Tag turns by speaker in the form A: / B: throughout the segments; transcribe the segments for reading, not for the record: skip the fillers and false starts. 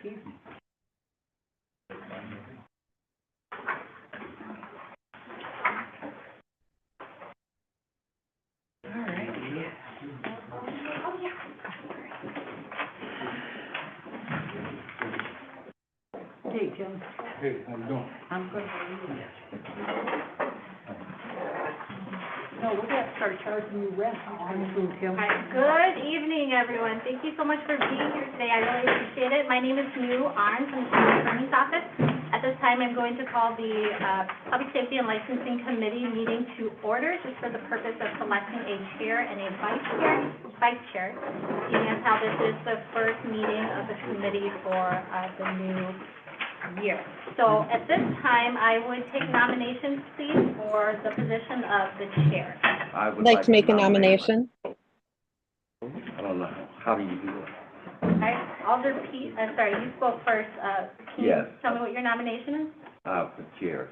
A: Pease. All right. Hey, Tim.
B: Hey, how you doing?
A: I'm good. How are you? No, we're gonna start charging you rent pretty soon, Tim.
C: Hi, good evening, everyone. Thank you so much for being here today. I really appreciate it. My name is New Arn from the County Attorney's Office. At this time, I'm going to call the Public Safety and Licensing Committee meeting to order, just for the purpose of selecting a chair and a vice chair, seeing as how this is the first meeting of the committee for the new year. So at this time, I would take nominations, please, for the position of the chair.
D: I would
E: Like to make a
D: nominate-
E: nomination.
D: I don't know, how do you do it?
C: Okay, Alder Pete, sorry, you spoke first. Can you
D: Yes.
C: tell me what your nomination is?
D: For chair,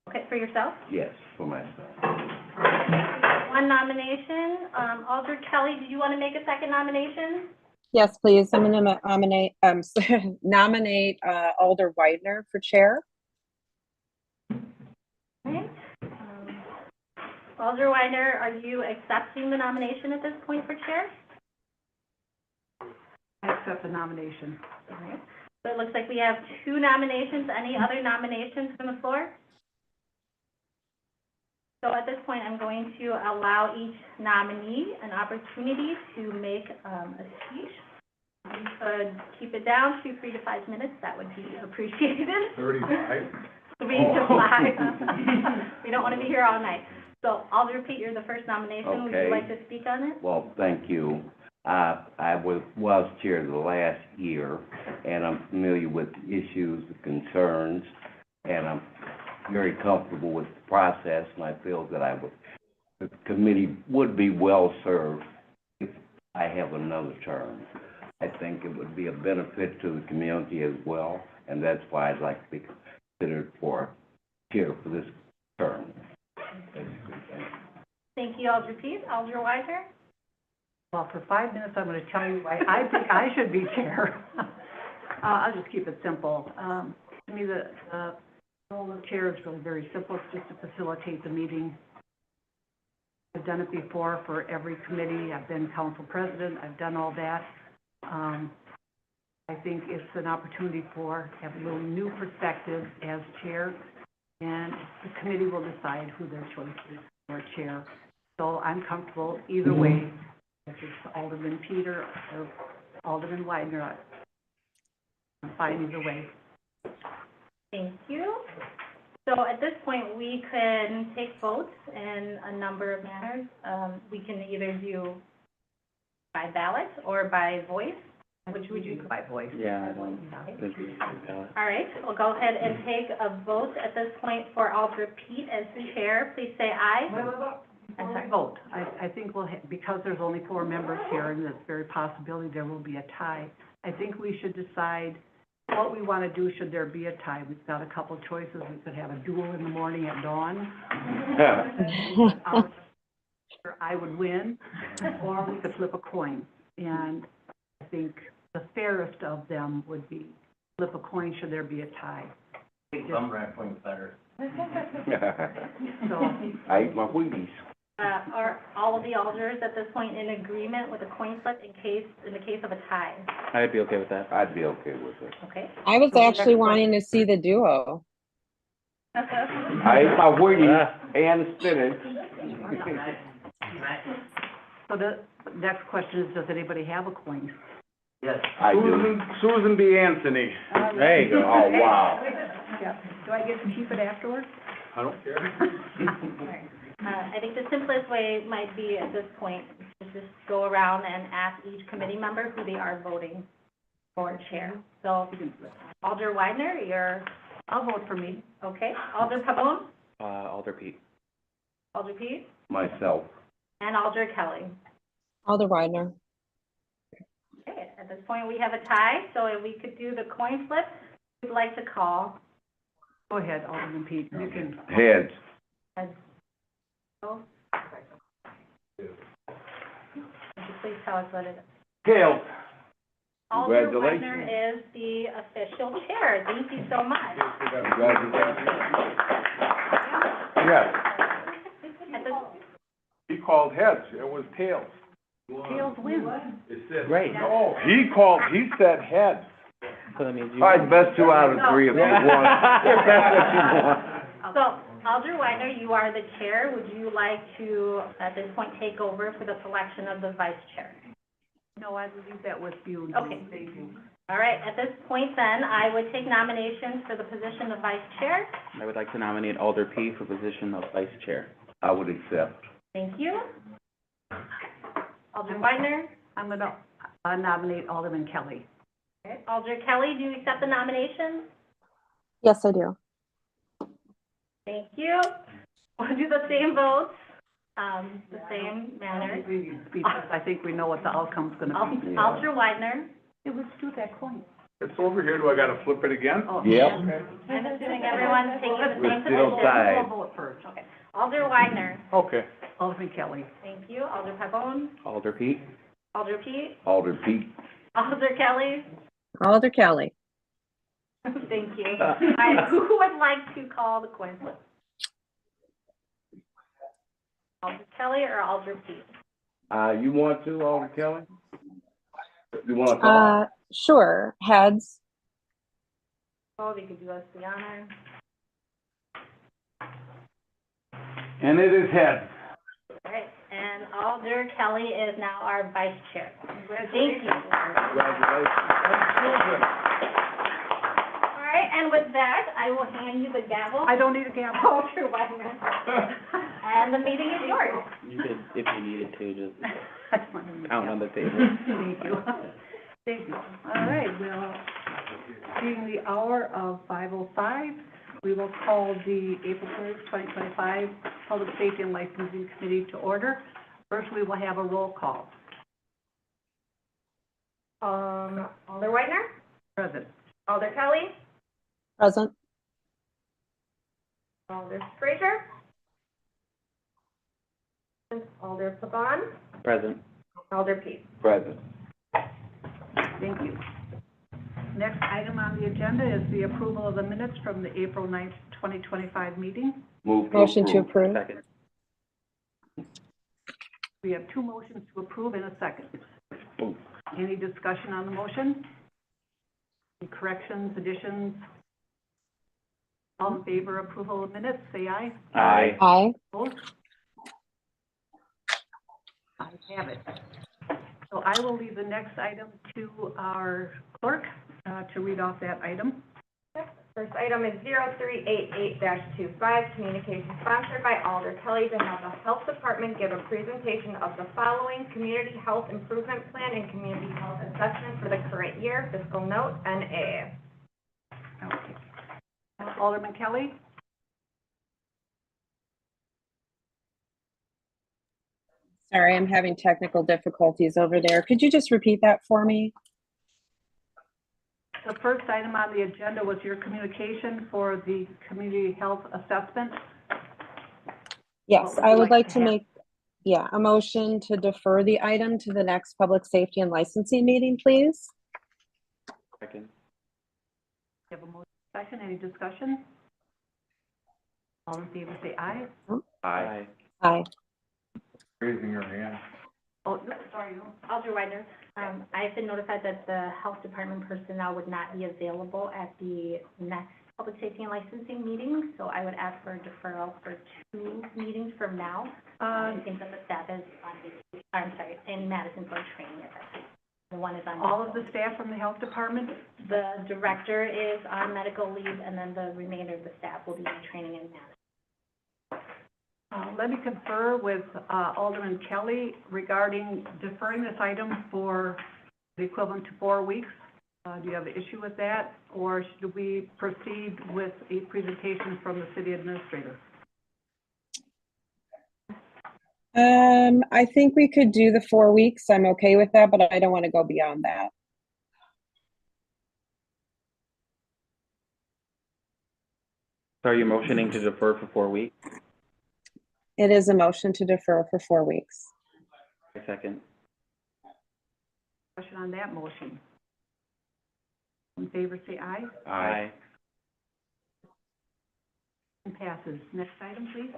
C: Okay, for yourself?
D: yes, for myself.
C: One nomination. Alder Kelly, did you want to make a second nomination?
E: Yes, please. I'm going to nominate, nominate Alder Widener for chair.
C: Okay. Alder Weiner, are you accepting the nomination at this point for chair?
A: I accept the nomination.
C: All right. So it looks like we have two nominations. Any other nominations from the floor? So at this point, I'm going to allow each nominee an opportunity to make a speech. You could keep it down to 3 to 5 minutes. That would be appreciated.
B: 35?
C: 3 to 5. We don't want to be here all night. So I'll repeat, you're the first nomination. Would you
D: Okay.
C: like to speak on it?
D: Well, thank you. I was chair the last year, and I'm familiar with the issues, the concerns, and I'm very comfortable with the process, and I feel that the committee would be well served if I have another term. I think it would be a benefit to the community as well, and that's why I'd like to be considered for chair for this term.
C: Thank you, Alder Pease. Alder Weiser?
A: Well, for 5 minutes, I'm gonna tell you why I think I should be chair. I'll just keep it simple. To me, the role of chair is really very simple. It's just to facilitate the meeting. I've done it before for every committee. I've been council president. I've done all that. I think it's an opportunity to have a little new perspective as chair, and the committee will decide who their choice is for chair. So I'm comfortable either way, if it's Alderman Peter or Alderman Widener. I'm fine either way.
C: Thank you. So at this point, we can take votes in a number of manners. We can either do by ballot or by voice. Which would you?
A: By voice.
F: Yeah, I don't think we should do that.
C: All right, we'll go ahead and take a vote at this point for Alder Pete as the chair. Please say aye. I'm sorry.
A: Vote. I think we'll, because there's only 4 members here, and there's very possibility there will be a tie. I think we should decide what we want to do should there be a tie. We've got a couple of choices. We could have a duel in the morning at dawn. I would win, or we could flip a coin. And I think the fairest of them would be flip a coin should there be a tie.
F: Some wrestling's better.
A: So,
D: I eat my Wheaties.
C: Are all of the alders at this point in agreement with a coin flip in the case of a tie?
F: I'd be okay with that.
D: I'd be okay with it.
C: Okay.
E: I was
A: So
E: actually
A: next
E: wanting to see the duo.
D: I eat my Wheaties and spinach.
A: so the next question is, does anybody have a coin?
F: Yes.
D: I do.
B: Susan B. Anthony.
F: There you go.
D: Oh, wow.
A: Yeah. Do I get to keep it afterwards?
B: I don't care.
C: I think the simplest way might be at this point to just go around and ask each committee member who they are voting for chair. So Alder Widener, you're,
A: I'll vote for me.
C: okay. Alder Pabon,
F: Alder Pete.
C: Alder Pete,
D: Myself.
C: and Alder Kelly.
E: Alder Widener.
C: Okay, at this point, we have a tie, so if we could do the coin flip, we'd like to call.
A: Go ahead, Alderman Pete. You can.
D: Heads.
C: Would you please tell us what it is?
B: Tails.
C: Alder
B: Congratulations.
C: Weidner is the official chair. Thank you so much.
B: Yes,
C: At this-
B: he called heads, it was tails.
A: Tails win.
F: Great.
B: No, he said heads.
F: So that means you.
D: All right, best two out of three if you want. If that's what you want.
C: So, Alder Weidner, you are the chair. Would you like to, at this point, take over for the selection of the vice chair?
A: No, I will leave that with you.
C: Okay.
A: Thank you.
C: All right, at this point then, I would take nominations for the position of vice chair.
F: I would like to nominate Alder P for position of vice chair.
D: I would accept.
C: Thank you. Alder Weidner.
A: I'm gonna nominate Alderman Kelly.
C: Okay. Alder Kelly, do you accept the nomination?
E: Yes, I do.
C: Thank you. We'll do the same votes, the same manner.
A: Because I think we know what the outcome's gonna be.
D: Yeah.
C: Alder Weidner.
A: It was do that coin.
B: It's over here, do I gotta flip it again?
A: Oh,
D: Yep.
C: I'm assuming everyone's taking the
D: We're
C: same
D: still
C: position.
D: tied.
A: We'll vote first.
C: Okay. Alder Weidner.
B: Okay.
A: Alderman Kelly.
C: Thank you. Alder Pepone.
F: Alder P.
C: Alder Pete.
D: Alder Pete.
C: Alder Kelly.
E: Alder Kelly.
C: Thank you. All right, who would like to call the coin flip? Alder Kelly or Alder Pete?
D: You want to, Alder Kelly? You wanna call?
E: Sure. Heads.
C: Oh, we could do us the honor.
B: And it is heads.
C: All right, and Alder Kelly is now our vice chair. Thank you.
B: Congratulations.
C: All right, and with that, I will hand you the gavel.
A: I don't need a gavel.
C: Alder Weidner. And the meeting is yours.
F: You could, if you needed to, just
A: I just wanted to
F: pound on the table.
A: Thank you. Thank you. All right, well, being the hour of 5:05, we will call the April 3rd, 2025 Public Safety and Licensing Committee to order. First, we will have a roll call.
C: Alder Weidner.
A: Present.
C: Alder Kelly.
E: Present.
C: Alder Fraser. Alder Pavon.
F: Present.
C: Alder Pete.
D: Present.
A: Thank you. Next item on the agenda is the approval of the minutes from the April 9th, 2025 meeting.
D: Move to
E: Motion to
D: approve.
E: approve.
F: Second.
A: We have two motions to approve and a second.
D: Ooh.
A: Any discussion on the motion? Any corrections, additions? All in favor of approval of minutes, say aye.
F: Aye.
E: Aye.
A: Opposed? I have it. So I will leave the next item to our clerk to read off that item.
G: First item is 0388-25, communication sponsored by Alder Kelly to have the Health Department give a presentation of the following Community Health Improvement Plan and Community Health Assessment for the current year, fiscal note NA.
A: Okay. Alderman Kelly?
E: Sorry, I'm having technical difficulties over there. Could you just repeat that for me?
A: The first item on the agenda was your communication for the community health assessment.
E: Yes,
A: What would
E: I
A: you
E: would
A: like
E: like
A: to
E: to
A: have?
E: make, a motion to defer the item to the next public safety and licensing meeting, please.
F: Second.
A: You have a motion, second, any discussion? All in favor, say aye.
D: Aye.
E: Aye.
B: Raising your hand.
A: Oh, no, sorry, no.
C: Alder Weidner, I've been notified that the health department personnel would not be available at the next public safety and licensing meeting, so I would ask for a deferral for 2 meetings from now. I think that the staff is on vacation, I'm sorry, Sandy Madison's on training at that time. The one is on.
A: All of the staff from the health department?
C: The director is on medical leave, and then the remainder of the staff will be in training in Madison.
A: Let me confer with Alderman Kelly regarding deferring this item for the equivalent to 4 weeks. Do you have an issue with that, or should we proceed with a presentation from the city administrator?
E: I think we could do the 4 weeks. I'm okay with that, but I don't want to go beyond that.
F: So are you motioning to defer for 4 weeks?
E: It is a motion to defer for 4 weeks.
F: Second.
A: Question on that motion. In favor, say aye.
F: Aye.
A: And passes. Next item, please.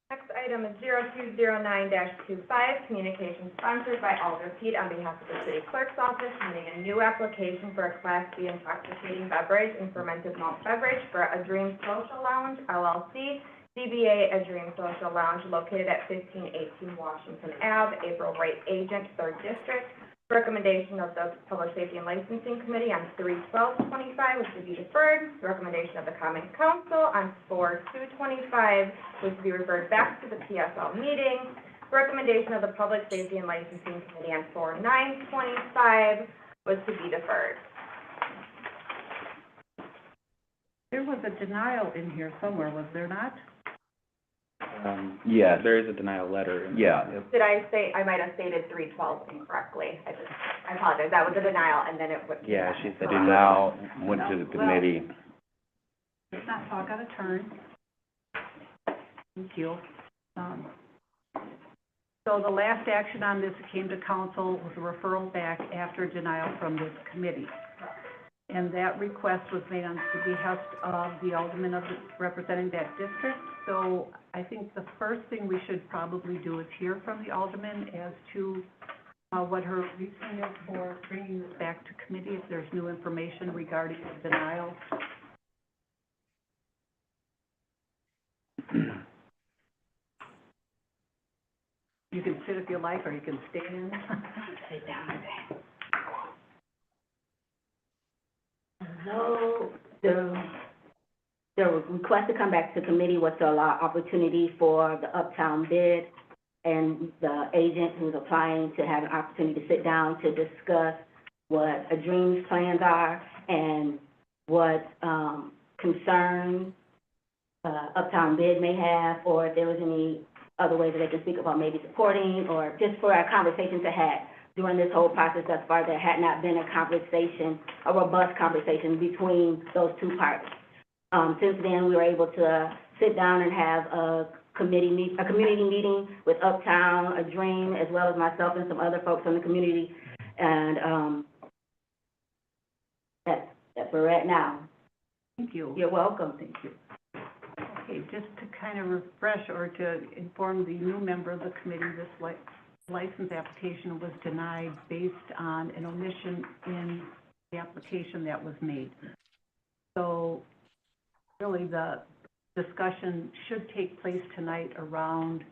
G: Next item is 0209-25, communication sponsored by Alder Pete on behalf of the city clerk's office, submitting a new application for a Class B intoxicating beverage and fermented malt beverage for A Dream Social Lounge LLC, DBA A Dream Social Lounge, located at 1518 Washington Ave, April Wright Agent, 3rd District. Recommendation of the Public Safety and Licensing Committee on 3/12/25 was to be deferred. The recommendation of the Common Council on 4/2/25 was to be referred back to the PSL meeting. The recommendation of the Public Safety and Licensing Committee on 4/9/25 was to be deferred.
A: There was a denial in here somewhere, was there not?
D: Yes,
F: There is a denial letter.
D: yeah.
G: Did I say, I might have stated 3/12 incorrectly. I apologize. That was a denial, and then it would.
F: Yeah, she said
D: And now went to the committee.
A: Let's not talk out of turn. Thank you. So the last action on this that came to council was a referral back after denial from this committee. And that request was made on the behest of the alderman representing that district. So I think the first thing we should probably do is hear from the alderman as to what her reasoning is for bringing this back to committee, if there's new information regarding the denial. You can sit if you like, or you can stand. Sit down.
H: So, the request to come back to committee was to allow opportunity for the Uptown bid and the agent who's applying to have an opportunity to sit down to discuss what A Dream's plans are and what, concerns, Uptown bid may have, or if there was any other ways that they can speak about maybe supporting, or just for our conversation to have. During this whole process thus far, there had not been a conversation, a robust conversation between those two parties. Since then, we were able to sit down and have a community meeting with Uptown, A Dream, as well as myself and some other folks from the community. And, that's where we're at now.
A: Thank you.
H: You're welcome.
A: Thank you. Okay, just to kind of refresh or to inform the new member of the committee, this license application was denied based on an omission in the application that was made. So really the discussion should take place tonight around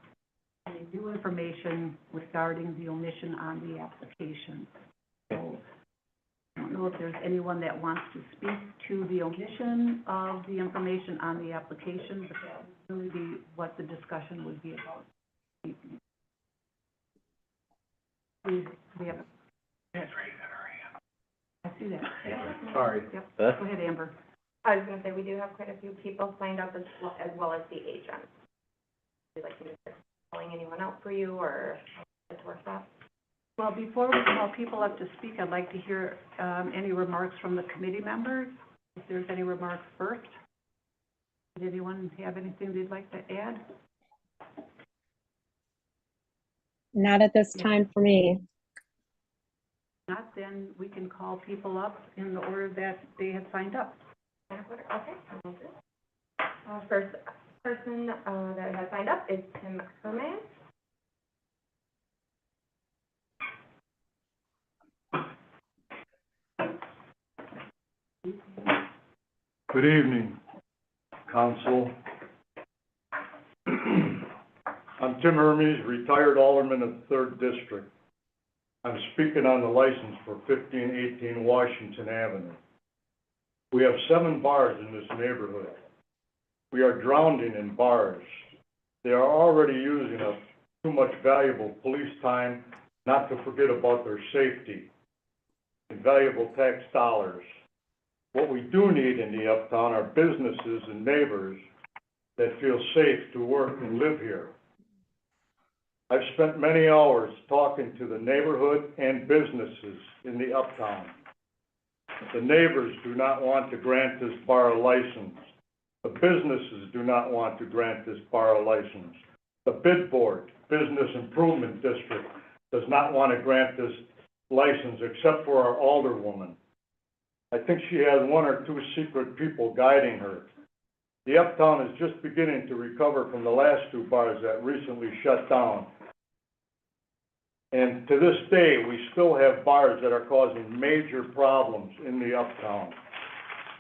A: any new information regarding the omission on the application. So I don't know if there's anyone that wants to speak to the omission of the information on the application, but that would really be what the discussion would be about. Please, we have. I see that.
B: Sorry.
A: Yep,
F: Huh?
A: go ahead, Amber.
G: I was gonna say, we do have quite a few people signed up as well as the agent. Would you like me to start calling anyone out for you, or how would it work that?
A: Well, before we call people up to speak, I'd like to hear any remarks from the committee members. If there's any remarks first. Did anyone have anything they'd like to add?
E: Not at this time for me.
A: Not, then we can call people up in the order that they have signed up.
G: Okay, will do. First person that has signed up is Tim Herman.
I: Good evening, Council. I'm Tim Hermes, retired alderman of the 3rd District. I'm speaking on the license for 1518 Washington Avenue. We have 7 bars in this neighborhood. We are drowning in bars. They are already using up too much valuable police time, not to forget about their safety and valuable tax dollars. What we do need in the Uptown are businesses and neighbors that feel safe to work and live here. I've spent many hours talking to the neighborhood and businesses in the Uptown. The neighbors do not want to grant this bar a license. The businesses do not want to grant this bar a license. The bid board, Business Improvement District, does not want to grant this license except for our alderwoman. I think she has one or two secret people guiding her. The Uptown is just beginning to recover from the last two bars that recently shut down. And to this day, we still have bars that are causing major problems in the Uptown.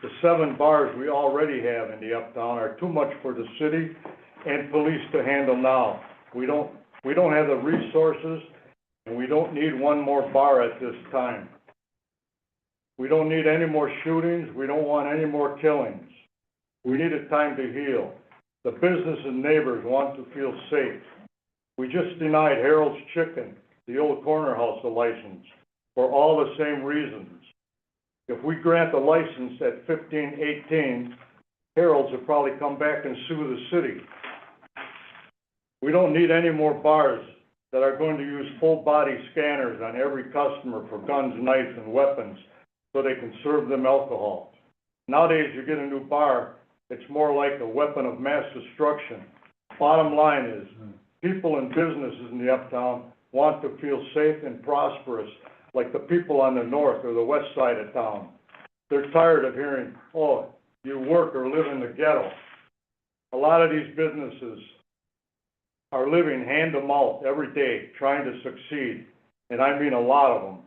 I: The 7 bars we already have in the Uptown are too much for the city and police to handle now. We don't have the resources, and we don't need one more bar at this time. We don't need any more shootings, we don't want any more killings. We need a time to heal. The business and neighbors want to feel safe. We just denied Harold's Chicken, the old corner house, a license, for all the same reasons. If we grant the license at 1518, Harold's will probably come back and sue the city. We don't need any more bars that are going to use full-body scanners on every customer for guns, knives, and weapons so they can serve them alcohol. Nowadays, you get a new bar, it's more like a weapon of mass destruction. Bottom line is, people and businesses in the Uptown want to feel safe and prosperous, like the people on the north or the west side of town. They're tired of hearing, oh, you work or live in the ghetto. A lot of these businesses are living hand to mouth every day, trying to succeed, and I mean a lot of them.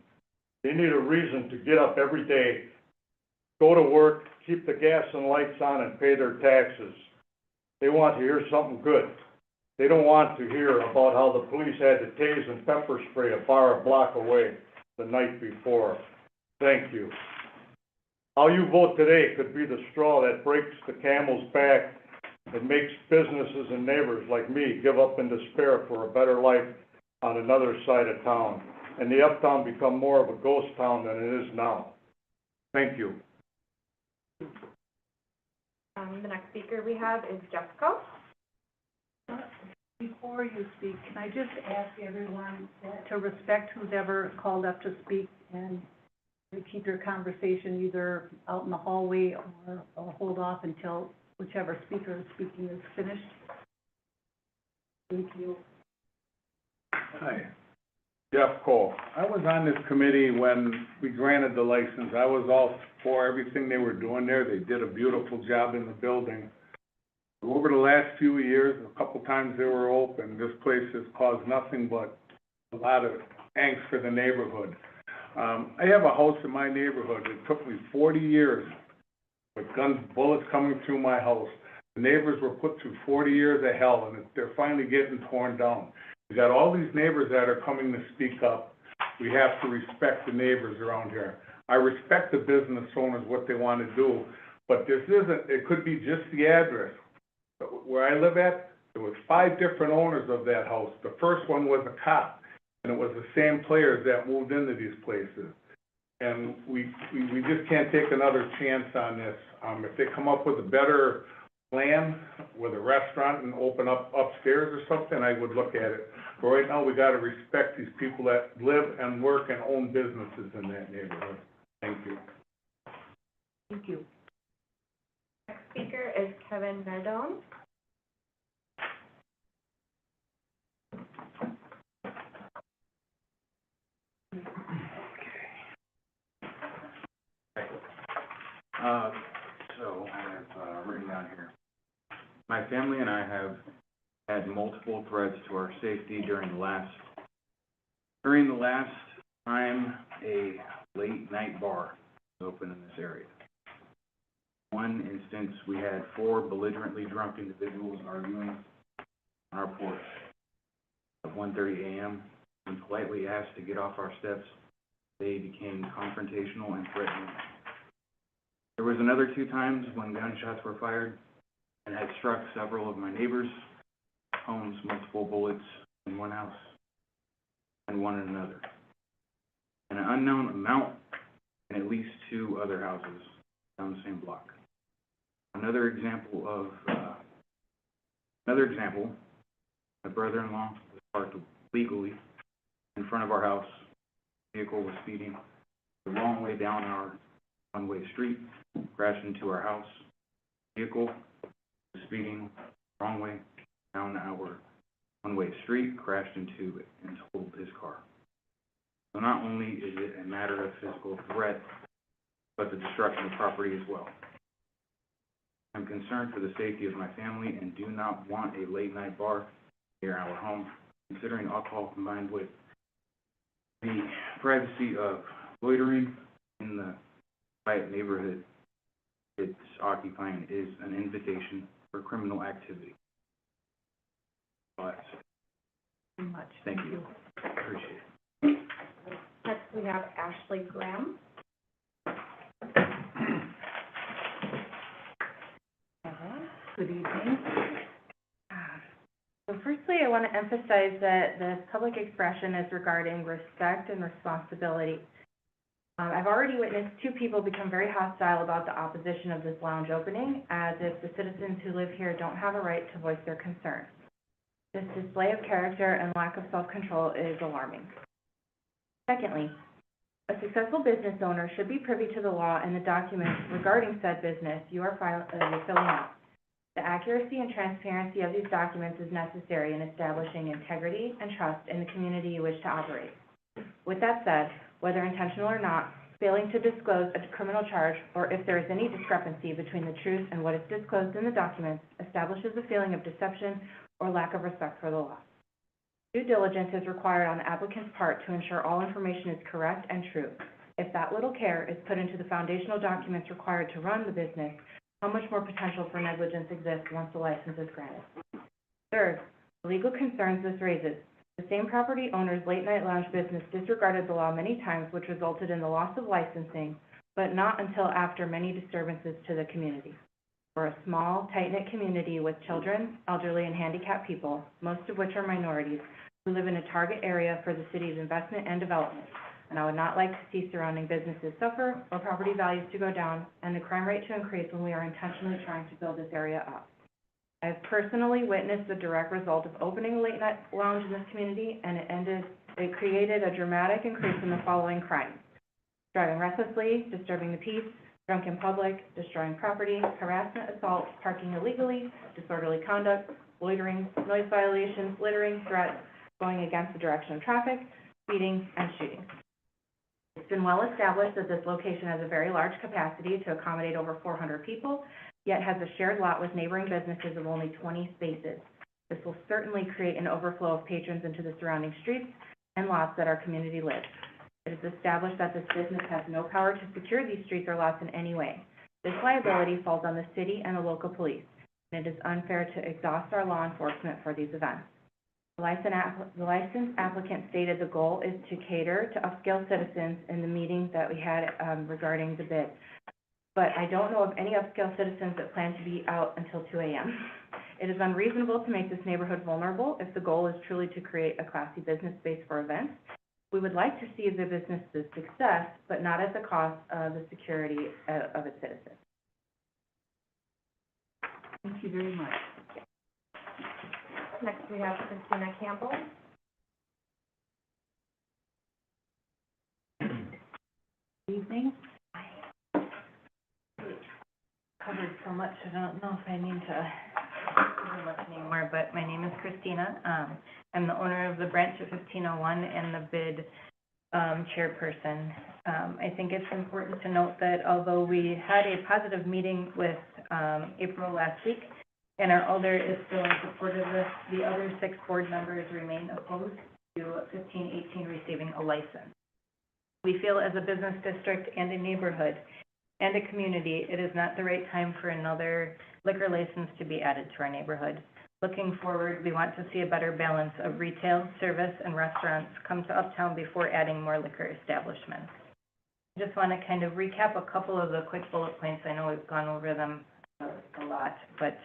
I: They need a reason to get up every day, go to work, keep the gas and lights on, and pay their taxes. They want to hear something good. They don't want to hear about how the police had to tase and pepper spray a bar a block away the night before. Thank you. How you vote today could be the straw that breaks the camel's back and makes businesses and neighbors like me give up in despair for a better life on another side of town, and the Uptown become more of a ghost town than it is now. Thank you.
G: The next speaker we have is Jessica.
A: Before you speak, can I just ask everyone to respect who's ever called up to speak and to keep your conversation either out in the hallway or hold off until whichever speaker is speaking is finished? Thank you.
B: Hi, Jeff Cole. I was on this committee when we granted the license. I was all for everything they were doing there. They did a beautiful job in the building. Over the last few years, a couple times they were open, this place has caused nothing but a lot of angst for the neighborhood. I have a house in my neighborhood. It took me 40 years with guns, bullets coming through my house. The neighbors were put through 40 years of hell, and they're finally getting torn down. We got all these neighbors that are coming to speak up. We have to respect the neighbors around here. I respect the business owners, what they want to do, but this isn't, it could be just the address. Where I live at, there was 5 different owners of that house. The first one was a cop, and it was the same players that moved into these places. And we just can't take another chance on this. If they come up with a better plan with a restaurant and open up upstairs or something, I would look at it. But right now, we got to respect these people that live and work and own businesses in that neighborhood. Thank you.
A: Thank you.
G: Next speaker is Kevin Nardone.
F: So I have written down here. My family and I have had multiple threats to our safety during the last time a late night bar was open in this area. One instance, we had 4 belligerently drunk individuals arguing on our porch. At 1:30 a.m., when politely asked to get off our steps, they became confrontational and threatening. There was another 2 times when gunshots were fired and had struck several of my neighbors' homes, multiple bullets in one house and one in another. An unknown amount in at least 2 other houses down the same block. Another example, my brother-in-law was parked legally in front of our house. The vehicle was speeding the wrong way down our one-way street, crashed into our house. The vehicle was speeding the wrong way down our one-way street, crashed into it, and totaled his car. So not only is it a matter of physical threat but the destruction of property as well. I'm concerned for the safety of my family and do not want a late-night bar near our home, considering alcohol combined with the privacy of loitering in the quiet neighborhood it's occupying is an invitation for criminal activity. But,
A: Very much.
F: thank you. Appreciate it.
G: Next, we have Ashley Graham.
A: Good evening.
J: So firstly, I want to emphasize that this public expression is regarding respect and responsibility. I've already witnessed two people become very hostile about the opposition of this lounge opening, as if the citizens who live here don't have a right to voice their concerns. This display of character and lack of self-control is alarming. Secondly, a successful business owner should be privy to the law and the documents regarding said business you're filling out. The accuracy and transparency of these documents is necessary in establishing integrity and trust in the community you wish to operate. With that said, whether intentional or not, failing to disclose a criminal charge, or if there is any discrepancy between the truth and what is disclosed in the documents, establishes a feeling of deception or lack of respect for the law. Due diligence is required on the applicant's part to ensure all information is correct and true. If that little care is put into the foundational documents required to run the business, how much more potential for negligence exists once the license is granted? Third, the legal concerns this raises. The same property owner's late-night lounge business disregarded the law many times, which resulted in the loss of licensing, but not until after many disturbances to the community. For a small, tight-knit community with children, elderly, and handicapped people, most of which are minorities, who live in a target area for the city's investment and development, and I would not like to see surrounding businesses suffer or property values to go down and the crime rate to increase when we are intentionally trying to build this area up. I have personally witnessed the direct result of opening a late-night lounge in this community, and it created a dramatic increase in the following crimes: driving recklessly, disturbing the peace, drunk in public, destroying property, harassment, assault, parking illegally, disorderly conduct, loitering, noise violations, littering, threats, going against the direction of traffic, speeding, and shooting. It's been well established that this location has a very large capacity to accommodate over 400 people, yet has a shared lot with neighboring businesses of only 20 spaces. This will certainly create an overflow of patrons into the surrounding streets and lots that our community lives. It is established that this business has no power to secure these streets or lots in any way. This liability falls on the city and the local police, and it is unfair to exhaust our law enforcement for these events. The license applicant stated the goal is to cater to upscale citizens in the meeting that we had regarding the bid. But I don't know of any upscale citizens that plan to be out until 2 a.m. It is unreasonable to make this neighborhood vulnerable if the goal is truly to create a classy business space for events. We would like to see the business's success, but not at the cost of the security of its citizens.
A: Thank you very much.
G: Next, we have Christina Campbell.
A: Good evening.
J: Covered so much, I don't know if I need to cover much anymore, but my name is Christina. I'm the owner of the branch at 1501 and the bid chairperson. I think it's important to note that although we had a positive meeting with April last week, and our alder is still in support of this, the other 6 board members remain opposed to 1518 receiving a license. We feel as a business district and a neighborhood and a community, it is not the right time for another liquor license to be added to our neighborhood. Looking forward, we want to see a better balance of retail, service, and restaurants come to Uptown before adding more liquor establishments. I just want to kind of recap a couple of the quick bullet points. I know we've gone over them a lot, but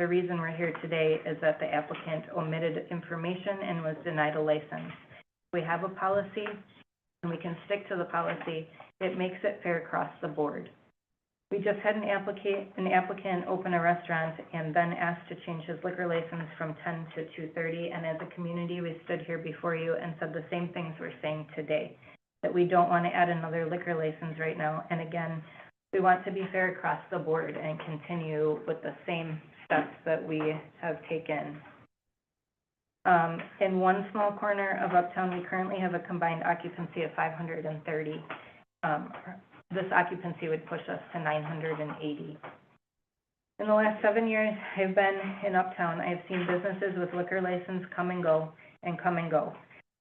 J: the reason we're here today is that the applicant omitted information and was denied a license. We have a policy, and we can stick to the policy. It makes it fair across the board. We just had an applicant open a restaurant and then asked to change his liquor license from 10 to 2:30, and as a community, we stood here before you and said the same things we're saying today, that we don't want to add another liquor license right now. And again, we want to be fair across the board and continue with the same steps that we have taken. In one small corner of Uptown, we currently have a combined occupancy of 530. this occupancy would push us to 980. In the last 7 years I've been in Uptown, I have seen businesses with liquor license come and go and come and go.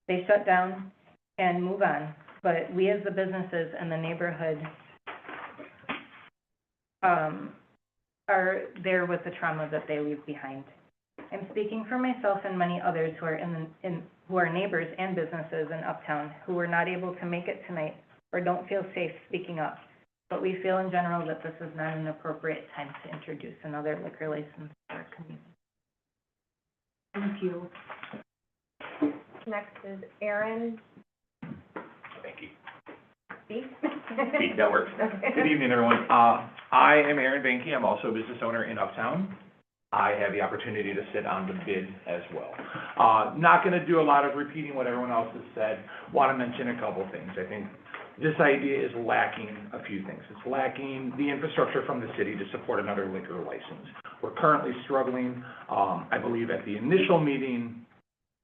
J: They shut down and move on, but we as the businesses in the neighborhood are there with the trauma that they leave behind. I'm speaking for myself and many others who are who are neighbors and businesses in Uptown who were not able to make it tonight or don't feel safe speaking up. But we feel in general that this is not an appropriate time to introduce another liquor license to our community.
A: Thank you.
G: Next is Aaron
K: Thank you.
G: Speak.
K: That works. Good evening, everyone. I am Aaron Banky. I'm also a business owner in Uptown. I have the opportunity to sit on the bid as well. Not gonna do a lot of repeating what everyone else has said. Want to mention a couple things. I think this idea is lacking a few things. It's lacking the infrastructure from the city to support another liquor license. We're currently struggling. I believe at the initial meeting,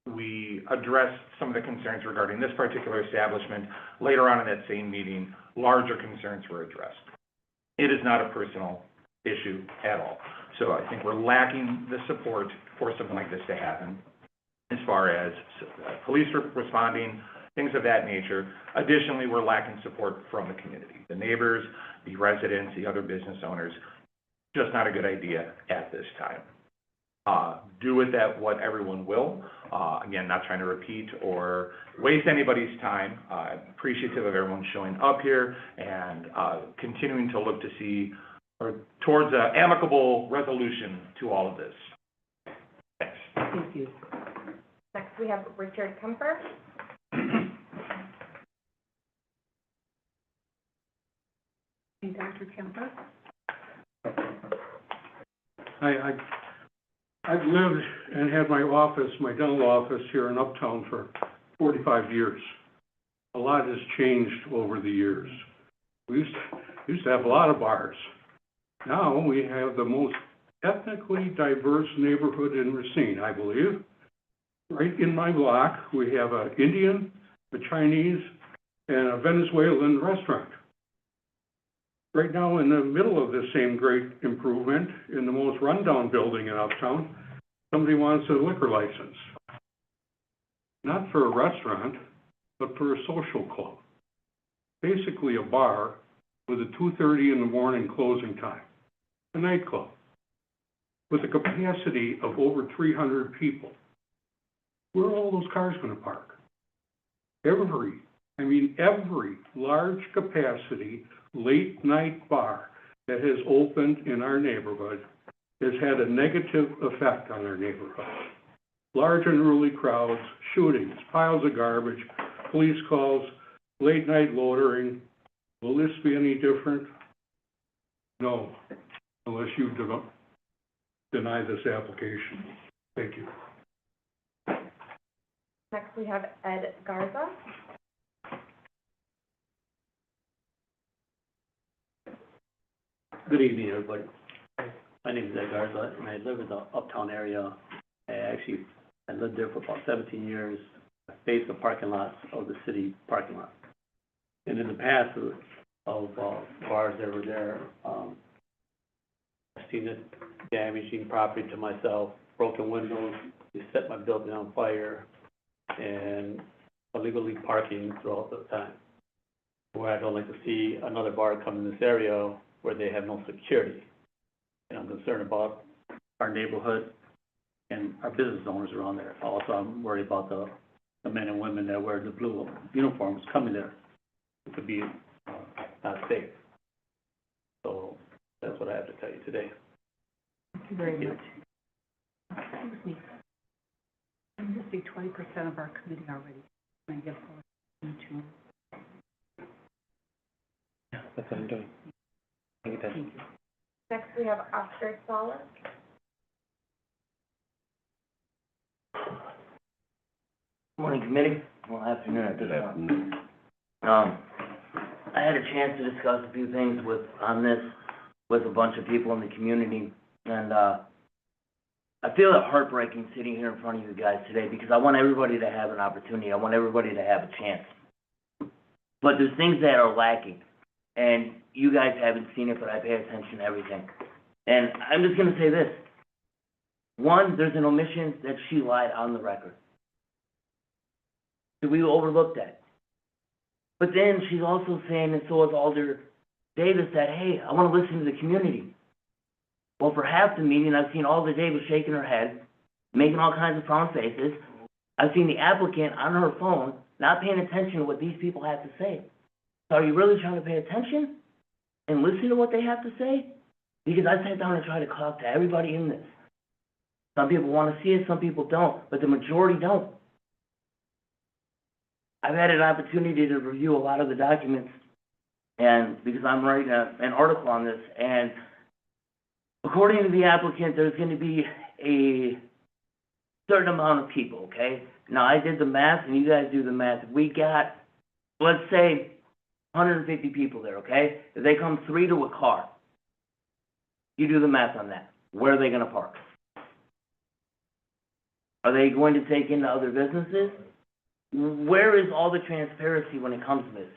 K: we addressed some of the concerns regarding this particular establishment. Later on in that same meeting, larger concerns were addressed. It is not a personal issue at all. So I think we're lacking the support for something like this to happen as far as police responding, things of that nature. Additionally, we're lacking support from the community, the neighbors, the residents, the other business owners. Just not a good idea at this time. Do with that what everyone will. Again, not trying to repeat or waste anybody's time. Appreciative of everyone showing up here and continuing to look to see or towards an amicable resolution to all of this. Thanks.
A: Thank you.
G: Next, we have Richard Kemper.
A: And Dr. Kemper?
L: I've lived and had my office, my dental office here in Uptown for 45 years. A lot has changed over the years. We used to have a lot of bars. Now we have the most ethnically diverse neighborhood in Racine, I believe. Right in my block, we have an Indian, a Chinese, and a Venezuelan restaurant. Right now, in the middle of this same great improvement, in the most rundown building in Uptown, somebody wants a liquor license. Not for a restaurant, but for a social club. Basically a bar with a 2:30 in the morning closing time, a nightclub, with a capacity of over 300 people. Where are all those cars gonna park? Every large capacity late night bar that has opened in our neighborhood has had a negative effect on our neighborhood. Large unruly crowds, shootings, piles of garbage, police calls, late night loitering. Will this be any different? No, unless you deny this application. Thank you.
G: Next, we have Ed Garza.
M: Good evening, everybody. My name is Ed Garza, and I live in the Uptown area. I lived there for about 17 years. I faced the parking lots of the city parking lot. And in the past of bars that were there, I've seen it damaging property to myself, broken windows, they set my building on fire, and illegally parking throughout the time. Where I don't like to see another bar come in this area where they have no security. And I'm concerned about our neighborhood and our business owners around there. Also, I'm worried about the men and women that wear the blue uniforms coming there. It could be not safe. So that's what I have to tell you today.
A: Thank you very much. Excuse me. I'm missing 20% of our committee already. Can I get to?
M: Yeah, that's what I'm doing. Thank you.
G: Next, we have Oscar Solis.
N: Morning, committee. Well, afternoon at this
D: Good
N: point.
D: afternoon.
N: I had a chance to discuss a few things on this with a bunch of people in the community, and I feel it heartbreaking sitting here in front of you guys today because I want everybody to have an opportunity. I want everybody to have a chance. But there's things that are lacking. and you guys haven't seen it, but I pay attention to everything. And I'm just gonna say this. One, there's an omission that she lied on the record. So we overlooked that. But then she's also saying, and so is Alder Davis, that, hey, I wanna listen to the community. Well, for half the meeting, I've seen Alder Davis shaking her head, making all kinds of frown faces. I've seen the applicant on her phone, not paying attention to what these people have to say. So are you really trying to pay attention and listen to what they have to say? Because I sat down and tried to talk to everybody in this. Some people want to see it, some people don't, but the majority don't. I've had an opportunity to review a lot of the documents, and because I'm writing an article on this, and according to the applicant, there's going to be a certain amount of people, okay? Now, I did the math, and you guys do the math. If we got, let's say, 150 people there, okay? If they come 3 to a car, you do the math on that. Where are they going to park? Are they going to take into other businesses? Where is all the transparency when it comes to this?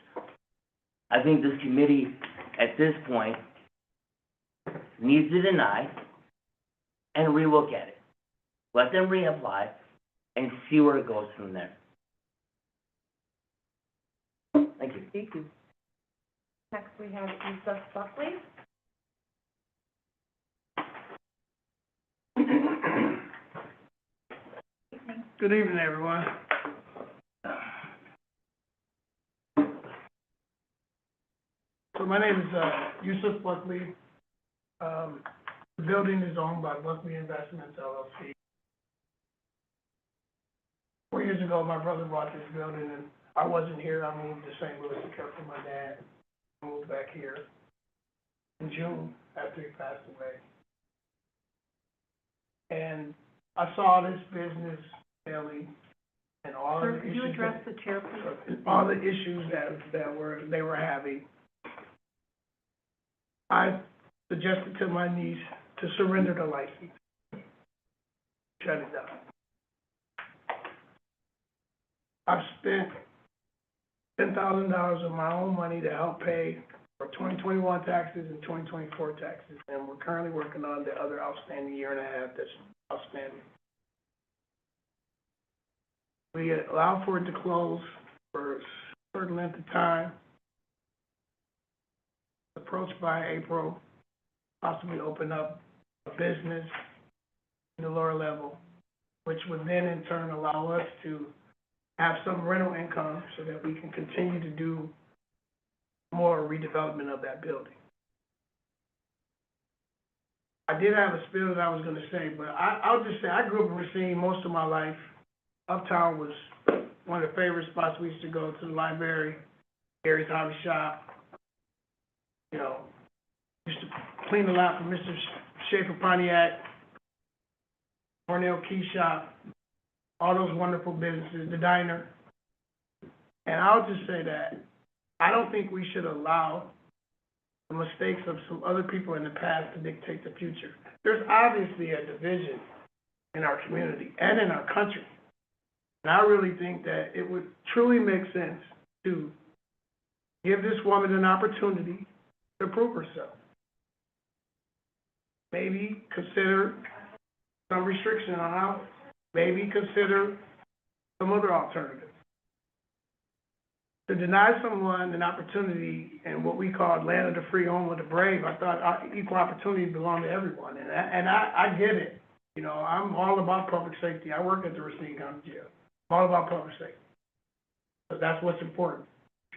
N: I think this committee, at this point, needs to deny and relook at it. Let them reapply and see where it goes from there. Thank you.
A: Thank you.
G: Next, we have Yusuf Buckley.
O: Good evening, everyone. So my name is Yusuf Buckley. The building is owned by Buckley Investments LLC. 4 years ago, my brother bought this building, and I wasn't here. I moved to St. Louis to care for my dad. I moved back here in June after he passed away. And I saw this business daily and all
A: Sir,
O: the
A: could
O: issues.
A: you address the chair, please?
O: All the issues that they were having. I suggested to my niece to surrender the license, shut it down. I've spent $10,000 of my own money to help pay for 2021 taxes and 2024 taxes, and we're currently working on the other outstanding year and a half that's outstanding. We allow for it to close for a certain length of time. Approached by April, possibly open up a business in the lower level, which would then in turn allow us to have some rental income so that we can continue to do more redevelopment of that building. I did have a spiel that I was gonna say, but I'll just say, I grew up in Racine most of my life. Uptown was one of the favorite spots we used to go to, the library, Gary's Hobby Shop. You know, used to clean the lot for Mr. Schaefer Pontiac, Cornell Key Shop, all those wonderful businesses, the diner. And I'll just say that I don't think we should allow the mistakes of some other people in the past to dictate the future. There's obviously a division in our community and in our country. And I really think that it would truly make sense to give this woman an opportunity to prove herself. Maybe consider some restriction on hours. Maybe consider some other alternatives. To deny someone an opportunity in what we call land of the free, home of the brave, I thought equal opportunity belonged to everyone. And I get it. You know, I'm all about public safety. I work at the Racine County Jail. I'm all about public safety. So that's what's important.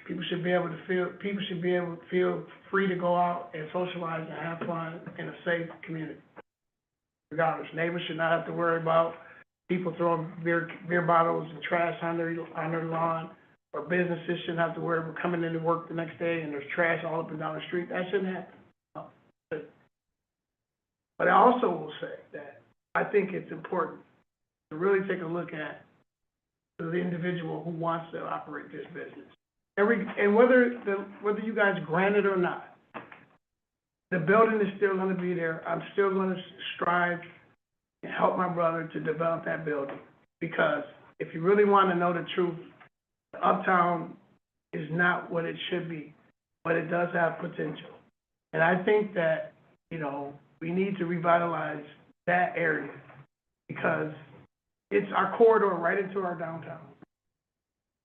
O: People should be able to feel free to go out and socialize and have fun in a safe community. Regardless, neighbors should not have to worry about people throwing beer bottles and trash on their lawn, or businesses shouldn't have to worry about coming into work the next day and there's trash all up and down the street. That shouldn't happen. No. But I also will say that I think it's important to really take a look at the individual who wants to operate this business. And whether you guys grant it or not, the building is still going to be there. I'm still going to strive and help my brother to develop that building. Because if you really want to know the truth, Uptown is not what it should be. but it does have potential. And I think that, you know, we need to revitalize that area because it's our corridor right into our downtown.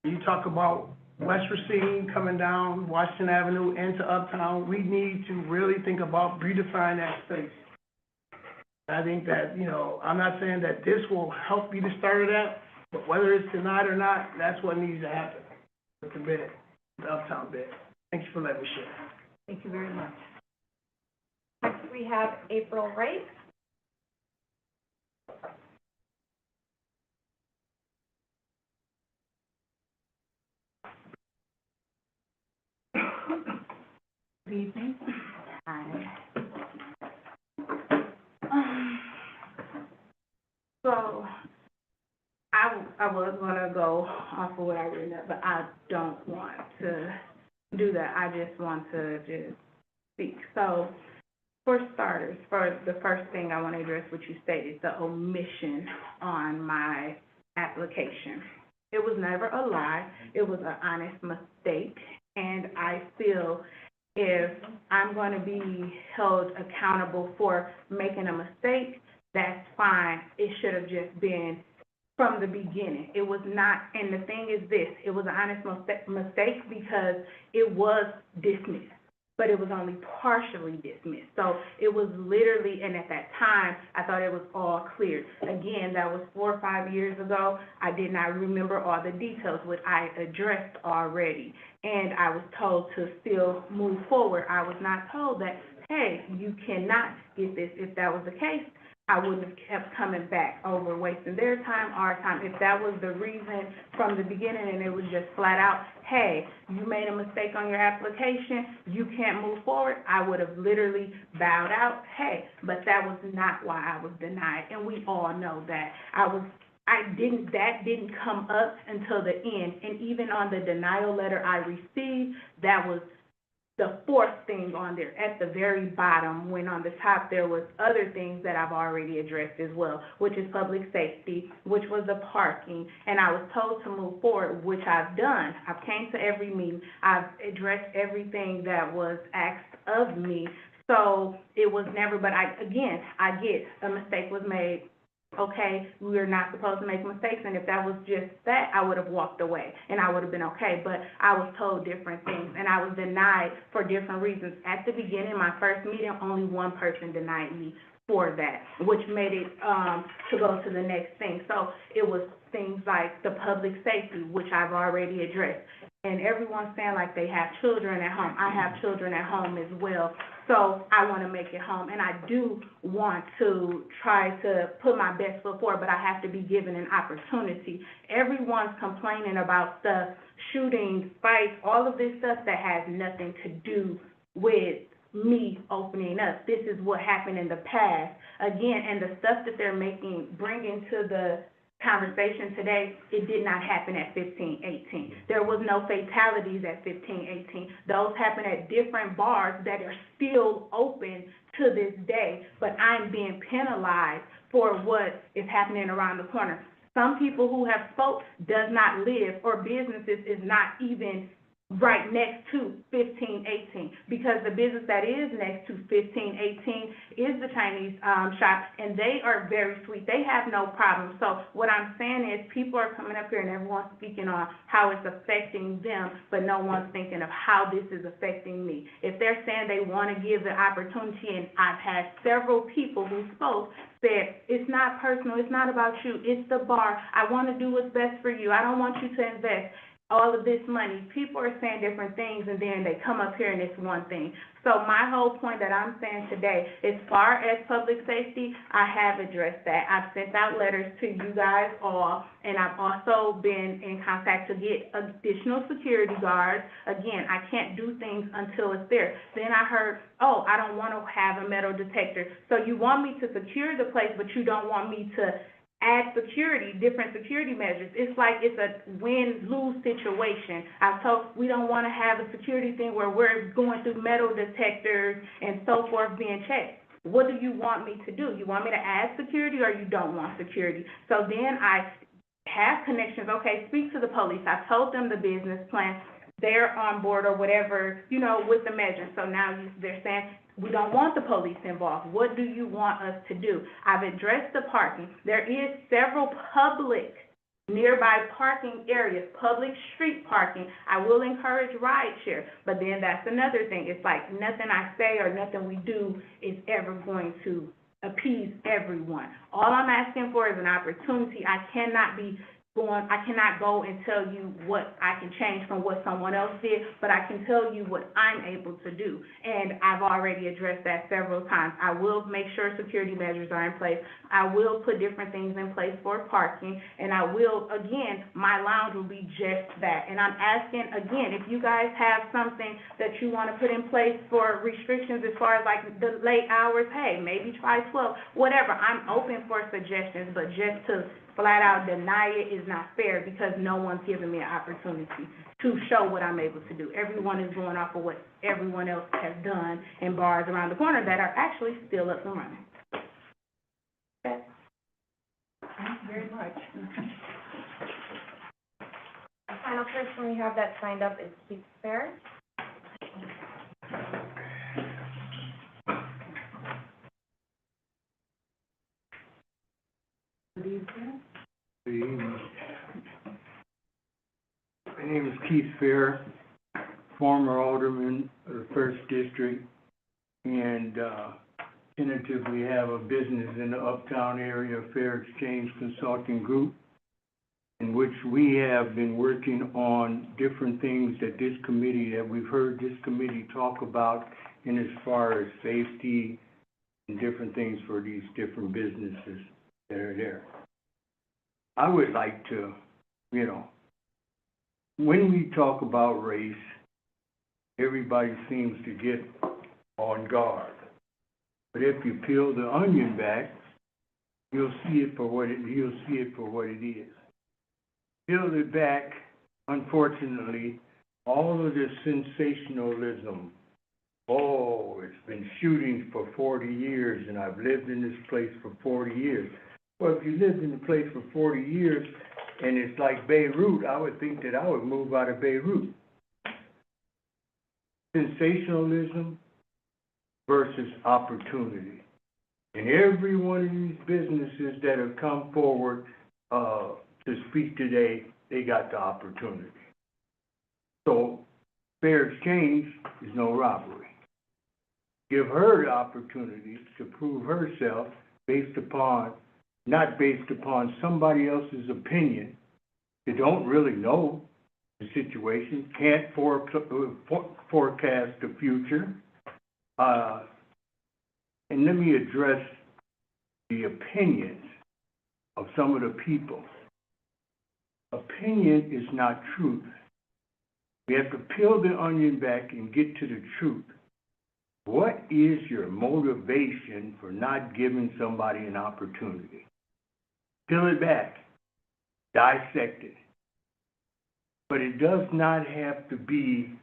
O: You talk about West Racine coming down Washington Avenue into Uptown, we need to really think about beautifying that space. I think that, you know, I'm not saying that this will help you to start that, but whether it's tonight or not, that's what needs to happen with the bid, the Uptown bid. Thank you for letting me share.
A: Thank you very much.
G: Next, we have April Wright.
P: Good evening. Hi. So, I was gonna go off of what I read up, but I don't want to do that. I just want to just speak. So, for starters, for the first thing I want to address what you stated, the omission on my application. It was never a lie. It was an honest mistake, and I feel if I'm going to be held accountable for making a mistake, that's fine. It should have just been from the beginning. It was not, and the thing is this, it was an honest mistake because it was dismissed, but it was only partially dismissed. So it was literally, and at that time, I thought it was all clear. Again, that was 4 or 5 years ago. I did not remember all the details, which I addressed already. And I was told to still move forward. I was not told that, hey, you cannot get this. If that was the case, I wouldn't have kept coming back over wasting their time, our time. If that was the reason from the beginning and it was just flat out, hey, you made a mistake on your application, you can't move forward, I would have literally bowed out, hey, but that was not why I was denied. And we all know that. That didn't come up until the end. And even on the denial letter I received, that was the fourth thing on there at the very bottom, when on the top there was other things that I've already addressed as well, which is public safety, which was the parking, and I was told to move forward, which I've done. I've came to every meeting. I've addressed everything that was asked of me. So it was never, but I get a mistake was made. Okay, we are not supposed to make mistakes, and if that was just that, I would have walked away, and I would have been okay, but I was told different things, and I was denied for different reasons. At the beginning, my first meeting, only one person denied me for that, which made it, to go to the next thing. So it was things like the public safety, which I've already addressed, and everyone's saying like they have children at home. I have children at home as well. So I want to make it home, and I do want to try to put my best foot forward, but I have to be given an opportunity. Everyone's complaining about stuff, shootings, fights, all of this stuff that has nothing to do with me opening up. This is what happened in the past. Again, and the stuff that they're bringing to the conversation today, it did not happen at 1518. There was no fatalities at 1518. Those happened at different bars that are still open to this day, but I'm being penalized for what is happening around the corner. Some people who have spoke does not live, or businesses is not even right next to 1518, because the business that is next to 1518 is the Chinese shop, and they are very sweet. They have no problem. So what I'm saying is people are coming up here and everyone's speaking on how it's affecting them, but no one's thinking of how this is affecting me. If they're saying they want to give the opportunity, and I've had several people who spoke, said, it's not personal, it's not about you, it's the bar. I want to do what's best for you. I don't want you to invest all of this money. People are saying different things, and then they come up here and it's one thing. So my whole point that I'm saying today, as far as public safety, I have addressed that. I've sent out letters to you guys all, and I've also been in contact to get additional security guards. Again, I can't do things until it's there. Then I heard, oh, I don't want to have a metal detector. So you want me to secure the place, but you don't want me to add security, different security measures. It's like it's a win-lose situation. I've told we don't want to have a security thing where we're going through metal detectors and so forth being checked. What do you want me to do? You want me to add security, or you don't want security? So then I have connections. Okay, speak to the police. I told them the business plan. they're on board or whatever, you know, with the measure. So now they're saying, we don't want the police involved. What do you want us to do? I've addressed the parking. There is several public nearby parking areas, public street parking. I will encourage rideshare, but then that's another thing. It's like nothing I say or nothing we do is ever going to appease everyone. All I'm asking for is an opportunity. I cannot go and tell you what I can change from what someone else did, but I can tell you what I'm able to do. And I've already addressed that several times. I will make sure security measures are in place. I will put different things in place for parking, and I will, again, my lounge will be just that. And I'm asking, again, if you guys have something that you want to put in place for restrictions as far as like the late hours, hey, maybe try 12, whatever. I'm open for suggestions, but just to flat out deny it is not fair because no one's given me an opportunity to show what I'm able to do. Everyone is going off of what everyone else has done in bars around the corner that are actually still up and running.
A: Thank you very much.
G: The final person we have that signed up is Keith Fair.
A: Good evening.
Q: Good evening. My name is Keith Fair, former alderman of the First District, and tentatively have a business in the Uptown area, Fair Exchange Consulting Group, in which we have been working on different things that we've heard this committee talk about in as far as safety and different things for these different businesses that are there. I would like to, when we talk about race, everybody seems to get on guard. But if you peel the onion back, you'll see it for what it is. Peel it back, unfortunately, all of this sensationalism. Oh, it's been shooting for 40 years, and I've lived in this place for 40 years. Well, if you lived in the place for 40 years, and it's like Beirut, I would think that I would move out of Beirut. Sensationalism versus opportunity. And every one of these businesses that have come forward to speak today, they got the opportunity. So, fair exchange is no robbery. Give her the opportunity to prove herself not based upon somebody else's opinion. They don't really know the situation, can't forecast the future. And let me address the opinions of some of the people. Opinion is not truth. We have to peel the onion back and get to the truth. What is your motivation for not giving somebody an opportunity? Peel it back, dissect it. But it does not have to be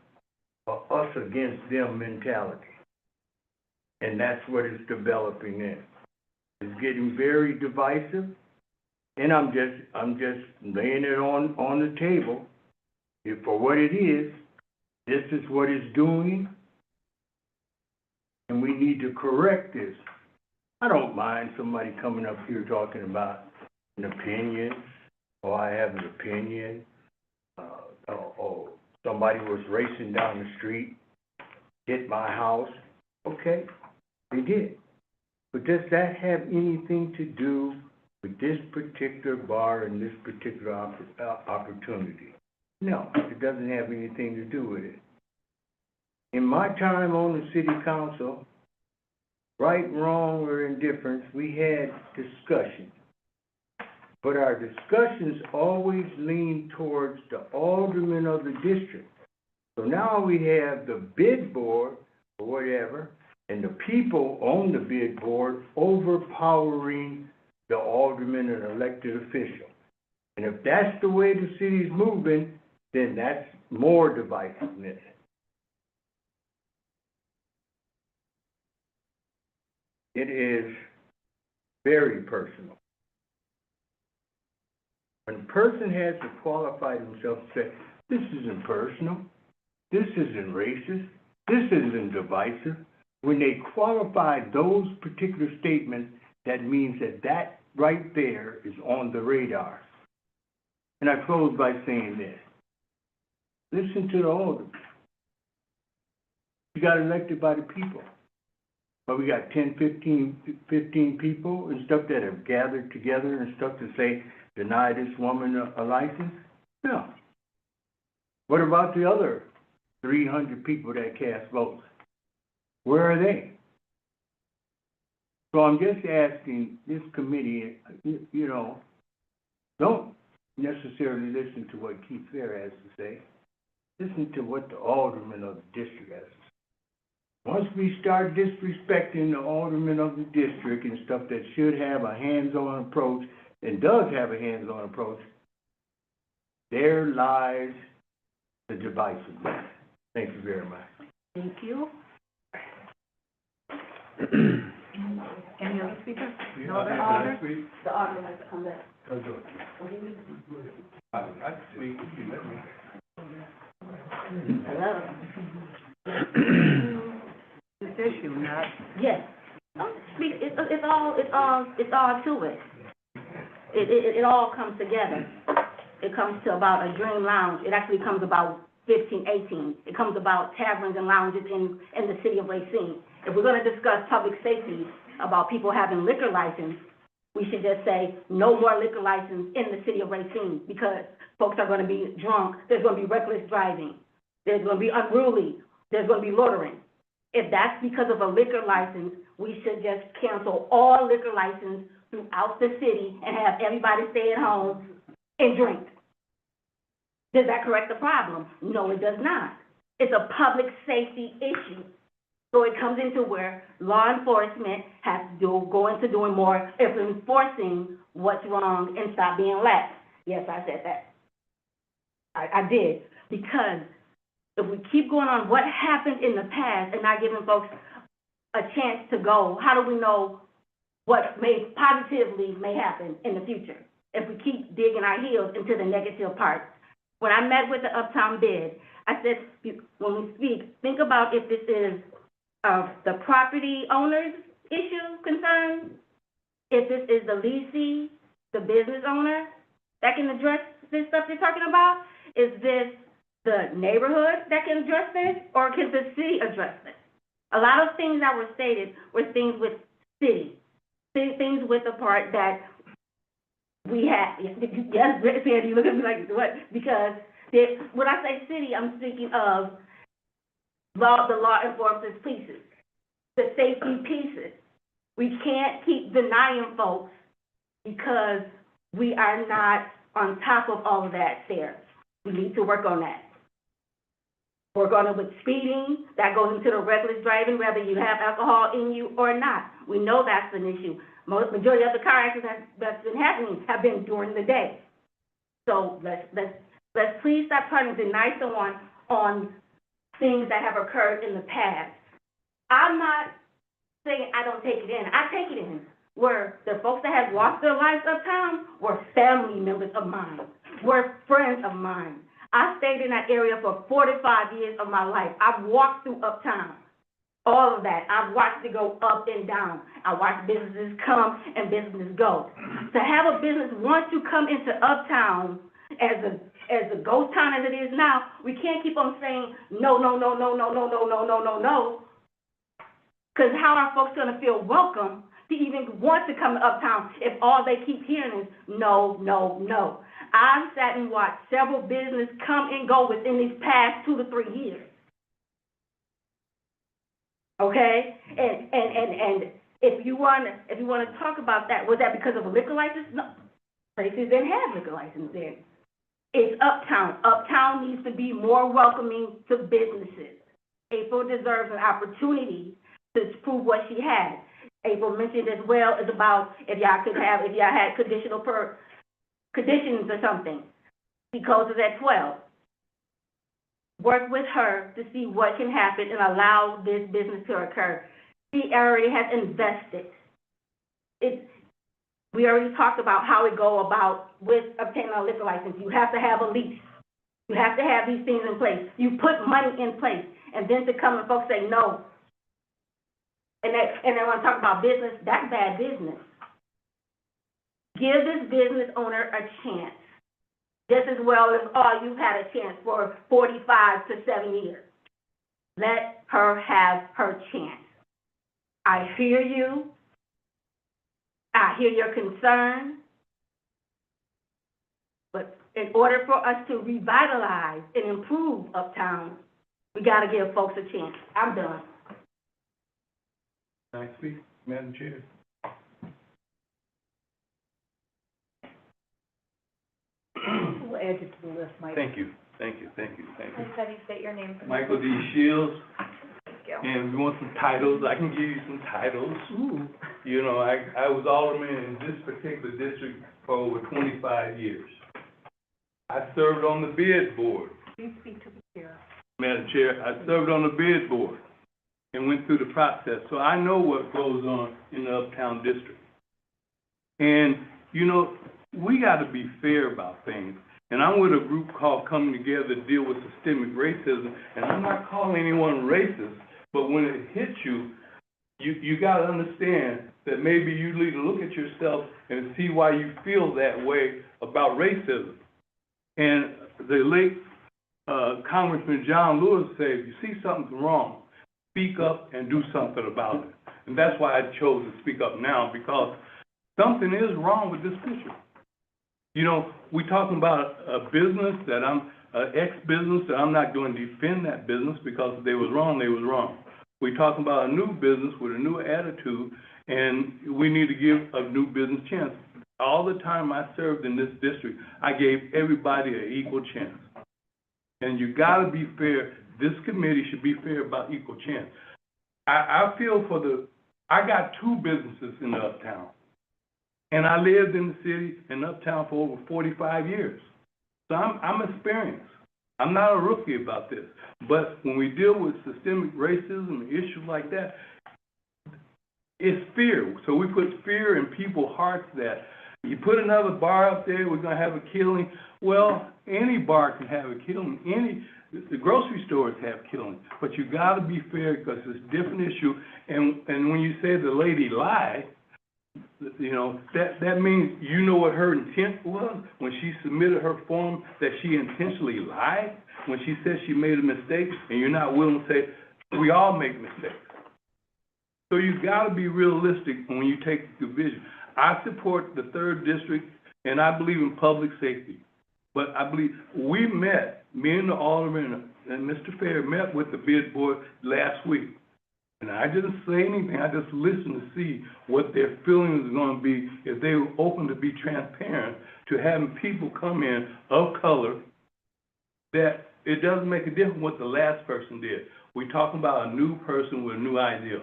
Q: a us against them mentality. And that's what it's developing in. It's getting very divisive, and I'm just laying it on the table. For what it is, this is what it's doing, and we need to correct this. I don't mind somebody coming up here talking about an opinion, or I have an opinion, or somebody was racing down the street, hit my house. Okay, they did. But does that have anything to do with this particular bar and this particular opportunity? No, it doesn't have anything to do with it. In my time on the city council, right, wrong, or indifference, we had discussions. But our discussions always leaned towards the aldermen of the district. So now we have the bid board, or whatever, and the people on the bid board overpowering the alderman and elected official. And if that's the way the city's moving, then that's more divisiveness. It is very personal. When a person has to qualify themselves and say, this isn't personal, This isn't racist. This isn't divisive. When they qualify those particular statements, that means that that right there is on the radar. And I close by saying this. Listen to the alderman. You got elected by the people. But we got 10, 15 people and stuff that have gathered together and stuff to say, deny this woman a license? No. What about the other 300 people that cast votes? Where are they? So I'm just asking this committee, you know, don't necessarily listen to what Keith Fair has to say. Listen to what the alderman of the district has to say. Once we start disrespecting the alderman of the district and stuff that should have a hands-on approach and does have a hands-on approach, there lies the divisiveness. Thank you very much.
A: Thank you. Any other speakers? No other alders?
H: The alderman has to come back. Hello?
A: This issue, not,
H: Yes. It's all to it. It all comes together. It comes to about a dream lounge. It actually comes about 15, 18. It comes about taverns and lounges in the city of Racine. If we're gonna discuss public safety about people having liquor license, we should just say no more liquor license in the city of Racine, because folks are gonna be drunk, there's gonna be reckless driving, there's gonna be unruly, there's gonna be loitering. If that's because of a liquor license, we should just cancel all liquor license throughout the city and have everybody stay at home and drink. Does that correct the problem? No, it does not. It's a public safety issue. So it comes into where law enforcement has to go into doing more of enforcing what's wrong and stop being lax. Yes, I said that. I did, because if we keep going on what happened in the past and not giving folks a chance to go, how do we know what may positively may happen in the future if we keep digging our heels into the negative part? When I met with the Uptown bid, I said, when we speak, think about if this is the property owner's issue, concern, if this is the leasing, the business owner that can address this stuff you're talking about, is this the neighborhood that can address this, or can the city address this? A lot of things that were stated were things with city, things with the part that we had. Yes, Sandy, you look at me like, what? Because when I say city, I'm thinking of the law enforcement pieces, the safety pieces. We can't keep denying folks because we are not on top of all of that there. We need to work on that. Work on it with speeding. That goes into the reckless driving, whether you have alcohol in you or not. We know that's an issue. Majority of the car accidents that's been happening have been during the day. So let's please stop trying to deny someone on things that have occurred in the past. I'm not saying I don't take it in. I take it in. Where the folks that have lost their lives uptown were family members of mine, were friends of mine. I stayed in that area for 45 years of my life. I've walked through uptown, all of that. I've watched it go up and down. I watched businesses come and businesses go. To have a business, once you come into uptown as a ghost town as it is now, we can't keep on saying no. Because how are folks going to feel welcome to even want to come to uptown if all they keep hearing is no? I've sat and watched several businesses come and go within these past 2 to 3 years. Okay? And if you want to talk about that, was that because of a liquor license? No. Places didn't have liquor license then. It's uptown. Uptown needs to be more welcoming to businesses. April deserves an opportunity to prove what she had. April mentioned as well is about if y'all had conditions or something. She closes at 12. Work with her to see what can happen and allow this business to occur. She already has invested. We already talked about how we go about with obtaining a liquor license. You have to have a lease. You have to have these things in place. You put money in place, and then to come and folks say no. And they want to talk about business, that's bad business. Give this business owner a chance, just as well as, you've had a chance for 45 to 7 years. Let her have her chance. I hear you. I hear your concern. But in order for us to revitalize and improve Uptown, we got to give folks a chance. I'm done.
B: Can I speak, Madam Chair?
A: We'll add you to the list, Mike.
Q: Thank you.
C: Please have you state your name for the
Q: Michael D. Shields,
C: Thank you.
Q: and if you want some titles, I can give you some titles.
A: Ooh.
Q: You know, I was alderman in this particular district for over 25 years. I served on the bid board.
A: Please speak to the chair.
Q: Madam Chair, I served on the bid board and went through the process, so I know what goes on in the Uptown District. And, you know, we gotta be fair about things. And I'm with a group called Coming Together to Deal with Systemic Racism, and I'm not calling anyone racist, but when it hits you, you gotta understand that maybe you need to look at yourself and see why you feel that way about racism. And the late Congressman John Lewis said, if you see something wrong, speak up and do something about it. And that's why I chose to speak up now, because something is wrong with this picture. You know, we talking about a business that ex-business that I'm not going to defend that business, because if they was wrong, they was wrong. We talking about a new business with a new attitude, and we need to give a new business chance. All the time I served in this district, I gave everybody an equal chance. And you gotta be fair. This committee should be fair about equal chance. I feel I got 2 businesses in the Uptown. And I lived in the city, in Uptown, for over 45 years. So I'm experienced. I'm not a rookie about this. But when we deal with systemic racism and issues like that, it's fear. So we put fear in people's hearts that you put another bar up there, we're gonna have a killing. Well, any bar can have a killing. The grocery stores have killings. But you gotta be fair, because it's a different issue. And when you say the lady lied, you know, that means you know what her intent was when she submitted her form, that she intentionally lied, when she said she made a mistake, and you're not willing to say, we all make mistakes. So you gotta be realistic when you take the division. I support the 3rd District, and I believe in public safety. But I believe we met, me and the alderman and Mr. Fair met with the bid board last week. And I didn't say anything, I just listened to see what their feelings are gonna be, if they were open to be transparent, to having people come in of color, that it doesn't make a difference what the last person did. We're talking about a new person with a new idea.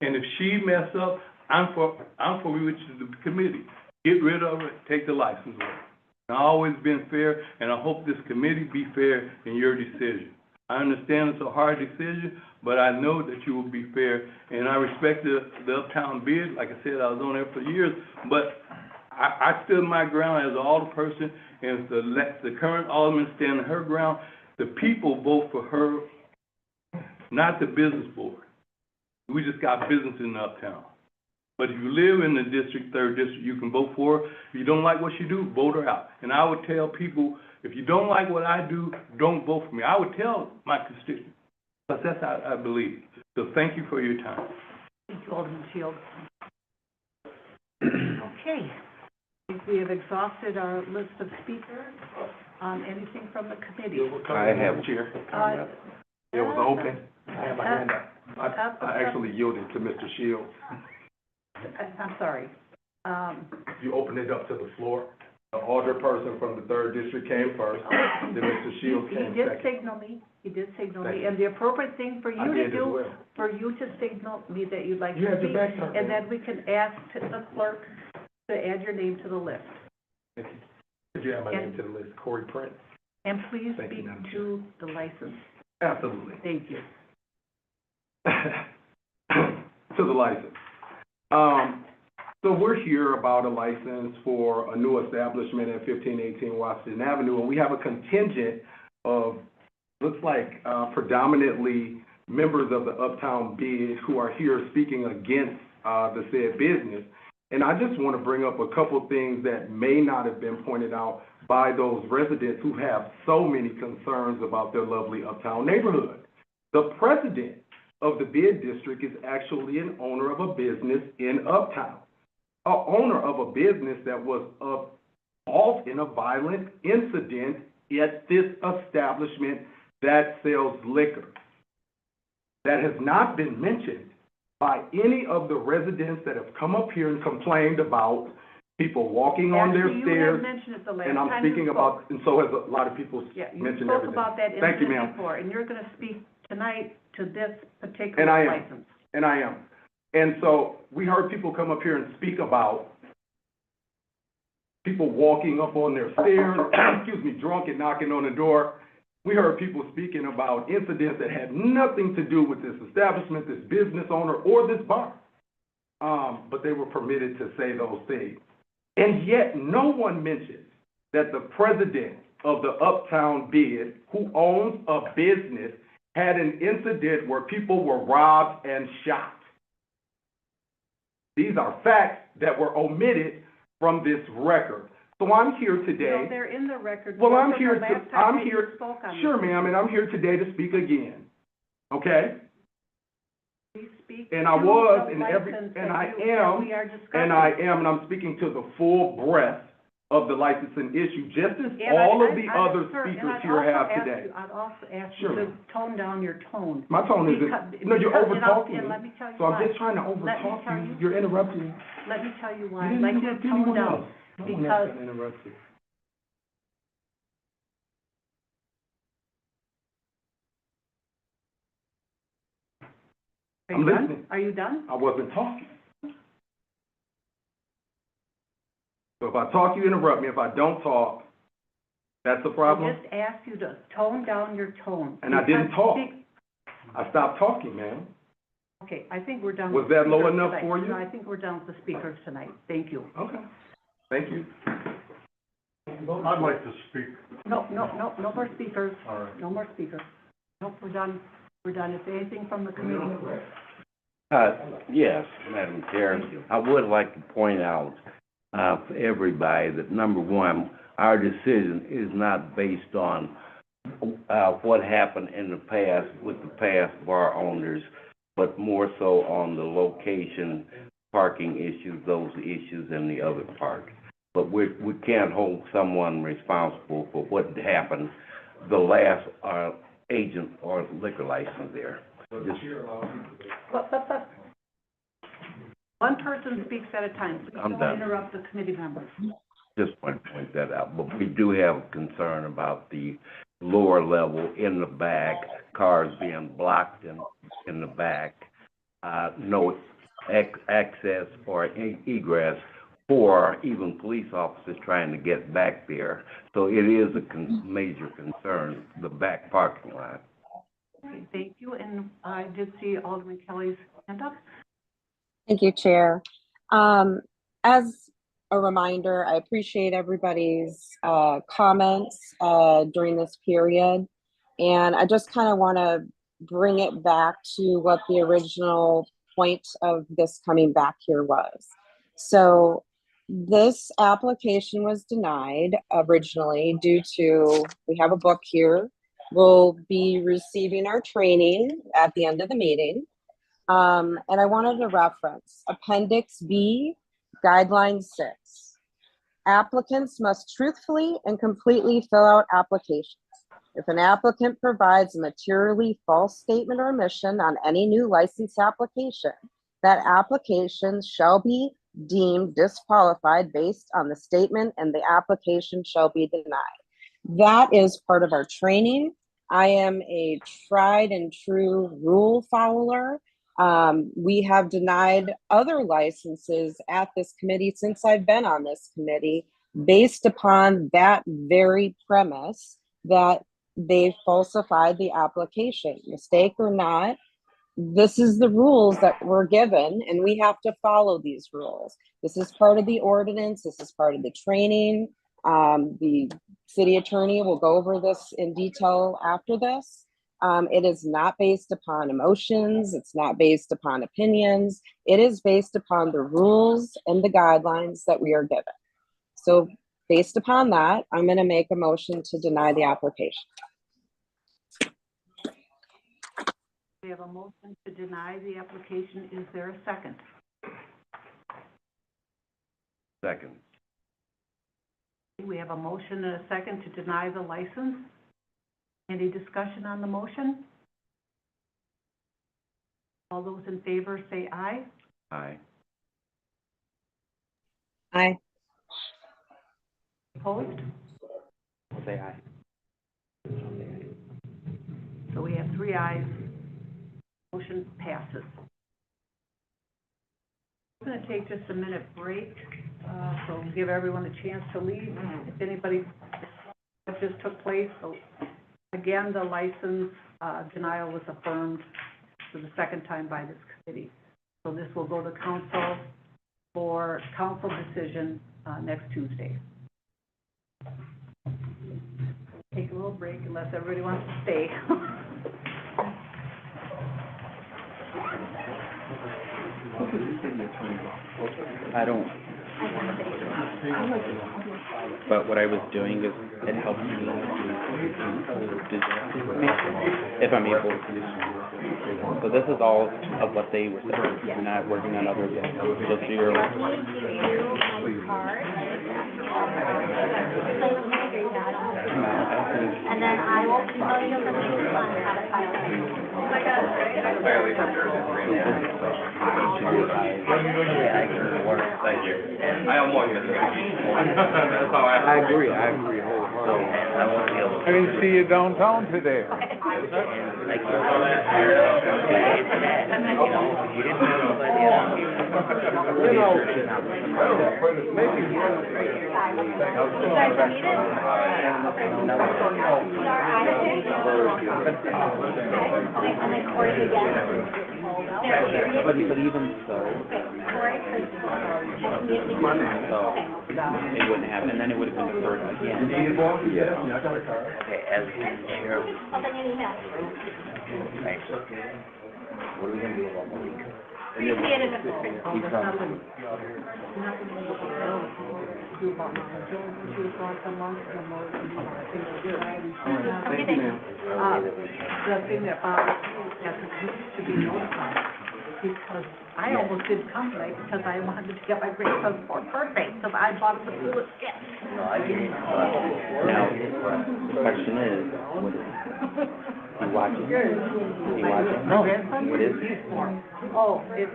Q: And if she mess up, I'm for the committee. Get rid of it, take the license away. I've always been fair, and I hope this committee be fair in your decision. I understand it's a hard decision, but I know that you will be fair, and I respect the Uptown bid. Like I said, I was on there for years, but I stood my ground as an alderperson, and if the current alderman standing her ground, the people vote for her, not the business board. We just got business in the Uptown. But if you live in the district, 3rd District, you can vote for her. If you don't like what she do, vote her out. And I would tell people, if you don't like what I do, don't vote for me. I would tell my constituents, but that's how I believe. So thank you for your time.
A: Thank you, Alderman Shields. Okay. I think we have exhausted our list of speakers. Anything from the committee?
D: I have,
K: Chair.
A: It was
K: open. I have my hand up. I actually yielded to Mr. Shields.
A: I'm sorry.
K: You opened it up to the floor. The alderperson from the 3rd District came first, then Mr. Shields came second.
A: He did signal me.
K: Thank you.
A: And the appropriate thing for
K: I
A: you to
K: did as
A: do,
K: well.
A: for you to signal me that you'd like
K: You
A: to
K: had your
A: speak,
K: back turned,
A: and
K: man.
A: then we can ask the clerk to add your name to the list.
K: Thank you. Could you add my name to the list? Corey Prince?
A: And please
K: Thank you,
A: speak
K: Madam
A: to the license.
K: Absolutely.
A: Thank you.
K: To the license. So we're here about a license for a new establishment at 1518 Washington Avenue, and we have a contingent
R: of, looks like predominantly members of the Uptown Bid who are here speaking against the said business. And I just want to bring up a couple things that may not have been pointed out by those residents who have so many concerns about their lovely Uptown neighborhood. The president of the bid district is actually an owner of a business in Uptown, an owner of a business that was involved in a violent incident at this establishment that sells liquor. That has not been mentioned by any of the residents that have come up here and complained about people walking on their
A: Actually,
R: stairs.
A: you had mentioned it the last
R: And
A: time
R: I'm
A: you
R: speaking
A: spoke.
R: about, and so has a lot of people
A: Yeah, you
R: mentioned
A: spoke
R: everything.
A: about that
R: Thank you,
A: incident
R: ma'am.
A: before, and you're gonna speak tonight to this
R: And
A: particular
R: I am.
A: license.
R: And I am. And so we heard people come up here and speak about people walking up on their stairs, excuse me, drunk and knocking on the door. We heard people speaking about incidents that had nothing to do with this establishment, this business owner, or this bar. But they were permitted to say those things. And yet no one mentions that the president of the Uptown Bid, who owns a business, had an incident where people were robbed and shot. These are facts that were omitted from this record. So I'm here today.
A: No, they're in the record.
R: Well, I'm
A: From
R: here
A: the
R: to,
A: last time
R: I'm
A: that you
R: here,
A: spoke on
R: sure,
A: this.
R: ma'am, and I'm here today to speak again, okay?
A: We speak
R: And I
A: to
R: was,
A: the
R: and every,
A: license
R: and
A: that
R: I
A: you- that
R: am,
A: we are discussing.
R: and I am, and I'm speaking to the full breadth of the licensing issue, just as
A: And
R: all
A: I-
R: of the
A: I-
R: other
A: sir, and
R: speakers
A: I'd
R: here
A: also
R: have
A: ask
R: today.
A: you- I'd also ask you
R: Sure,
A: to
R: ma'am.
A: tone down your tone.
R: My tone isn't,
A: Because-
R: no, you're
A: because-
R: over-talking
A: and
R: me.
A: let me tell you
R: So I'm
A: why.
R: just trying to
A: Let me
R: over-talk
A: tell
R: you.
A: you-
R: You're interrupting.
A: Let me tell you
R: You
A: why. I'd
R: didn't
A: like you to
R: interrupt
A: tone
R: anyone
A: down.
R: else. No one else
A: Because
R: got interrupted.
A: Are
R: I'm
A: you done?
R: listening.
A: Are you done?
R: I wasn't talking. So if I talk, you interrupt me. If I don't talk, that's the problem?
A: I just asked you to tone down your tone.
R: And I didn't
A: Because
R: talk.
A: speak-
R: I stopped talking, ma'am.
A: Okay, I think we're done
R: Was
A: with
R: that low
A: speakers
R: enough
A: tonight.
R: for you?
A: No, I think we're done with the speakers tonight. Thank you.
R: Okay. Thank you.
I: I'd like to speak.
A: No more speakers.
I: All right.
A: No more speakers. Nope, we're done. We're done. If anything from the committee.
D: Yes, Madam Chair.
A: Thank you.
D: I would like to point out, for everybody that, number one, our decision is not based on, what happened in the past with the past bar owners, but more so on the location, parking issues, those issues, and the other part. But we can't hold someone responsible for what happened, the last, agent or liquor license there. Just,
A: But, one person speaks at a time. Please
D: I'm
A: don't
D: done.
A: interrupt the committee members.
D: just want to point that out, but we do have a concern about the lower level in the back, cars being blocked in the back, no access or egress for even police officers trying to get back there. So it is a major concern, the back parking lot.
A: Okay, thank you, and I did see Alderman Kelly's hand up.
E: Thank you, Chair. As a reminder, I appreciate everybody's comments during this period. And I just kind of want to bring it back to what the original point of this coming back here was. So this application was denied originally due to, we have a book here. We'll be receiving our training at the end of the meeting. And I wanted to reference Appendix B, Guideline 6. Applicants must truthfully and completely fill out applications. If an applicant provides a materially false statement or omission on any new license application, that application shall be deemed disqualified based on the statement and the application shall be denied. That is part of our training. I am a tried and true rule follower. We have denied other licenses at this committee since I've been on this committee based upon that very premise that they falsified the application. Mistake or not, this is the rules that we're given and we have to follow these rules. This is part of the ordinance. This is part of the training. The city attorney will go over this in detail after this. It is not based upon emotions. It's not based upon opinions. It is based upon the rules and the guidelines that we are given. So based upon that, I'm going to make a motion to deny the application.
A: We have a motion to deny the application. Is there a second?
D: Second.
A: We have a motion and a second to deny the license. Any discussion on the motion? All those in favor say aye.
D: Aye.
E: Aye.
A: Opposed?
M: I'll say aye.
A: So we have 3 ayes. Motion passes. We're going to take just a minute break, so give everyone a chance to leave. If anybody, that just took place, so again, the license denial was affirmed for the second time by this committee. So this will go to council for council decision next Tuesday. Take a little break unless everybody wants to stay.
F: I don't. But what I was doing is, it helps me to if I'm able to. So this is all of what they were saying, you're not working on other, just your.
C: Let me give you my card. And then I will email you the link on how to file it.
D: Thank you. I am one. That's how I agree wholeheartedly.
B: I didn't see you downtown today.
F: But even so, it wouldn't happen, and then it would have been deferred again.
N: Okay, as chair,
C: I'll send you an email.
N: thanks. What are we gonna do about Malika?
C: Appreciate it.
N: Keep coming.
A: The thing that bothers me is that the committee should be notified, because I almost didn't come tonight because I wanted to get my grandson's birthday, so I bought him the coolest gift.
N: No, I get it,
F: Now, the question is, what is, you watching? You watching?
A: My grandson?
F: What is?
A: Oh, it's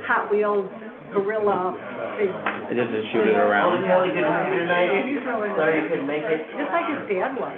A: Hot Wheels Gorilla.
F: I just shoot it around.
N: Sorry you couldn't make it.
A: Just like his dad was.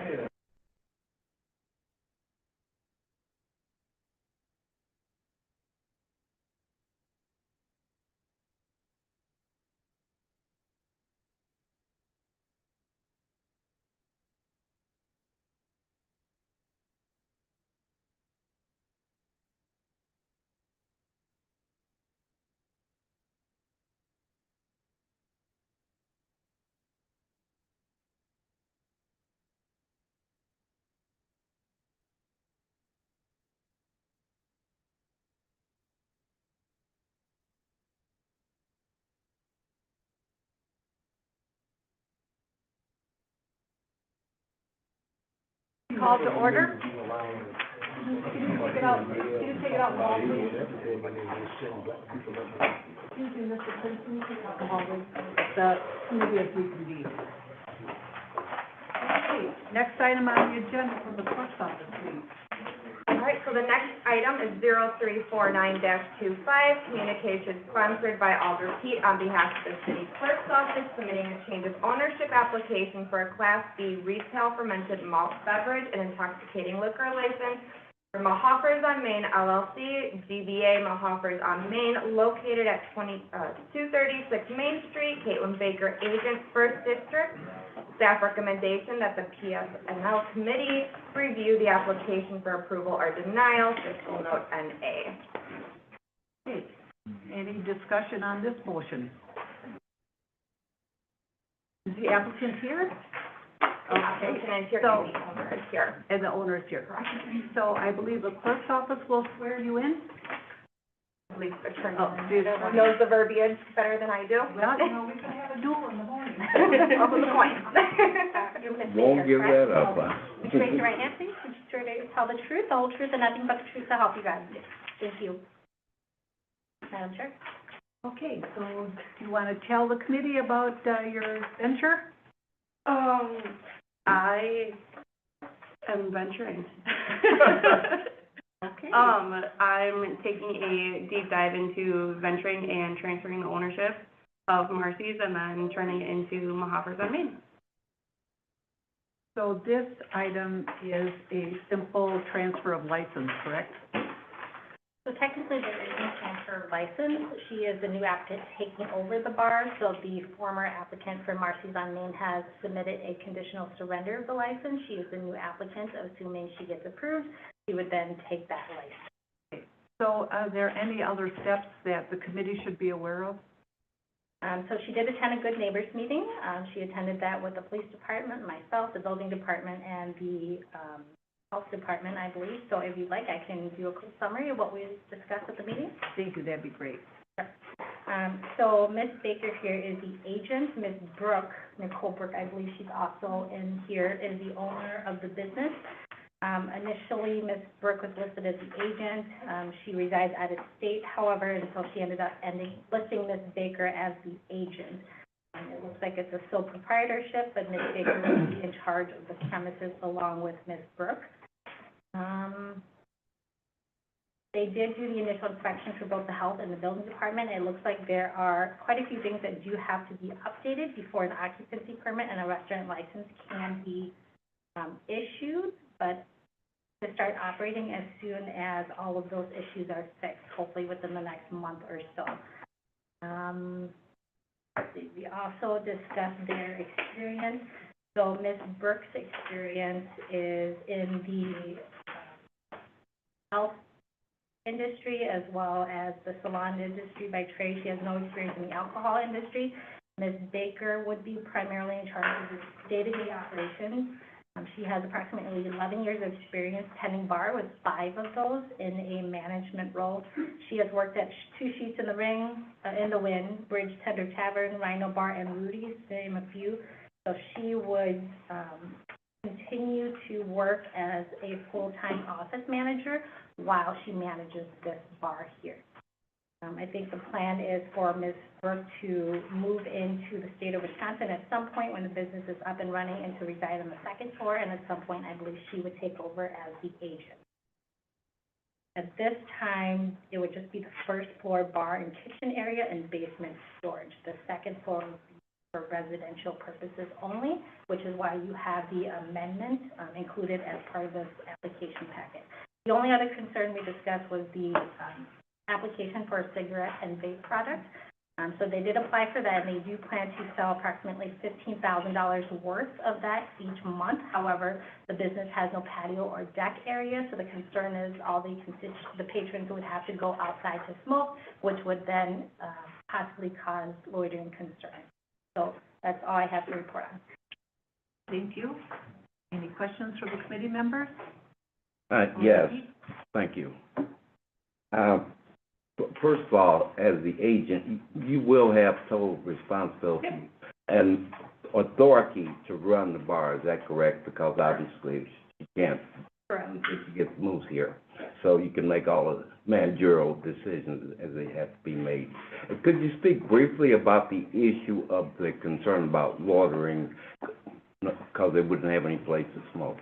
A: Call to order. Can you take it out, Wall, please? Excuse me, Mr. Clinton, can you take out the hallway? The committee has reconvened. Okay, next item on the agenda from the clerk's office, please.
G: All right, so the next item is 0349-25, communication sponsored by Alder Pete on behalf of the city clerk's office, submitting a change of ownership application for a Class B retail fermented malt beverage and intoxicating liquor license for Mahofers on Main LLC, DBA Mahofers on Main, located at 236 Main Street, Caitlin Baker, agent, First District. Staff recommendation that the PSNL committee review the application for approval or denial, fiscal note NA.
A: Okay, any discussion on this motion? the applicant's here?
G: The applicant is here,
A: So-
G: and the owner is here.
A: And the owner is here. So I believe the clerk's office will swear you in?
G: I believe the attorney
A: Oh,
G: knows the verbiage better than I do.
A: Well, you know, we can have a duel in the morning.
G: Up in the point.
C: You're Ms.
D: Won't
C: Baker,
D: give
C: correct?
D: that up,
C: Would you raise your right hand, please? Would you swear to tell the truth, the whole truth, and nothing but the truth to help you guys? Thank you. Madam Chair?
A: Okay, so do you want to tell the committee about, your venture?
J: I am venturing.
A: Okay.
J: I'm taking a deep dive into venturing and transferring the ownership of Marcy's and then turning it into Mahafers on Main.
A: So this item is a simple transfer of license, correct?
C: So technically, there is no transfer of license. She is the new applicant taking over the bar, so the former applicant for Marcy's on Main has submitted a conditional surrender of the license. She is the new applicant, assuming she gets approved, she would then take that license.
A: So are there any other steps that the committee should be aware of?
C: So she did attend a Good Neighbors meeting. She attended that with the police department, myself, the building department, and the, health department, I believe. So if you'd like, I can do a quick summary of what we discussed at the meeting.
A: Thank you, that'd be great.
C: So Ms. Baker here is the agent. Ms. Brooke, Nicole Brooke, I believe she's also in here, is the owner of the business. Initially, Ms. Brooke was listed as the agent. She resides out of state, however, until she ended up listing Ms. Baker as the agent. It looks like it's a sole proprietorship, but Ms. Baker will be in charge of the premises along with Ms. Brooke. They did do the initial inspection for both the health and the building department. It looks like there are quite a few things that do have to be updated before an occupancy permit and a restaurant license can be issued, but to start operating as soon as all of those issues are fixed, hopefully within the next month or so. We also discussed their experience. So Ms. Brooke's experience is in the health industry as well as the salon industry by trade. She has no experience in the alcohol industry. Ms. Baker would be primarily in charge of the day-to-day operations. She has approximately 11 years of experience tending bar, with 5 of those in a management role. She has worked at Two Sheets in the Ring, in the Wind, Bridge Tender Tavern, Rhino Bar, and Rudy's, to name a few. So she would continue to work as a full-time office manager while she manages this bar here. I think the plan is for Ms. Brooke to move into the state of Wisconsin at some point when the business is up and running and to reside on the second floor, and at some point, I believe she would take over as the agent. At this time, it would just be the first floor bar and kitchen area and basement storage. The second floor would be for residential purposes only, which is why you have the amendment included as part of this application packet. The only other concern we discussed was the application for a cigarette and vape product. So they did apply for that, and they do plan to sell approximately $15,000 worth of that each month. However, the business has no patio or deck area, so the concern is all the patrons would have to go outside to smoke, which would then possibly cause loitering concerns. So that's all I have to report on.
A: Thank you. Any questions from the committee members?
D: Yes, thank you. First of all, as the agent, you will have total responsibility and authority to run the bar, is that correct? Because obviously she can't, if she moves here. So you can make all of the managerial decisions as they have to be made. Could you speak briefly about the issue of the concern about loitering, because they wouldn't have any place to smoke?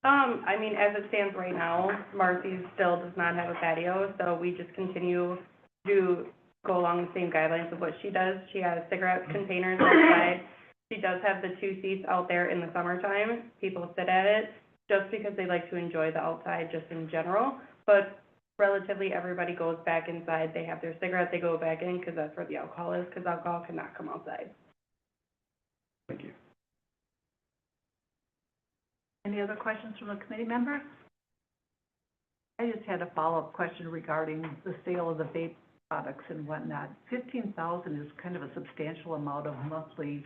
J: I mean, as it stands right now, Marcy's still does not have a patio, so we just continue to go along the same guidelines of what she does. She has cigarette containers outside. She does have the 2 seats out there in the summertime. People sit at it just because they like to enjoy the outside just in general. But relatively everybody goes back inside. They have their cigarette, they go back in because that's where the alcohol is, because alcohol cannot come outside.
D: Thank you.
A: Any other questions from the committee members? I just had a follow-up question regarding the sale of the vape products and whatnot. $15,000 is kind of a substantial amount of monthly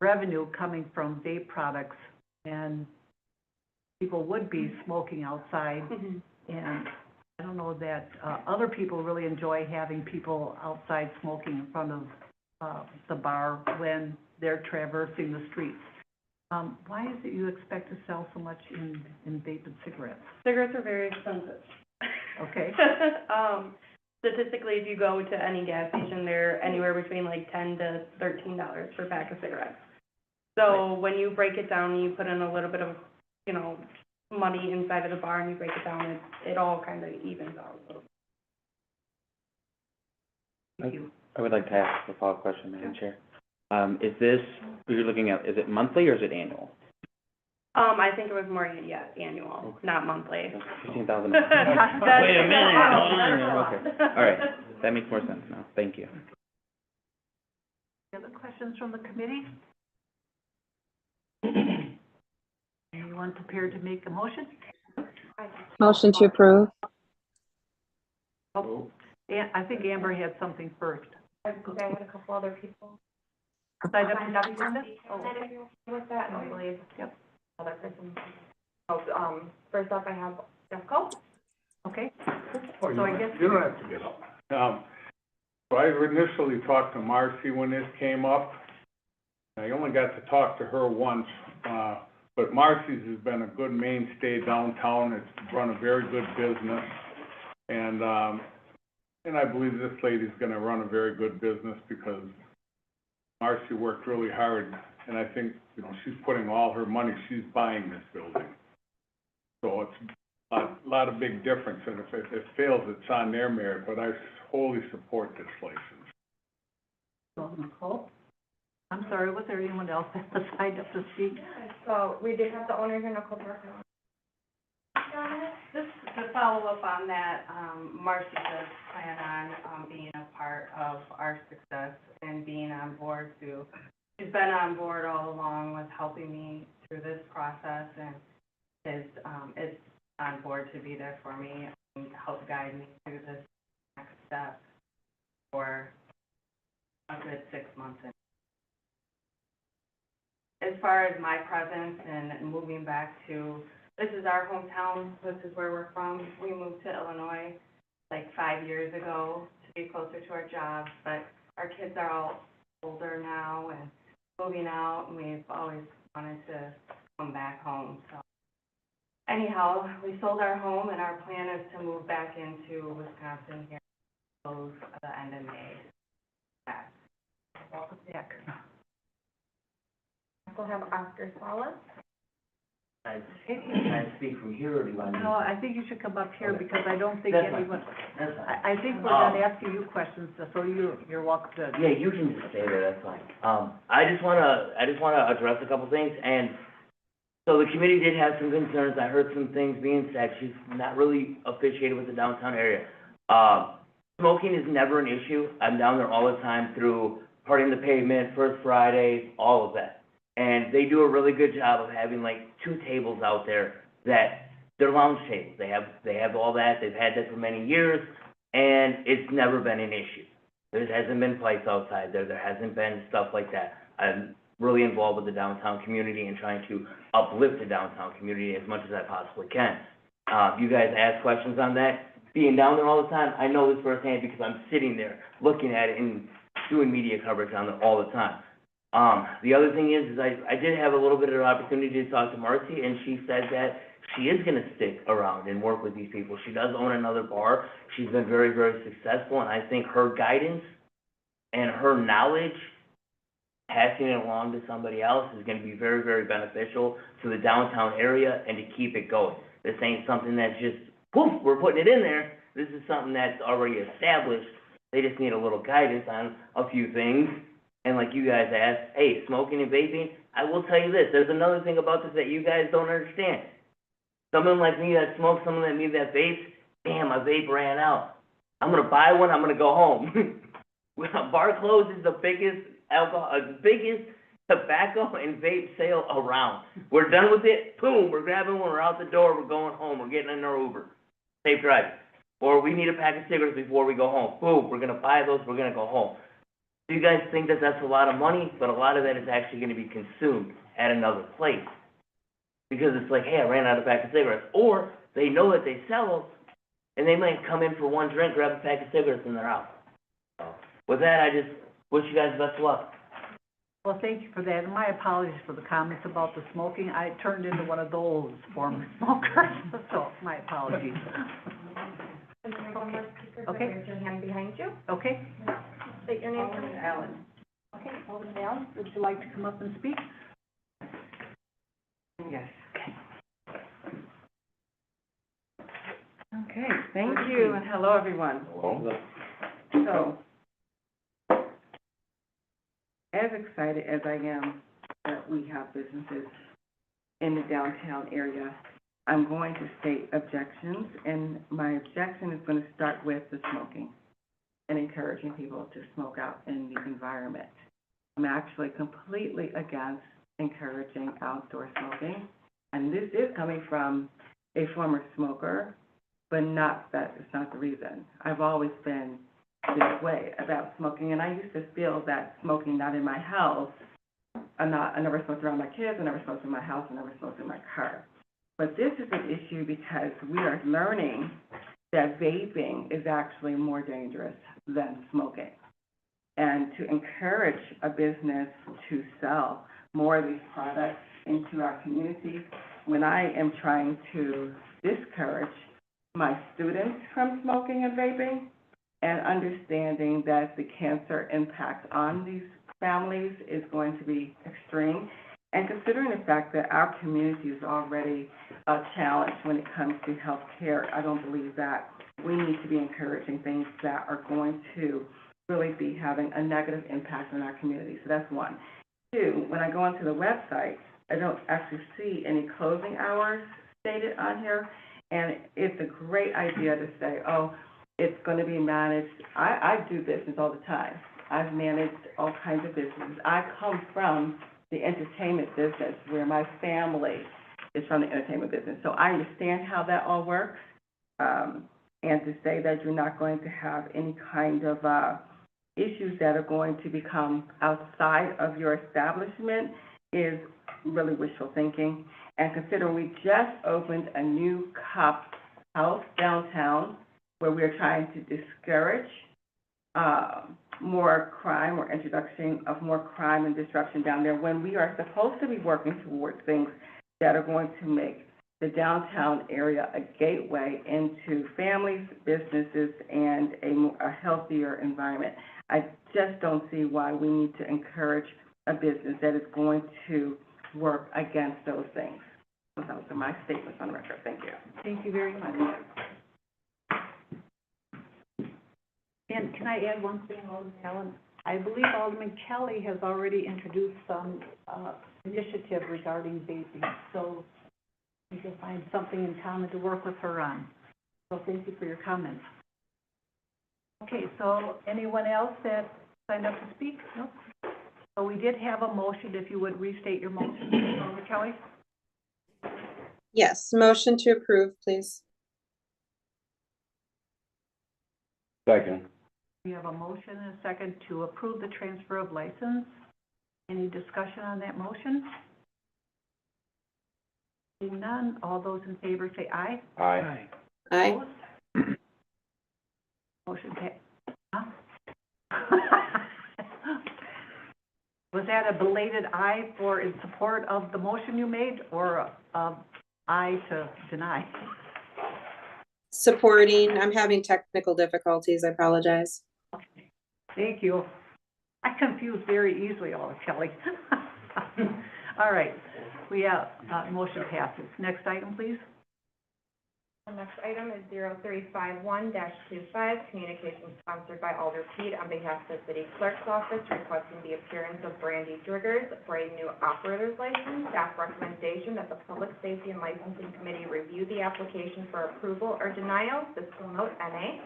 A: revenue coming from vape products, and people would be smoking outside, and I don't know that, other people really enjoy having people outside smoking in front of, the bar when they're traversing the streets. Why is it you expect to sell so much in vape and cigarettes?
J: Cigarettes are very expensive.
A: Okay.
J: Statistically, if you go to any gas station, they're anywhere between like $10 to $13 per pack of cigarettes. So when you break it down and you put in a little bit of, you know, money inside of the bar and you break it down, it all kind of evens out a little bit.
A: Thank you.
S: I would like to ask a follow-up question, Madam Chair. Is this, you're looking at, is it monthly or is it annual?
J: I think it was more, yeah, annual, not monthly.
S: $15,000. Wait a
J: minute,
S: hold on. Okay, all right, that makes more sense now, thank you.
A: Any other questions from the committee? Anyone prepared to make a motion?
E: Motion to approve.
A: Oh, I think Amber had something first.
G: I had a couple other people.
A: Signed up
G: Signed
A: to
G: up
A: speak
G: for
A: on this?
G: speak on it if you're okay with that, and I believe
A: Yep.
G: other person. Oh, first up I have Jeff Cole.
A: Okay.
B: Oh,
A: So I guess.
B: you don't have to get up. So I initially talked to Marcy when this came up. I only got to talk to her once, but Marcy's has been a good mainstay downtown. It's run a very good business. And I believe this lady's gonna run a very good business because Marcy worked really hard, and I think, you know, she's putting all her money, she's buying this building. So it's a lot of big difference, and if it fails, it's on their merit, but I wholly support this license.
A: So, Nicole? I'm sorry, was there anyone else that was signed up to speak?
G: So we did have the owner here, Nicole Parker.
J: Just to follow up on that, Marcy does plan on being a part of our success and being on board too. She's been on board all along with helping me through this process and is on board to be there for me and help guide me through this next step for a good 6 months. As far as my presence and moving back to, this is our hometown, this is where we're from. We moved to Illinois like 5 years ago to be closer to our jobs, but our kids are all older now and moving out, and we've always wanted to come back home. So anyhow, we sold our home, and our plan is to move back into Wisconsin here, close at the end of May.
A: Welcome back.
G: I also have Oscar Salas.
N: Can I speak from here, or do you want me?
A: No, I think you should come up here because I don't think
N: That's fine.
A: anyone,
N: That's fine.
A: I think we're gonna ask you questions, so you're welcome to.
N: Yeah, you can just stay there, that's fine. I just wanna address a couple things, and so the committee did have some concerns. I heard some things being said. She's not really officiated with the downtown area. Smoking is never an issue. I'm down there all the time through Parting the Pavement, First Fridays, all of that. And they do a really good job of having like 2 tables out there that they're lounge tables. They have all that. They've had that for many years, and it's never been an issue. There hasn't been fights outside there. There hasn't been stuff like that. I'm really involved with the downtown community and trying to uplift the downtown community as much as I possibly can. You guys ask questions on that. Being down there all the time, I know this firsthand because I'm sitting there looking at it and doing media coverage on it all the time. The other thing is I did have a little bit of an opportunity to talk to Marcy, and she said that she is gonna stick around and work with these people. She does own another bar. She's been very, very successful, and I think her guidance and her knowledge, passing it along to somebody else, is gonna be very, very beneficial to the downtown area and to keep it going. This ain't something that's just, poof, we're putting it in there. This is something that's already established. They just need a little guidance on a few things. And like you guys asked, hey, smoking and vaping, I will tell you this, there's another thing about this that you guys don't understand. Someone like me that smokes, someone like me that vapes, damn, my vape ran out. I'm gonna buy one, I'm gonna go home. Bar closed is the biggest tobacco and vape sale around. We're done with it, boom, we're grabbing one, we're out the door, we're going home, we're getting in our Uber. Safe driving. Or we need a pack of cigarettes before we go home. Boom, we're gonna buy those, we're gonna go home. So you guys think that that's a lot of money, but a lot of that is actually gonna be consumed at another place. Because it's like, hey, I ran out of pack of cigarettes, or they know that they sell them, and they might come in for one drink, grab a pack of cigarettes, and they're out. So, with that, I just wish you guys best of luck.
A: Well, thank you for that, and my apologies for the comments about the smoking. I turned into one of those former smokers, so my apologies.
G: And then one more speaker, so
A: Okay.
G: raise your hand behind you.
A: Okay?
G: State your name,
A: Alderman
G: please.
A: Allen. Okay, Alderman Allen, would you like to come up and speak?
T: Yes.
A: Okay.
T: Okay, thank you, and hello, everyone.
D: Hello?
T: So, as excited as I am that we have businesses in the downtown area, I'm going to state objections, and my objection is going to start with the smoking and encouraging people to smoke out in the environment. I'm actually completely against encouraging outdoor smoking, and this is coming from a former smoker, but that is not the reason. I've always been this way about smoking, and I used to feel that smoking not in my house, I never smoked around my kids, I never smoked in my house, I never smoked in my car. But this is an issue because we are learning that vaping is actually more dangerous than smoking. And to encourage a business to sell more of these products into our community, when I am trying to discourage my students from smoking and vaping, and understanding that the cancer impact on these families is going to be extreme, and considering the fact that our community is already challenged when it comes to health care, I don't believe that we need to be encouraging things that are going to really be having a negative impact on our community. So that's one. Two, when I go onto the website, I don't actually see any closing hours stated on here, and it's a great idea to say, oh, it's going to be managed. I do business all the time. I've managed all kinds of businesses. I come from the entertainment business where my family is from the entertainment business. So I understand how that all works. And to say that you're not going to have any kind of issues that are going to become outside of your establishment is really wishful thinking. And considering we just opened a new cop house downtown where we're trying to discourage more crime or introduction of more crime and disruption down there, when we are supposed to be working towards things that are going to make the downtown area a gateway into families, businesses, and a healthier environment. I just don't see why we need to encourage a business that is going to work against those things. So those are my statements on record. Thank you.
A: Thank you very much. And can I add one thing, Alderman Allen? I believe Alderman Kelly has already introduced some initiative regarding vaping, so we can find something in common to work with her on. So thank you for your comments. Okay, so anyone else that signed up to speak? No? So we did have a motion. If you would restate your motion, Alderman Kelly?
E: Yes, motion to approve, please.
D: Second.
A: We have a motion and a second to approve the transfer of license. Any discussion on that motion? Seeing none, all those in favor say aye.
D: Aye.
E: Aye.
A: Opposed? Motion huh? Was that a belated aye for in support of the motion you made, or aye to deny?
E: Supporting. I'm having technical difficulties. I apologize.
A: Thank you. I confuse very easily, Kelly. All right, we have, motion passes. Next item, please.
G: The next item is 0351-25, communication sponsored by Alder Pete on behalf of the city clerk's office requesting the appearance of Brandy Driggers for a new operator's license. Staff recommendation that the Public Safety and Licensing Committee review the application for approval or denial. Fiscal note NA.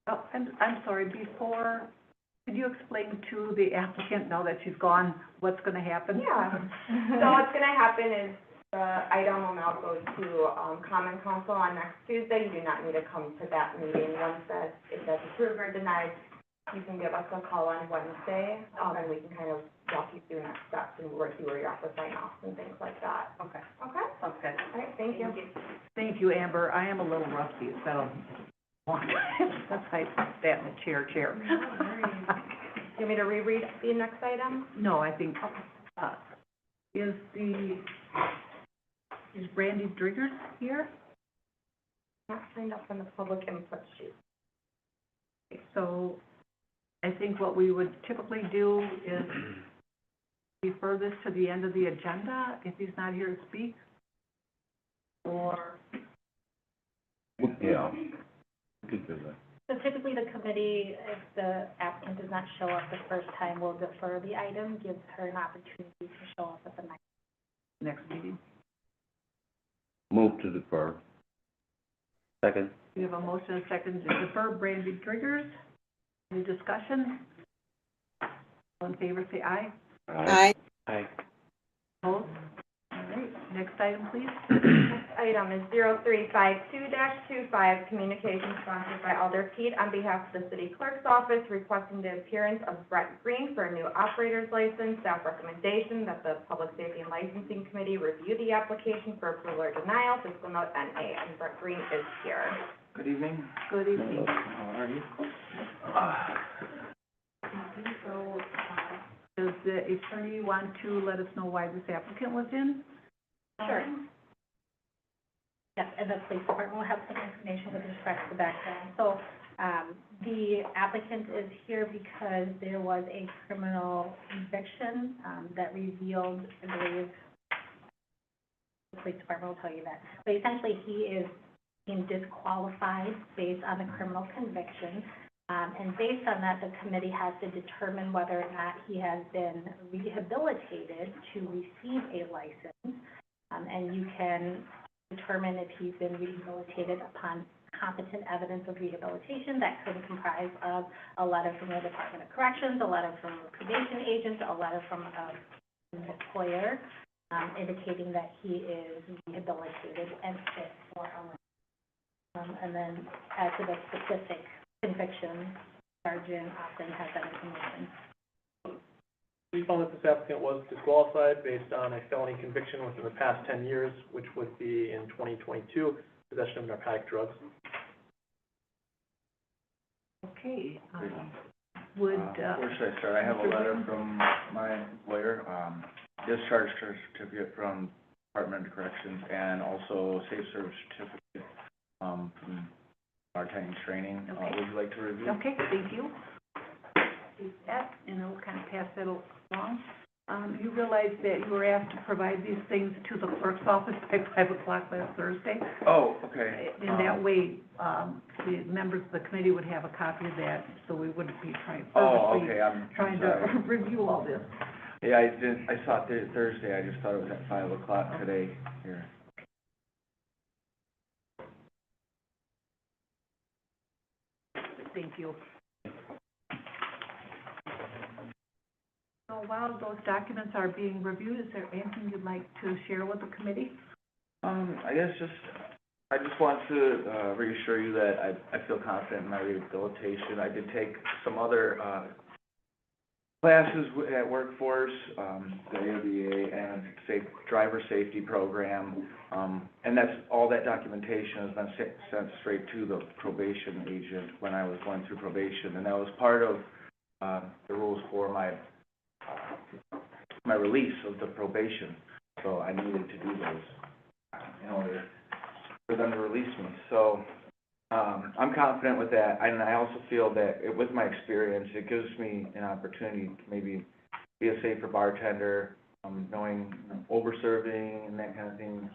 A: Oh, I'm sorry, before, could you explain to the applicant, now that she's gone, what's gonna happen?
G: Yeah. So what's gonna happen is the item will now go to, Common Council on next Tuesday. You do not need to come to that meeting. Once if that's approved or denied, you can give us a call on Wednesday, and we can kind of walk you through next steps and see where you're at with sign-offs and things like that.
A: Okay,
G: Okay?
A: sounds good.
G: All right, thank you.
A: Thank you, Amber. I am a little rusty. It's been a long time since I sat in the chair.
G: Do you want me to reread the next item?
A: No, I think, is Brandy Driggers here?
G: Not signed up on the public input sheet.
A: So I think what we would typically do is refer this to the end of the agenda if he's not here to speak. Or,
D: Yeah. Good for that.
C: So typically, the committee, if the applicant does not show up the first time, will defer the item, gives her an opportunity to show up at the
A: next meeting.
D: Move to defer.
S: Second.
A: We have a motion and a second to defer Brandy Driggers. Any discussion? All in favor, say aye.
E: Aye.
S: Aye.
A: Opposed? All right, next item, please.
G: Next item is 0352-25, communication sponsored by Alder Pete on behalf of the city clerk's office requesting the appearance of Brett Green for a new operator's license. Staff recommendation that the Public Safety and Licensing Committee review the application for approval or denial, fiscal note NA, and Brett Green is here.
F: Good evening.
A: Good evening.
F: How are you?
A: So, does the attorney want to let us know why this applicant was in?
C: Sure. Yes, and the police department will have some information with respect to the background. So, the applicant is here because there was a criminal conviction, that revealed, I believe, the police department will tell you that. But essentially, he is being disqualified based on the criminal conviction. And based on that, the committee has to determine whether or not he has been rehabilitated to receive a license. And you can determine if he's been rehabilitated upon competent evidence of rehabilitation. That could comprise of a letter from the Department of Corrections, a letter from a probation agent, a letter from an employer, indicating that he is rehabilitated and fit for a license. And then as to the specific conviction, Sergeant often has that information.
U: We found that this applicant was disqualified based on a felony conviction within the past 10 years, which would be in 2022, possession of narcotic drugs.
A: Okay, would,
F: Where should I start? I have a letter from my employer, discharge certificate from Department of Corrections, and also safe service certificate, from bartending training.
A: Okay.
F: Would you like to review?
A: okay, thank you. Do that, and we'll kind of pass that along. You realize that you were asked to provide these things to the clerk's office by 5 o'clock last Thursday?
F: Oh, okay.
A: And that way, the members of the committee would have a copy of that, so we wouldn't be trying
F: I'm
A: to
F: sorry.
A: review all this.
F: Yeah, I saw it Thursday, I just thought it was at 5 o'clock today here.
A: Thank you. So while those documents are being reviewed, is there anything you'd like to share with the committee?
F: I guess I just want to reassure you that I feel confident in my rehabilitation. I did take some other classes at Workforce, the AODA and driver safety program, and that's, all that documentation has been sent straight to the probation agent when I was going through probation, and that was part of the rules for my release of the probation, so I needed to do those in order for them to release me. So I'm confident with that, and I also feel that with my experience, it gives me an opportunity to maybe be a safer bartender, knowing over-serving and that kind of thing.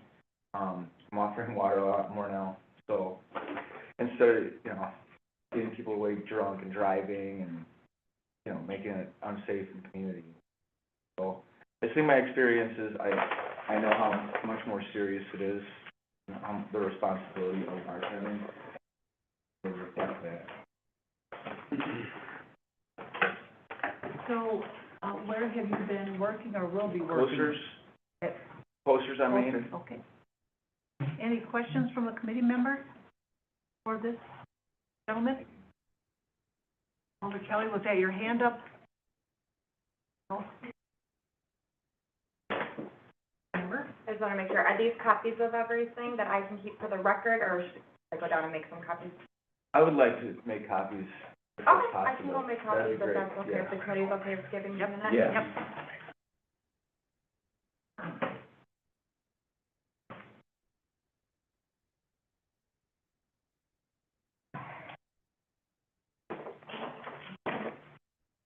F: I'm offering water a lot more now, so instead of, getting people away drunk and driving and, making it unsafe in the community. So I think my experiences, I know how much more serious it is, the responsibility of bartending. To reflect that.
A: So, where have you been working or will be working?
F: Posters on Main.
A: Okay. Any questions from a committee member for this gentleman? Alder Kelly, was that your hand up? No? Amber?
G: I just wanna make sure, are these copies of everything that I can keep for the record, or should I go down and make some copies?
F: I would like to make copies if
G: Okay,
F: that's possible.
G: I can go make
F: That'd be
G: copies, if
F: great,
G: that's okay,
F: yeah.
G: if the committee's okay with giving me a minute?
F: Yeah.
A: Yep.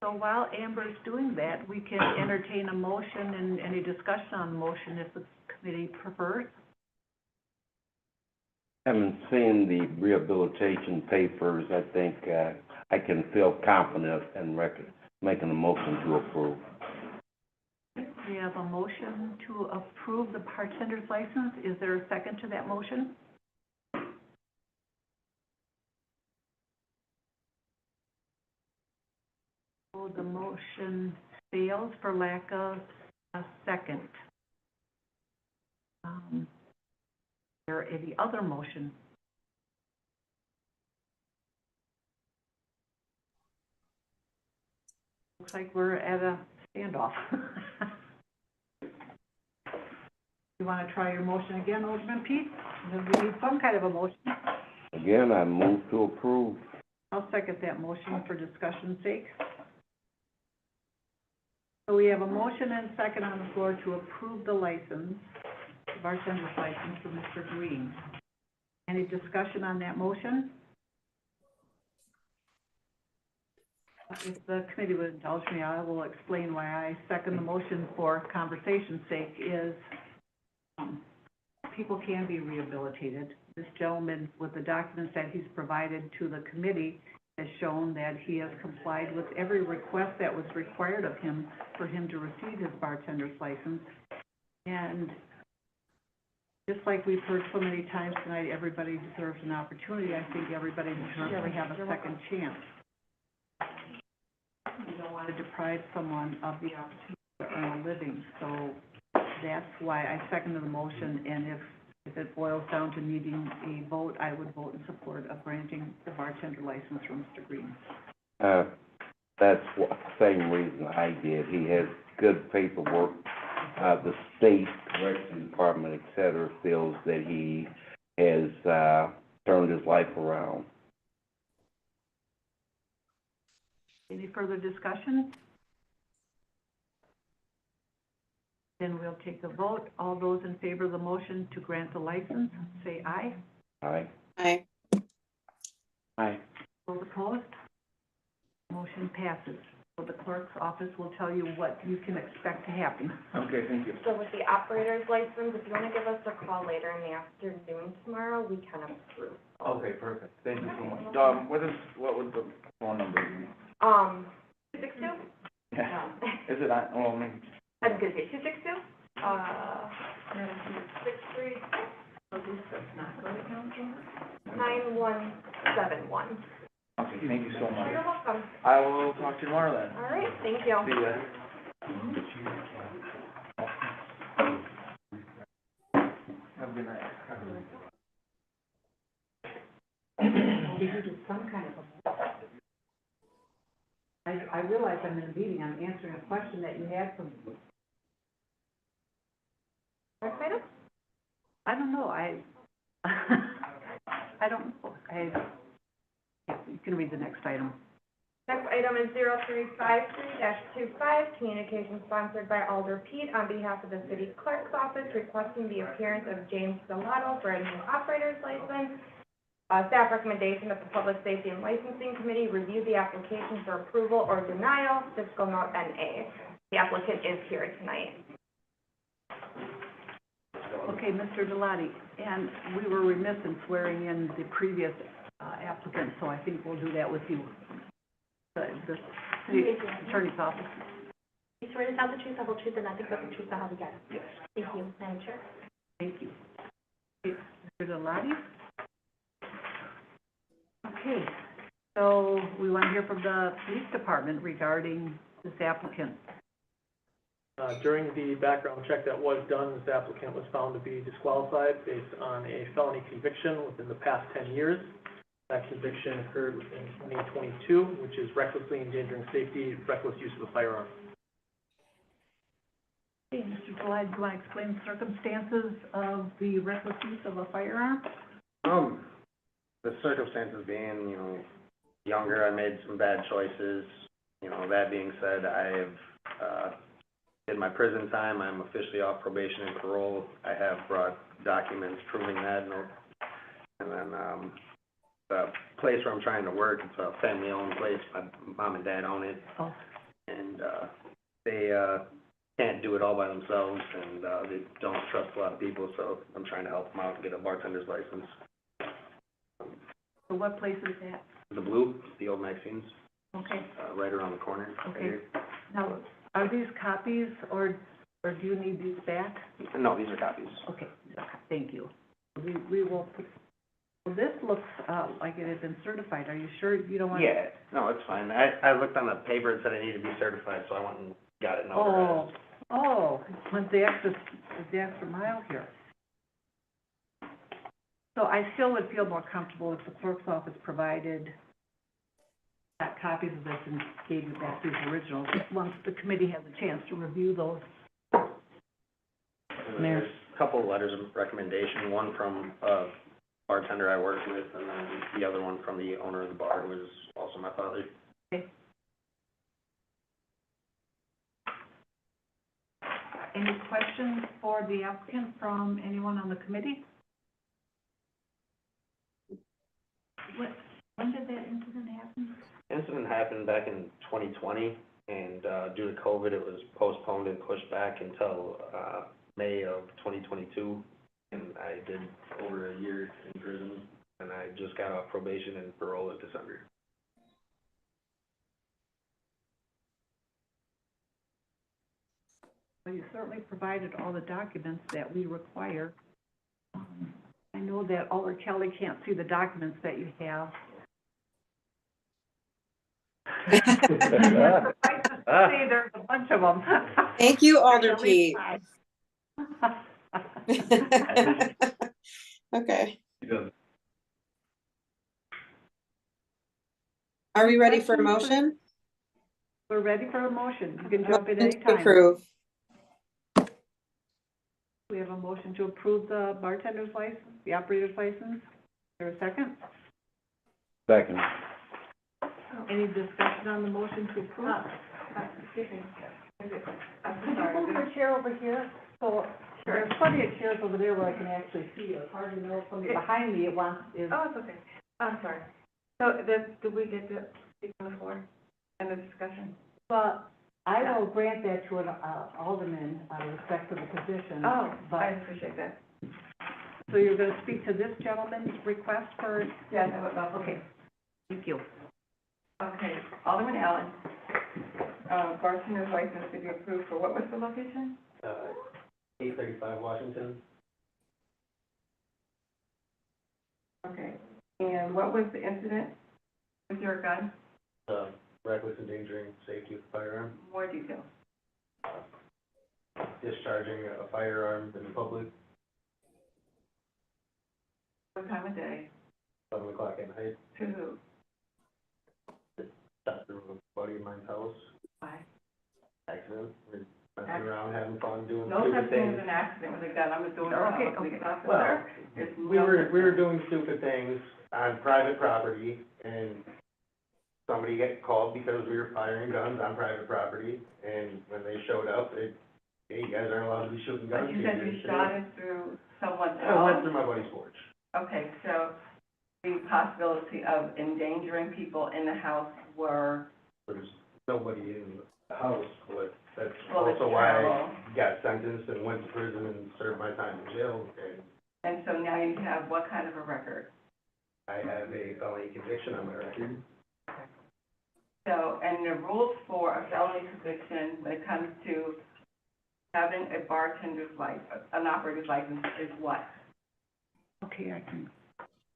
A: So while Amber's doing that, we can entertain a motion and any discussion on the motion if the committee prefers.
D: Having seen the rehabilitation papers, I think, I can feel confident in making a motion to approve.
A: We have a motion to approve the bartender's license. Is there a second to that motion? So the motion fails for lack of a second. Is there any other motion? Looks like we're at a standoff. You want to try your motion again, Alderman Pete? We need some kind of a motion.
D: Again, I move to approve.
A: I'll second that motion for discussion's sake. So we have a motion and second on the floor to approve the license, the bartender's license for Mr. Green. Any discussion on that motion? If the committee would indulge me, I will explain why I second the motion for conversation's sake is, people can be rehabilitated. This gentleman, with the documents that he's provided to the committee, has shown that he has complied with every request that was required of him for him to receive his bartender's license. And just like we've heard so many times tonight, everybody deserves an opportunity. I think everybody deserves to have a second chance. We don't want to deprive someone of the opportunity to earn a living. So that's why I seconded the motion, and if it boils down to needing a vote, I would vote in support of granting the bartender license for Mr. Green.
D: That's the same reason I did. He has good paperwork. The state correction department, et cetera, feels that he has, turned his life around.
A: Any further discussion? Then we'll take a vote. All those in favor of the motion to grant the license, say aye.
D: Aye.
E: Aye.
S: Aye.
A: Those opposed? Motion passes. So the clerk's office will tell you what you can expect to happen.
F: Okay, thank you.
G: So with the operator's license, if you wanna give us a call later in the afternoon tomorrow, we can approve.
F: Okay, perfect. Thank you so much. What would the phone number be?
G: 262?
F: Yeah. Is it on, well, maybe.
G: I was gonna say 262, 636, 9171.
F: Okay, thank you so much.
G: You're welcome.
F: I will talk to you tomorrow then.
G: All right, thank you.
F: See ya. Have a good night.
A: Did you do some kind of a... I realize I'm in a meeting, I'm answering a question that you had from me.
G: Next item?
A: I don't know, I don't know, yeah, you can read the next item.
G: Next item is 0353-25, communication sponsored by Alder Pete on behalf of the city clerk's office requesting the appearance of James Stellato for a new operator's license. Staff recommendation that the Public Safety and Licensing Committee review the application for approval or denial, fiscal note NA. The applicant is here tonight.
A: Okay, Mr. Delati, and we were remiss in swearing in the previous applicant, so I think we'll do that with you. The city attorney's office.
C: You swear to tell the truth, the whole truth, and nothing but the truth, so help you God?
A: Yes.
C: Thank you, Madam Chair.
A: Thank you. Okay, Mr. Delati? Okay, so we want to hear from the police department regarding this applicant.
U: During the background check that was done, this applicant was found to be disqualified based on a felony conviction within the past 10 years. That conviction occurred within 2022, which is recklessly endangering safety, reckless use of a firearm.
A: Okay, Mr. July, do you want to explain the circumstances of the reckless use of a firearm?
L: The circumstances being, younger, I made some bad choices. That being said, I've, did my prison time. I'm officially off probation and parole. I have brought documents proving that. And then, the place where I'm trying to work, it's a family-owned place. My mom and dad own it.
A: Oh.
L: And, they, can't do it all by themselves, and, they don't trust a lot of people, so I'm trying to help them out and get a bartender's license.
A: So what place is that?
L: The Blue, the old Maxine's,
A: Okay,
L: right around the corner.
A: okay. Now, are these copies, or do you need these back?
L: No, these are copies.
A: Okay, thank you. We will put, well, this looks, like it had been certified. Are you sure you don't want?
L: Yeah, no, it's fine. I looked on the paper, it said it needed to be certified, so I went and got it notarized.
A: Oh, went the extra mile here. So I still would feel more comfortable if the clerk's office provided copies of this and gave you back these originals, once the committee has a chance to review those.
L: And then there's a couple of letters of recommendation, one from a bartender I worked with, and then the other one from the owner of the bar, who is also my father.
A: Okay. Any questions for the applicant from anyone on the committee? When did that incident happen?
L: Incident happened back in 2020, and due to COVID, it was postponed and pushed back until May of 2022, and I did over a year in prison, and I just got off probation and parole in December.
A: Well, you certainly provided all the documents that we require. I know that Alder Kelly can't see the documents that you have. See, there's a bunch of them.
E: Thank you, Alder
A: There's at least
E: Pete.
A: five.
E: Okay. Are we ready for a motion?
A: We're ready for a motion. You can jump in
E: Motion to
A: anytime.
E: approve.
A: We have a motion to approve the bartender's license, the operator's license. Is there a second?
D: Second.
A: Any discussion on the motion to approve?
P: Excuse me.
A: Could you move your chair over here? So there's plenty of chairs over there where I can actually see you. It's hard to know from behind me. It wants, is.
P: Oh, it's okay. I'm sorry. So, did we get to speak on the floor and the discussion?
A: But I will grant that to an alderman, respect to the position.
P: Oh,
A: but
P: I appreciate that.
A: So you're gonna speak to this gentleman's request for?
P: Yes, I would love to.
A: Okay, thank you.
P: Okay, Alderman Allen, bartender's license to be approved for what was the location?
L: 835 Washington.
P: Okay, and what was the incident with your gun?
L: Reckless endangering safety of a firearm.
P: More details.
L: Discharging a firearm in public,
P: What time of day?
L: 7 o'clock at night.
P: To who?
L: Shot through a buddy of mine's house.
P: Why?
L: Accident. We're messing around, having fun, doing
P: No
L: stupid
P: such thing
L: things.
P: as an accident with a gun. I'm a doing
A: Okay,
P: a police
A: okay.
P: officer.
L: Well,
P: It's
L: we
P: no
L: were
P: such thing.
L: doing stupid things on private property, and somebody got called because we were firing guns on private property, and when they showed up, hey, you guys aren't allowed to be shooting guns.
P: But you said you shot it through someone's
L: I went
P: house?
L: through my buddy's porch.
P: Okay, so the possibility of endangering people in the house were,
L: There's nobody in the house, but that's
P: Well, it's
L: also why
P: terrible.
L: I got sentenced and went to prison and served my time in jail, and
P: and so now you have what kind of a record?
L: I have a felony conviction on my record.
P: So, and the rules for a felony conviction when it comes to having a bartender's license, an operator's license is what?
A: Okay, I can.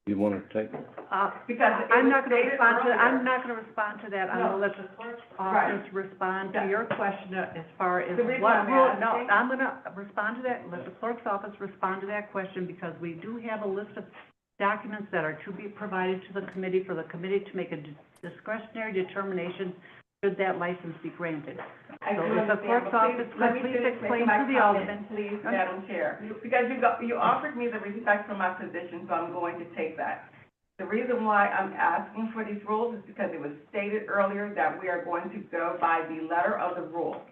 D: You wanna take?
P: Because it
A: I'm
P: was
A: not gonna
P: stated
A: respond to, I'm
P: earlier.
A: not gonna respond to that. I'm gonna
P: No.
A: let the clerk's
P: Right.
A: office respond to your question as far as
P: The reason
A: what
P: I'm
A: rule, no,
P: asking-
A: I'm gonna respond to that, let the clerk's office respond to that question, because we do have a list of documents that are to be provided to the committee for the committee to make a discretionary determination should that license be granted.
T: I
A: So
T: do
A: if the
T: understand,
A: clerk's
T: but
A: office
T: let
A: could
T: me
A: please
T: finish
A: explain
T: making my
A: to the
T: comment,
A: Alderman.
T: Please, Madam Chair, because you offered me the respect for my position, so I'm going to take that. The reason why I'm asking for these rules is because it was stated earlier that we are going to go by the letter of the rule,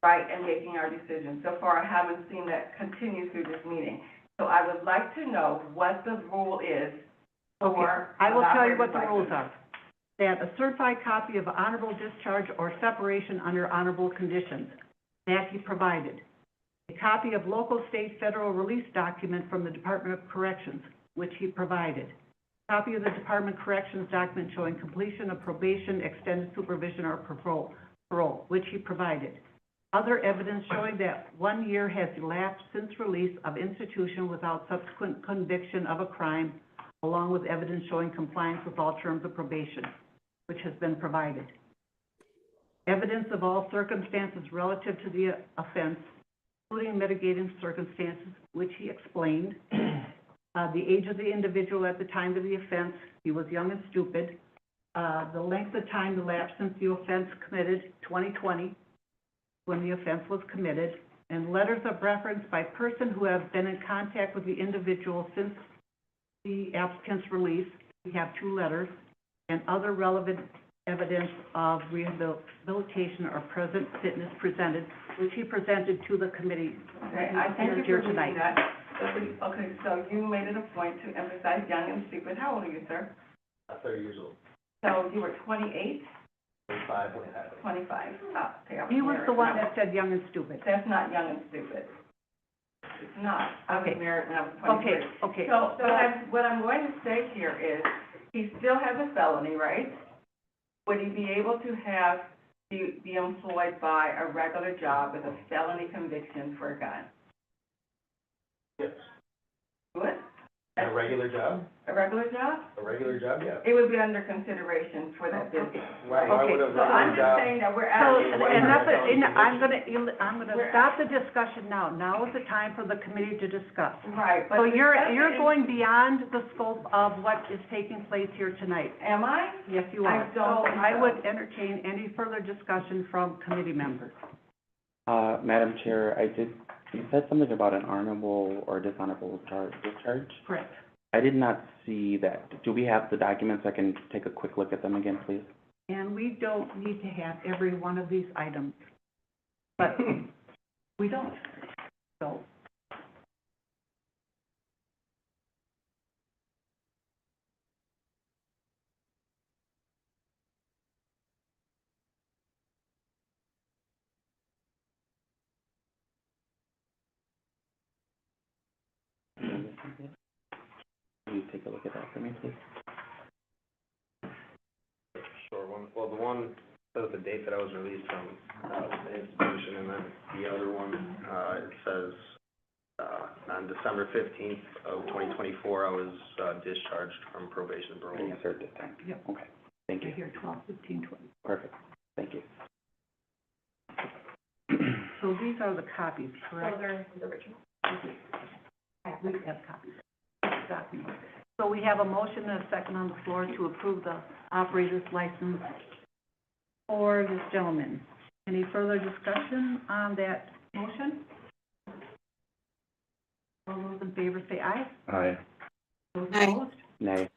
T: right, and making our decisions. So far, I haven't seen that continue through this meeting. So I would like to know what the rule is for.
A: I will
T: an
A: tell you what the
T: operator's
A: rules are. That a certified copy of honorable discharge or separation under honorable conditions, that he provided. A copy of local, state, federal release document from the Department of Corrections, which he provided. Copy of the Department of Corrections document showing completion of probation, extended supervision, or parole, which he provided. Other evidence showing that 1 year has elapsed since release of institution without subsequent conviction of a crime, along with evidence showing compliance with all terms of probation, which has been provided. Evidence of all circumstances relative to the offense, including mitigating circumstances, which he explained. The age of the individual at the time of the offense, he was young and stupid. The length of time elapsed since the offense committed, 2020, when the offense was committed, and letters of reference by person who have been in contact with the individual since the applicant's release. We have 2 letters, and other relevant evidence of rehabilitation or present fitness presented, which he presented to the committee.
T: Okay, I thank you
A: here
T: for doing
A: tonight.
T: that. Okay, so you made it a point to emphasize young and stupid. How old are you, sir?
L: 30 years old.
T: So you were 28?
L: 25 when it happened.
T: 25. Oh, okay, I
A: He was
T: married
A: the
T: when
A: one
T: I
A: that said young and stupid.
T: That's not young and stupid. It's not. I was
A: Okay.
T: married when I was 23.
A: Okay.
T: So what I'm going to say here is, he still has a felony, right? Would he be able to be employed by a regular job with a felony conviction for a gun?
L: Yes.
T: Good?
L: A regular job?
T: A regular job?
L: A regular job, yeah.
T: It would be under consideration for that business.
L: Why
A: Okay,
L: would a
T: So I'm
L: regular
T: just
L: job?
T: saying that we're
A: So,
T: asking.
A: and that's, I'm gonna stop the discussion now. Now is the time for the committee to discuss.
T: Right, but.
A: So you're
T: discussion-
A: going beyond the scope of what is taking place here tonight.
T: Am I?
A: Yes, you
T: I
A: are.
T: don't
A: So
T: think
A: I
T: so.
A: would entertain any further discussion from committee members.
S: Madam Chair, you said something about an honorable or dishonorable discharge?
A: Correct.
S: I did not see that. Do we have the documents? I can take a quick look at them again, please.
A: And we don't need to have every one of these items, but we don't. So,
S: Can you take a look at that for me, please?
L: Sure, the one says the date that I was released from, the institution, and then the other one, it says, on December 15th of 2024, I was, discharged from probation and parole.
S: You served it time.
A: Yep.
S: Okay, thank you.
A: right here, 12, 15, 20.
S: Perfect, thank you.
A: So these are the copies, correct?
G: Those are the original.
A: We have copies. Documents. So we have a motion and a second on the floor to approve the operator's license for this gentleman. Any further discussion on that motion? All those in favor say aye.
S: Aye.
A: Those opposed?
S: Nay.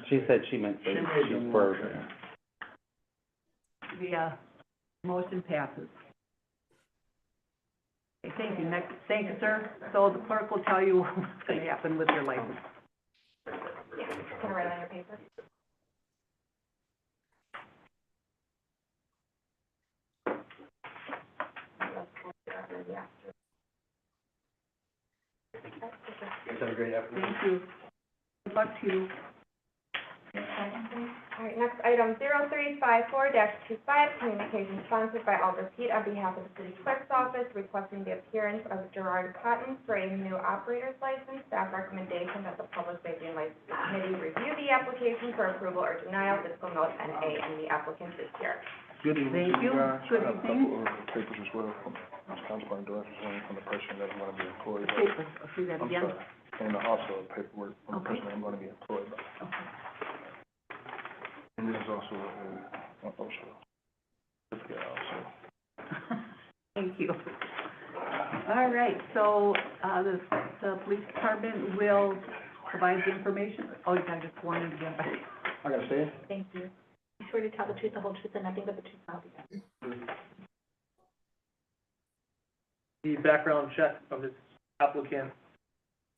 S: She said she meant
B: She made the
S: she's for.
B: motion.
A: The, motion passes. Okay, thank you. Next, thank you, sir. So the clerk will tell you what's gonna happen with your license.
G: Can I write on your paper?
L: Have a great afternoon.
A: Thank you. Good luck to you.
G: All right, next item, 0354-25, communication sponsored by Alder Pete on behalf of the city clerk's office, requesting the appearance of Gerard Cotton for a new operator's license. Staff recommendation that the Public Safety and License Committee review the application for approval or denial. Fiscal note NA, and the applicant is here.
O: Good evening.
A: Thank you.
O: guys.
A: Good
O: I have a
A: evening.
O: couple of papers as well from Council Park Director, from the person that's going to be employed by.
A: Papers, I'll see that
O: I'm
A: again.
O: sorry. And also paperwork from the
A: Okay.
O: person I'm going to be employed by. And this is also an OSHA certificate also.
A: Thank you. All right, so, the police department will provide the information. Oh, you got just one and again.
O: I gotta say it?
C: Thank you. Be sure to tell the truth, the whole truth, and nothing but the truth, so help you God.
U: The background check of this applicant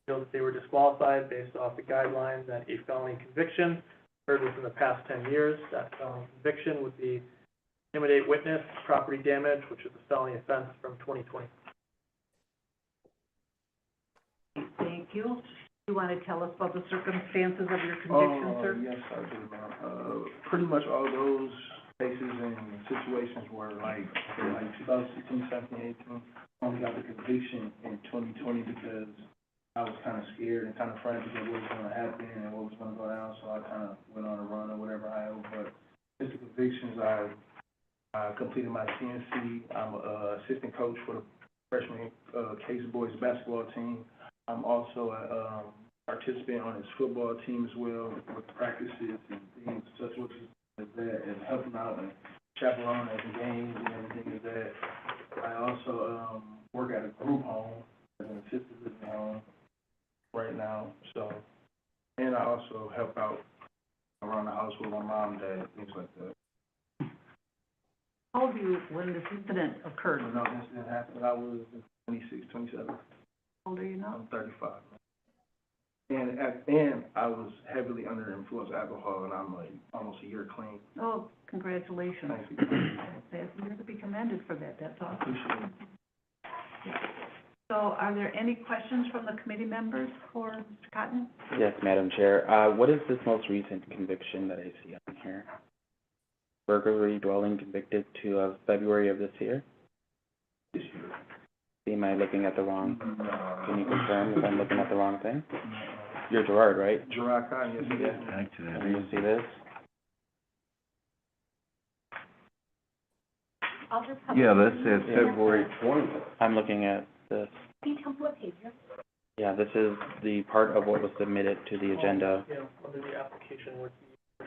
U: showed that they were disqualified based off the guideline that a felony conviction occurred within the past 10 years. That felony conviction would be intimidate witness, property damage, which is a felony offense from 2020.
A: Thank you. You want to tell us about the circumstances of your conviction, sir?
O: Yes, I do, ma'am. Pretty much all those cases and situations were like 2016, 17, 18. Only got the conviction in 2020 because I was kind of scared and kind of frantic at what was going to happen and what was going to go down, so I kind of went on a run or whatever I owe. But just the convictions, I completed my CNC. I'm an assistant coach for the freshman Case Boys basketball team. I'm also a participant on his football team as well, with practices and things such as that, and helping out and chaperone at the games and everything like that. I also work at a group home, as an assisted living home right now. So, and I also help out around the house with my mom, dad, things like that.
A: How old were you when this incident occurred?
O: When that incident happened, I was 26, 27.
A: How old are you now?
O: I'm 35. And I was heavily under the influence of alcohol, and I'm like almost a year clean.
A: Oh, congratulations.
O: Thank you.
A: You're to be commended for that, that's awesome.
O: Appreciate it.
A: So are there any questions from the committee members for Mr. Cotton?
S: Yes, Madam Chair. What is this most recent conviction that I see on here? Burglary dwelling convicted to February of this year?
O: This year.
S: Am I looking at the wrong, can you confirm if I'm looking at the wrong thing? You're Gerard, right?
O: Gerard Cotton, yes, it is.
S: Can you see this?
C: I'll just have.
D: Yeah, that says February 20th.
S: I'm looking at this.
C: Can you tell me what page you're?
S: Yeah, this is the part of what was submitted to the agenda.
U: Yeah, under the application where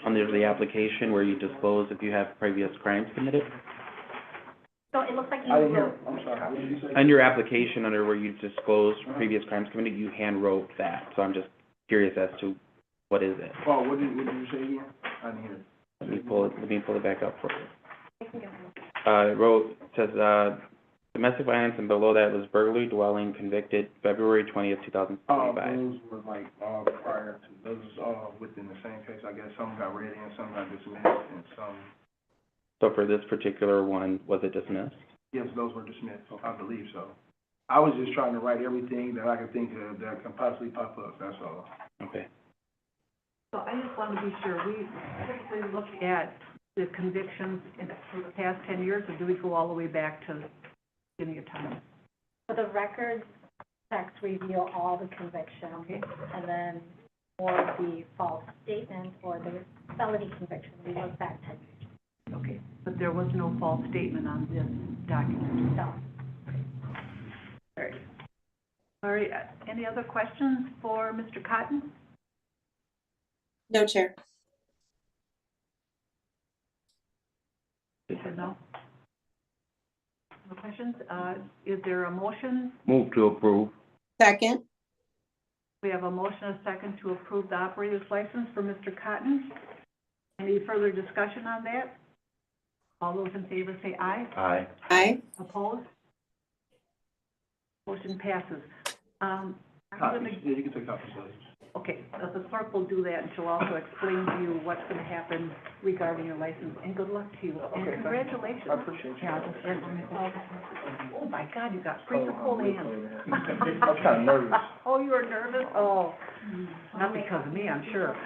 S: Under the application where you disclose if you have previous crimes committed?
C: So it looks like you
O: I didn't hear,
C: wrote.
O: I'm sorry, what did you say?
S: On your application, under where you disclose previous crimes committed, you hand wrote that, so I'm just curious as to what is it?
O: Oh, what did you say again? I didn't hear it.
S: Let me pull it back up for you.
C: I can get one.
S: It wrote, says, domestic violence, and below that was burglary dwelling convicted February 20th, 2025.
O: Those were like all prior to, those was all within the same case, I guess. Some got read in, some got dismissed, and some,
S: So for this particular one, was it dismissed?
O: yes, those were dismissed, I believe so. I was just trying to write everything that I could think of that can possibly pop up, that's all.
S: Okay.
A: So I just want to be sure, we typically look at the convictions for the past 10 years, or do we go all the way back to the beginning of time?
C: So the records checks reveal all the convictions,
A: Okay.
C: and then for the false statement or the felony conviction, we look back 10 years.
A: Okay, but there was no false statement on this document?
C: No.
A: All right. All right, any other questions for Mr. Cotton?
V: No, Chair.
A: No? No questions? Is there a motion?
D: Move to approve.
V: Second.
A: We have a motion, a second, to approve the operator's license for Mr. Cotton. Any further discussion on that? All those in favor say aye.
D: Aye.
V: Aye.
A: Opposed? Motion passes. I'm
O: Copies,
A: gonna,
O: yeah, you can take copies of those.
A: okay, the clerk will do that, and she'll also explain to you what's gonna happen regarding your license, and good luck to you, and
O: Okay,
A: congratulations.
O: I appreciate you.
A: Yeah, oh my God, you got free to cold hands.
O: I was kinda nervous.
A: Oh, you were nervous? Oh, not because of me, I'm sure.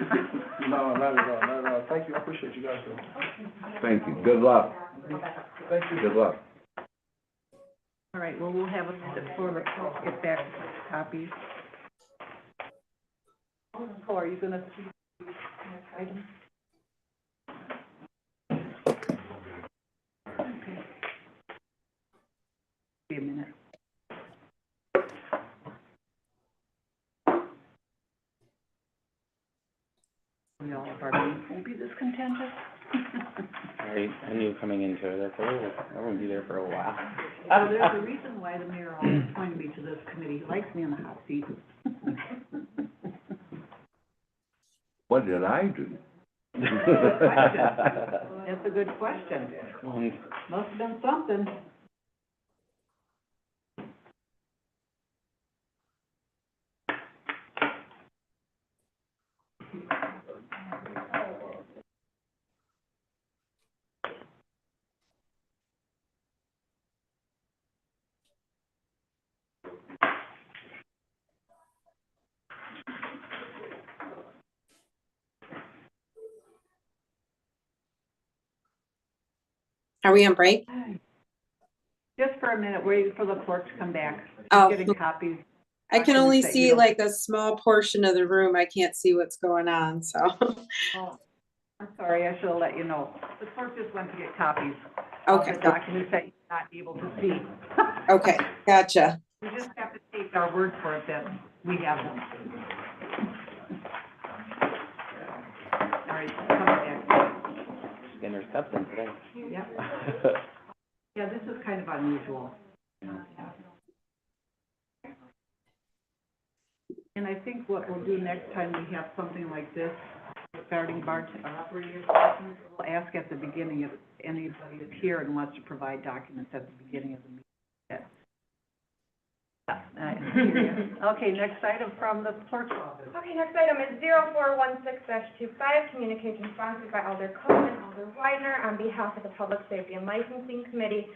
O: No, not at all, not at all. Thank you, I appreciate you guys, though.
D: Thank you. Good luck.
O: Thank you.
D: Good luck.
A: All right, well, we'll have a minute for the clerk to get back to the copies. So are you gonna see the next item? all of our meetings won't be this contentious.
S: I knew coming into it, I thought, oh, I won't be there for a while.
A: Well, there's a reason why the mayor always appointed me to this committee. He likes me in the hot seat.
D: What did I do?
A: That's a good question. Must have been something.
V: Are we on break?
A: Just for a minute, waiting for the clerk to come back.
V: Oh.
A: Getting copies.
V: I can only
A: Documents that you
V: see
A: don't-
V: like a small portion of the room. I can't see what's going on, so.
A: Oh, I'm sorry, I should have let you know. The clerk just went to get copies
V: Okay.
A: of the documents that you're not able to see.
V: Okay, gotcha.
A: We just have to take our word for it that we have them. All right, come back.
S: Intercepting today.
A: Yep. Yeah, this is kind of unusual. And I think what we'll do next time we have something like this regarding operating license, we'll ask at the beginning if anybody is here and wants to provide documents at the beginning of the meeting. Okay, next item from the clerk's office.
G: Okay, next item is 0416-25, communication sponsored by Alder Cohen and Alder Weidner on behalf of the Public Safety and Licensing Committee,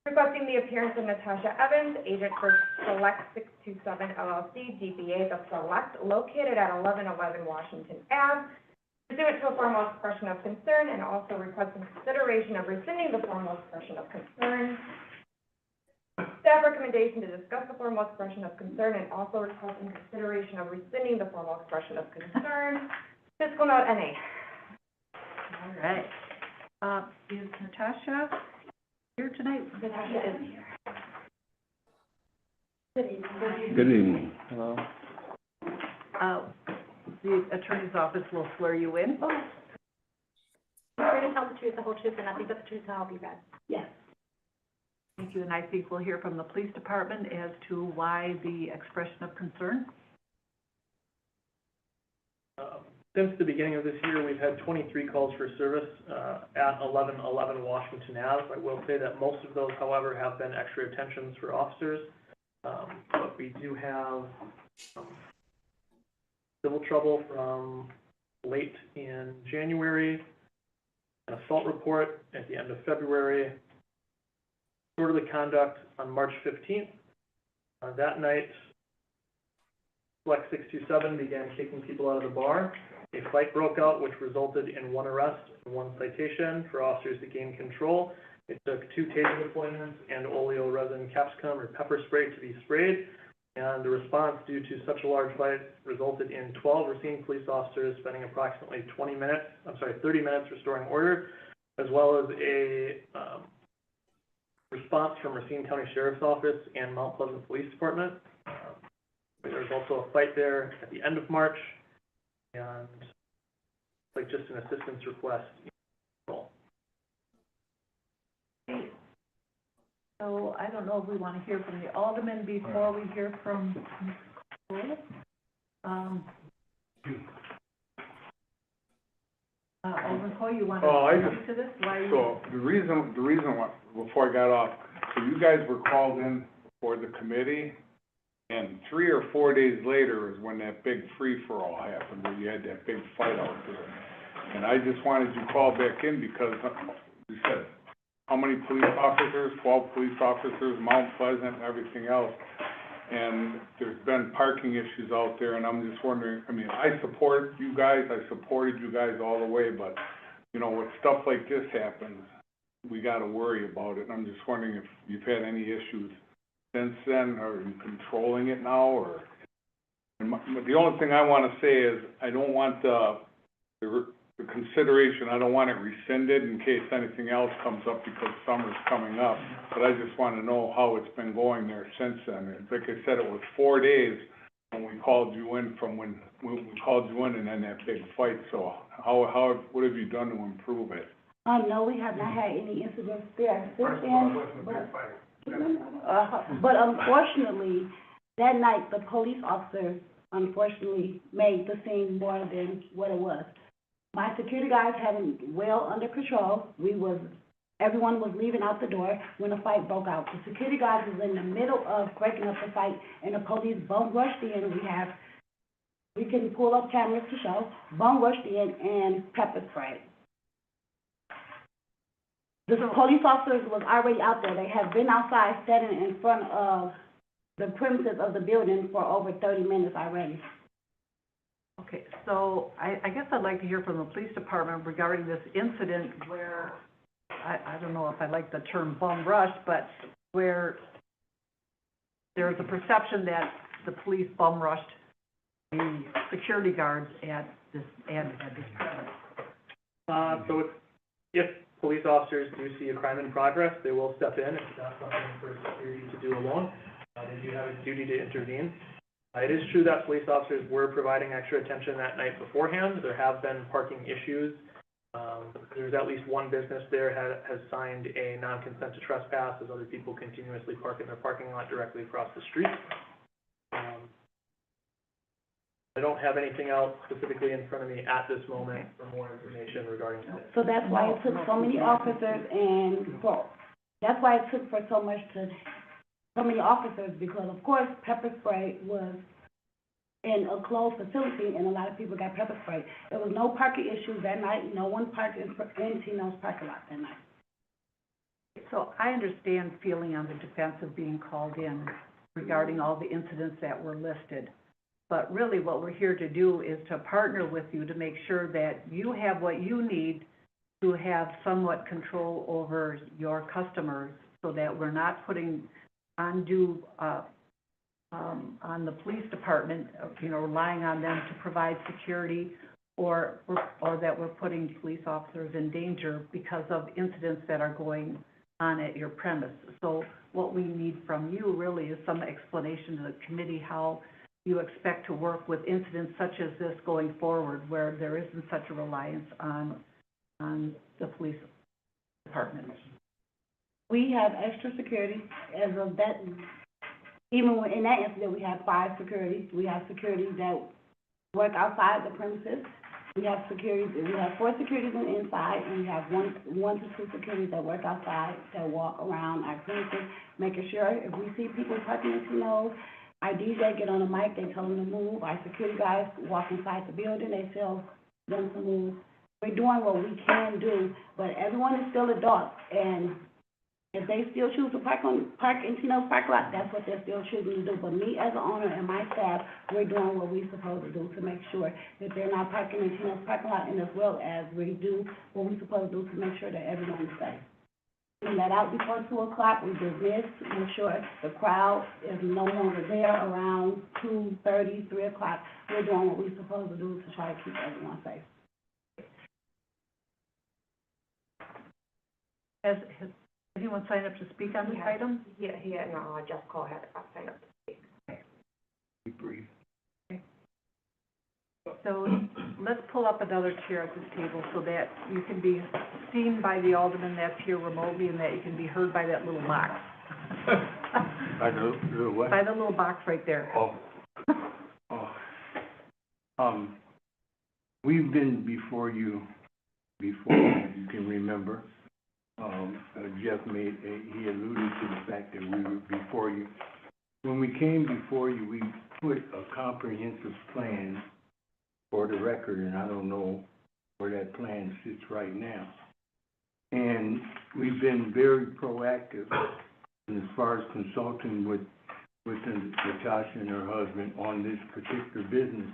G: requesting the appearance of Natasha Evans, agent for Select 627 LLC, DBA The Select, located at 1111 Washington Ave, pursuant to a formal expression of concern, and also requesting consideration of rescinding the formal expression of concern. Staff recommendation to discuss the formal expression of concern and also requesting consideration of rescinding the formal expression of concern. Fiscal note NA.
A: All right. Is Natasha here tonight?
G: Natasha is here. Good evening.
D: Good evening.
S: Hello.
A: The attorney's office will swear you in.
C: Okay. Swear to tell the truth, the whole truth, and nothing but the truth, so help you God.
A: Yes. Thank you, and I think we'll hear from the police department as to why the expression of concern.
U: Since the beginning of this year, we've had 23 calls for service at 1111 Washington Ave. I will say that most of those, however, have been extra attentions for officers. But we do have civil trouble from late in January, an assault report at the end of February, disorderly conduct on March 15th. That night, Select 627 began kicking people out of the bar. A fight broke out, which resulted in 1 arrest and 1 citation for officers to gain control. It took 2 taser deployments and oleo resin capsicum or pepper spray to be sprayed. And the response due to such a large fight resulted in 12 Racine police officers spending approximately 30 minutes restoring order, as well as a response from Racine County Sheriff's Office and Mount Pleasant Police Department. There was also a fight there at the end of March, and like just an assistance request.
A: So I don't know if we want to hear from the alderman before we hear from Ms. Cole. Alderman Cole, you want to speak to this? Why?
B: So the reason why, before I got off, so you guys were called in for the committee, and 3 or 4 days later is when that big free-for-all happened, where you had that big fight out there. And I just wanted you to call back in because you said, how many police officers? 12 police officers, Mount Pleasant, and everything else. And there's been parking issues out there, and I'm just wondering, I mean, I support you guys, I supported you guys all the way, but, you know, when stuff like this happens, we gotta worry about it. And I'm just wondering if you've had any issues since then, or are you controlling it now, or? And the only thing I wanna say is, I don't want the consideration, I don't want it rescinded in case anything else comes up because summer's coming up. But I just wanna know how it's been going there since then. Like I said, it was 4 days when we called you in and then that big fight. So what have you done to improve it?
P: No, we have not had any incidents there since then, but unfortunately, that night, the police officers unfortunately made the scene more than what it was. My security guys had it well under control. Everyone was leaving out the door when the fight broke out. The security guys was in the middle of breaking up the fight, and the police bum rushed in. We can pull up cameras to show, bum rushed in and pepper sprayed. The police officers was already out there. They have been outside standing in front of the premises of the building for over 30 minutes already.
A: Okay, so I guess I'd like to hear from the police department regarding this incident where, I don't know if I like the term bum rush, but where there's a perception that the police bum rushed the security guards at this premise.
U: So if police officers do see a crime in progress, they will step in. It's not something for security to do alone. They do have a duty to intervene. It is true that police officers were providing extra attention that night beforehand. There have been parking issues. There's at least one business there has signed a non-consent to trespass as other people continuously park in their parking lot directly across the street. I don't have anything else specifically in front of me at this moment for more information regarding this.
P: So that's why it took so many officers that's why it took for so many officers, because of course pepper spray was in a closed facility and a lot of people got pepper sprayed. There was no parking issues that night. No one parked in Tino's parking lot that night.
A: So I understand feeling on the defensive being called in regarding all the incidents that were listed. But really what we're here to do is to partner with you to make sure that you have what you need to have somewhat control over your customers so that we're not putting undue on the police department, relying on them to provide security or that we're putting police officers in danger because of incidents that are going on at your premise. So what we need from you really is some explanation to the committee how you expect to work with incidents such as this going forward, where there isn't such a reliance on the police department.
P: We have extra security as of that. Even in that incident, we have 5 security. We have security that work outside the premises. We have 4 securities on the inside, and we have one to 2 securities that work outside, that walk around our premises, making sure if we see people parking in Tino's, our DJ get on the mic, they tell them to move. Our security guys walk inside the building, they tell them to move. We're doing what we can do, but everyone is still adults, and if they still choose to park in Tino's parking lot, that's what they're still choosing to do. But me as an owner and my staff, we're doing what we're supposed to do to make sure that they're not parking in Tino's parking lot, and as well as we do what we're supposed to do to make sure that everyone is safe. We let out before 2 o'clock, we dismiss, make sure the crowd is no longer there around 2:30, 3 o'clock. We're doing what we're supposed to do to try to keep everyone safe.
A: Has anyone signed up to speak on this item?
G: No, Jeff Cole had signed up to speak.
B: Be brief.
A: So let's pull up another chair at this table so that you can be seen by the alderman that's here remotely and that you can be heard by that little box.
I: By the little what?
A: By the little box right there.
O: We've been before you before, you can remember. Jeff he alluded to the fact that we were before you. When we came before you, we put a comprehensive plan for the record, and I don't know where that plan sits right now. And we've been very proactive as far as consulting with Natasha and her husband on this particular business.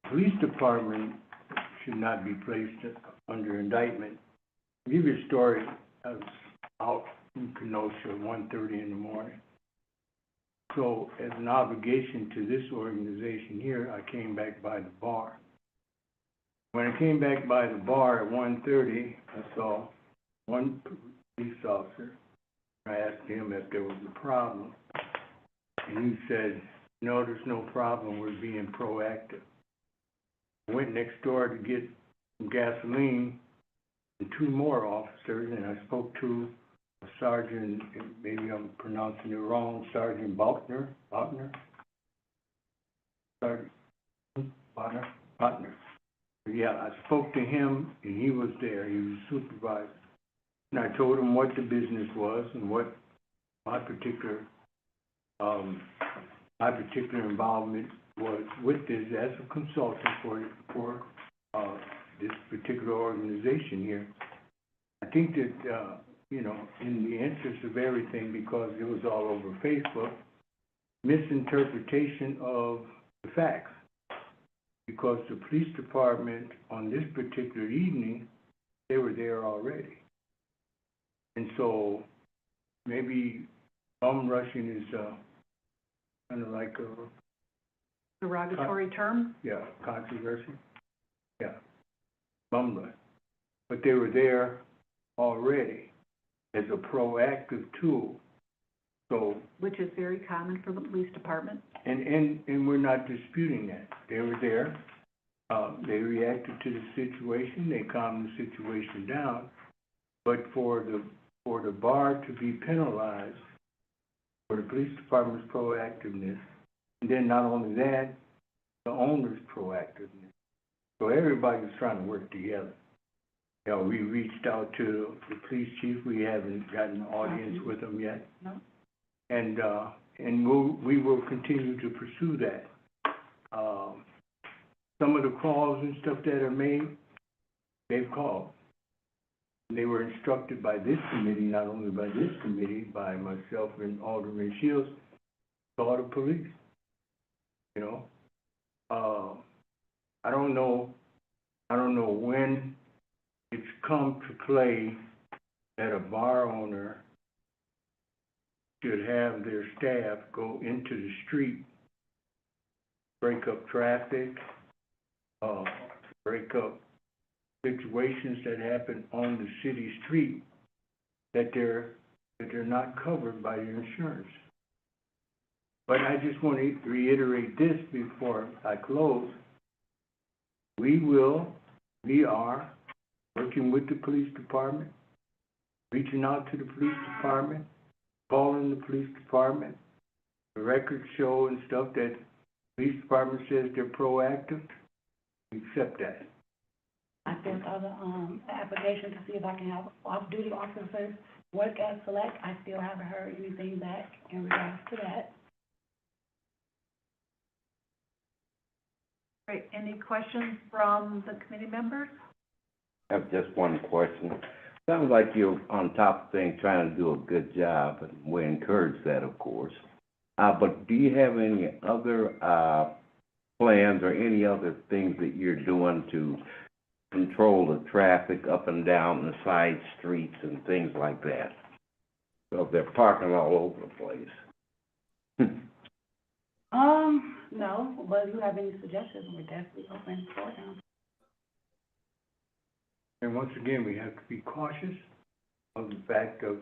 O: Police department should not be placed under indictment. I'll give you a story. I was out in Kenosha at 1:30 in the morning. So as an obligation to this organization here, I came back by the bar. When I came back by the bar at 1:30, I saw one police officer. I asked him if there was a problem, and he said, "No, there's no problem. We're being proactive."
B: I went next door to get some gasoline and 2 more officers, and I spoke to a sergeant, and maybe I'm pronouncing it wrong, Sergeant Butner. Yeah, I spoke to him, and he was there, he was supervisor. And I told him what the business was and what my particular involvement was with this as a consultant for this particular organization here. I think that, you know, in the interest of everything, because it was all over Facebook, misinterpretation of the facts. Because the police department on this particular evening, they were there already. And so maybe bum rushing is kind of like a
A: Derogatory term?
B: yeah, controversy. Yeah, bum rush. But they were there already as a proactive tool. So,
A: Which is very common for the police department.
B: and we're not disputing that. They were there. They reacted to the situation. They calmed the situation down. But for the bar to be penalized for the police department's proactiveness, and then not only that, the owner's proactiveness. So everybody's trying to work together. You know, we reached out to the police chief. We haven't gotten an audience with him yet.
A: No.
B: And we will continue to pursue that. Some of the calls and stuff that are made, they've called. They were instructed by this committee, not only by this committee, by myself and Alderman Shields, call the police. You know, I don't know when it's come to play that a bar owner should have their staff go into the street, break up traffic, break up situations that happen on the city street that they're not covered by your insurance. But I just want to reiterate this before I close. We are working with the police department, reaching out to the police department, calling the police department. The records show and stuff that the police department says they're proactive. We accept that.
H: I sent out an application to see if I can have off-duty officers work at Select. I still haven't heard anything back in regards to that.
A: Great, any questions from the committee members?
D: I have just one question. Sounds like you're on top of things, trying to do a good job, and we encourage that, of course. But do you have any other plans or any other things that you're doing to control the traffic up and down the side streets and things like that? So they're parking all over the place.
H: No, but if you have any suggestions, we're definitely open for them.
B: And once again, we have to be cautious of the fact of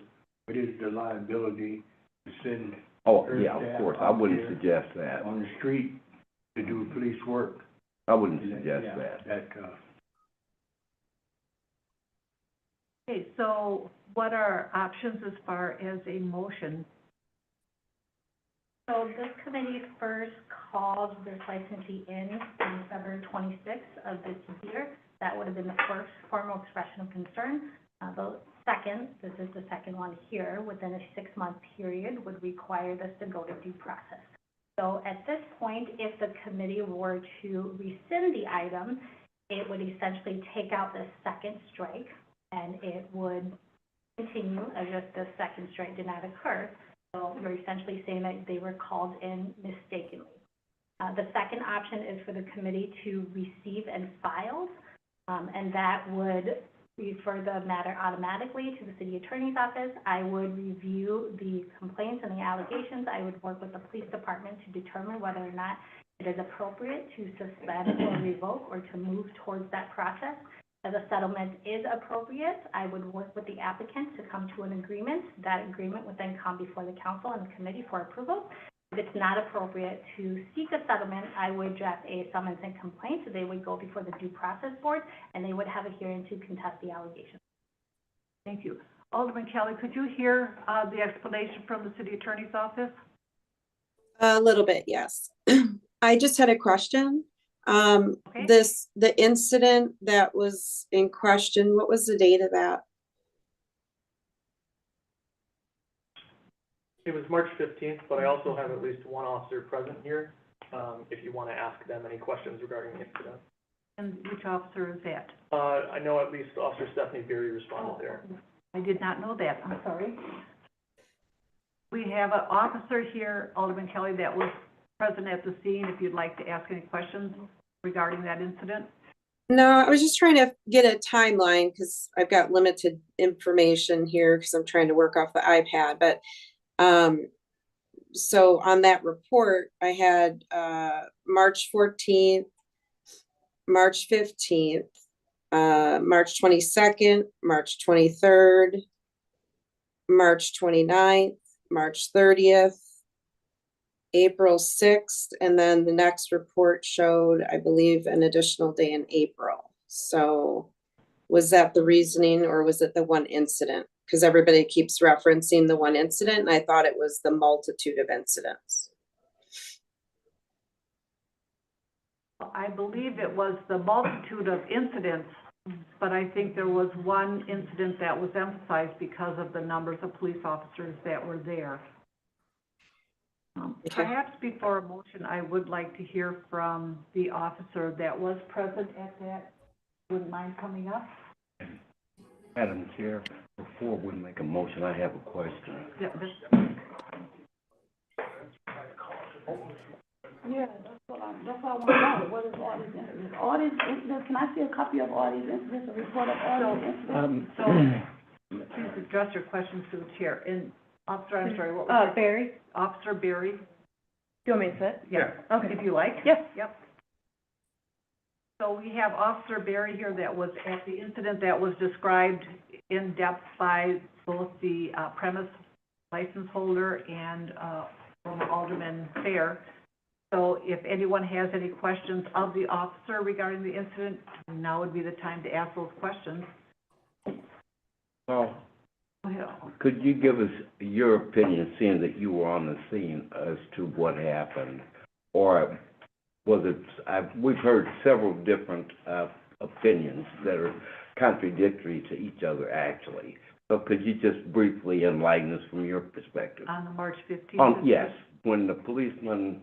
B: what is the liability to send.
D: Oh, yeah, of course, I wouldn't suggest that.
B: On the street to do police work.
D: I wouldn't suggest that.
A: Okay, so what are options as far as a motion?
C: So this committee first called this licensee in on February 26th of this year. That would have been the first formal expression of concern. The second, this is the second one here, within a 6-month period would require this to go to due process. So at this point, if the committee were to rescind the item, it would essentially take out the second strike, and it would continue as if the second strike did not occur. So we're essentially saying that they were called in mistakenly. The second option is for the committee to receive and file, and that would refer the matter automatically to the city attorney's office. I would review the complaints and the allegations. I would work with the police department to determine whether or not it is appropriate to suspend or revoke or to move towards that process. If a settlement is appropriate, I would work with the applicant to come to an agreement. That agreement would then come before the council and the committee for approval. If it's not appropriate to seek a settlement, I would draft a summons and complaint. They would go before the due process board, and they would have a hearing to contest the allegations.
A: Thank you. Alderman Kelly, could you hear, the explanation from the city attorney's office?
V: A little bit, yes. I just had a question.
A: Okay.
V: The incident that was in question, what was the date of that?
U: It was March 15th, but I also have at least one officer present here, if you want to ask them any questions regarding the incident.
A: And which officer is that?
U: I know at least Officer Stephanie Beery responded there.
A: I did not know that. I'm sorry. We have an officer here, Alderman Kelly, that was present at the scene, if you'd like to ask any questions regarding that incident.
V: No, I was just trying to get a timeline because I've got limited information here because I'm trying to work off the iPad, but so on that report, I had March 14th, March 15th, March 22nd, March 23rd, March 29th, March 30th, April 6th, and then the next report showed, I believe, an additional day in April. So was that the reasoning or was it the one incident? Because everybody keeps referencing the one incident, and I thought it was the multitude of incidents.
A: I believe it was the multitude of incidents, but I think there was one incident that was emphasized because of the numbers of police officers that were there. Perhaps before a motion, I would like to hear from the officer that was present at that. Wouldn't mind coming up?
D: Madam Chair, before we make a motion, I have a question.
A: Yeah,
H: Yeah, that's what I want to know. What is all these incidents? All these incidents, can I see a copy of all these incidents, a report of all these incidents?
A: So, please address your questions to the chair. And Officer, I'm sorry, what was your?
J: Barry,
A: Officer Berry?
J: do you want me to sit?
A: Yeah.
J: Okay.
A: If you like?
J: Yes.
A: Yep. So we have Officer Berry here that was at the incident that was described in depth by both the premise license holder and former Alderman Fair. So if anyone has any questions of the officer regarding the incident, now would be the time to ask those questions.
D: Well, could you give us your opinion, seeing that you were on the scene, as to what happened? Or was it, we've heard several different opinions that are contradictory to each other, actually. So could you just briefly enlighten us from your perspective?
A: On the March 15th?
D: Yes, when the policemen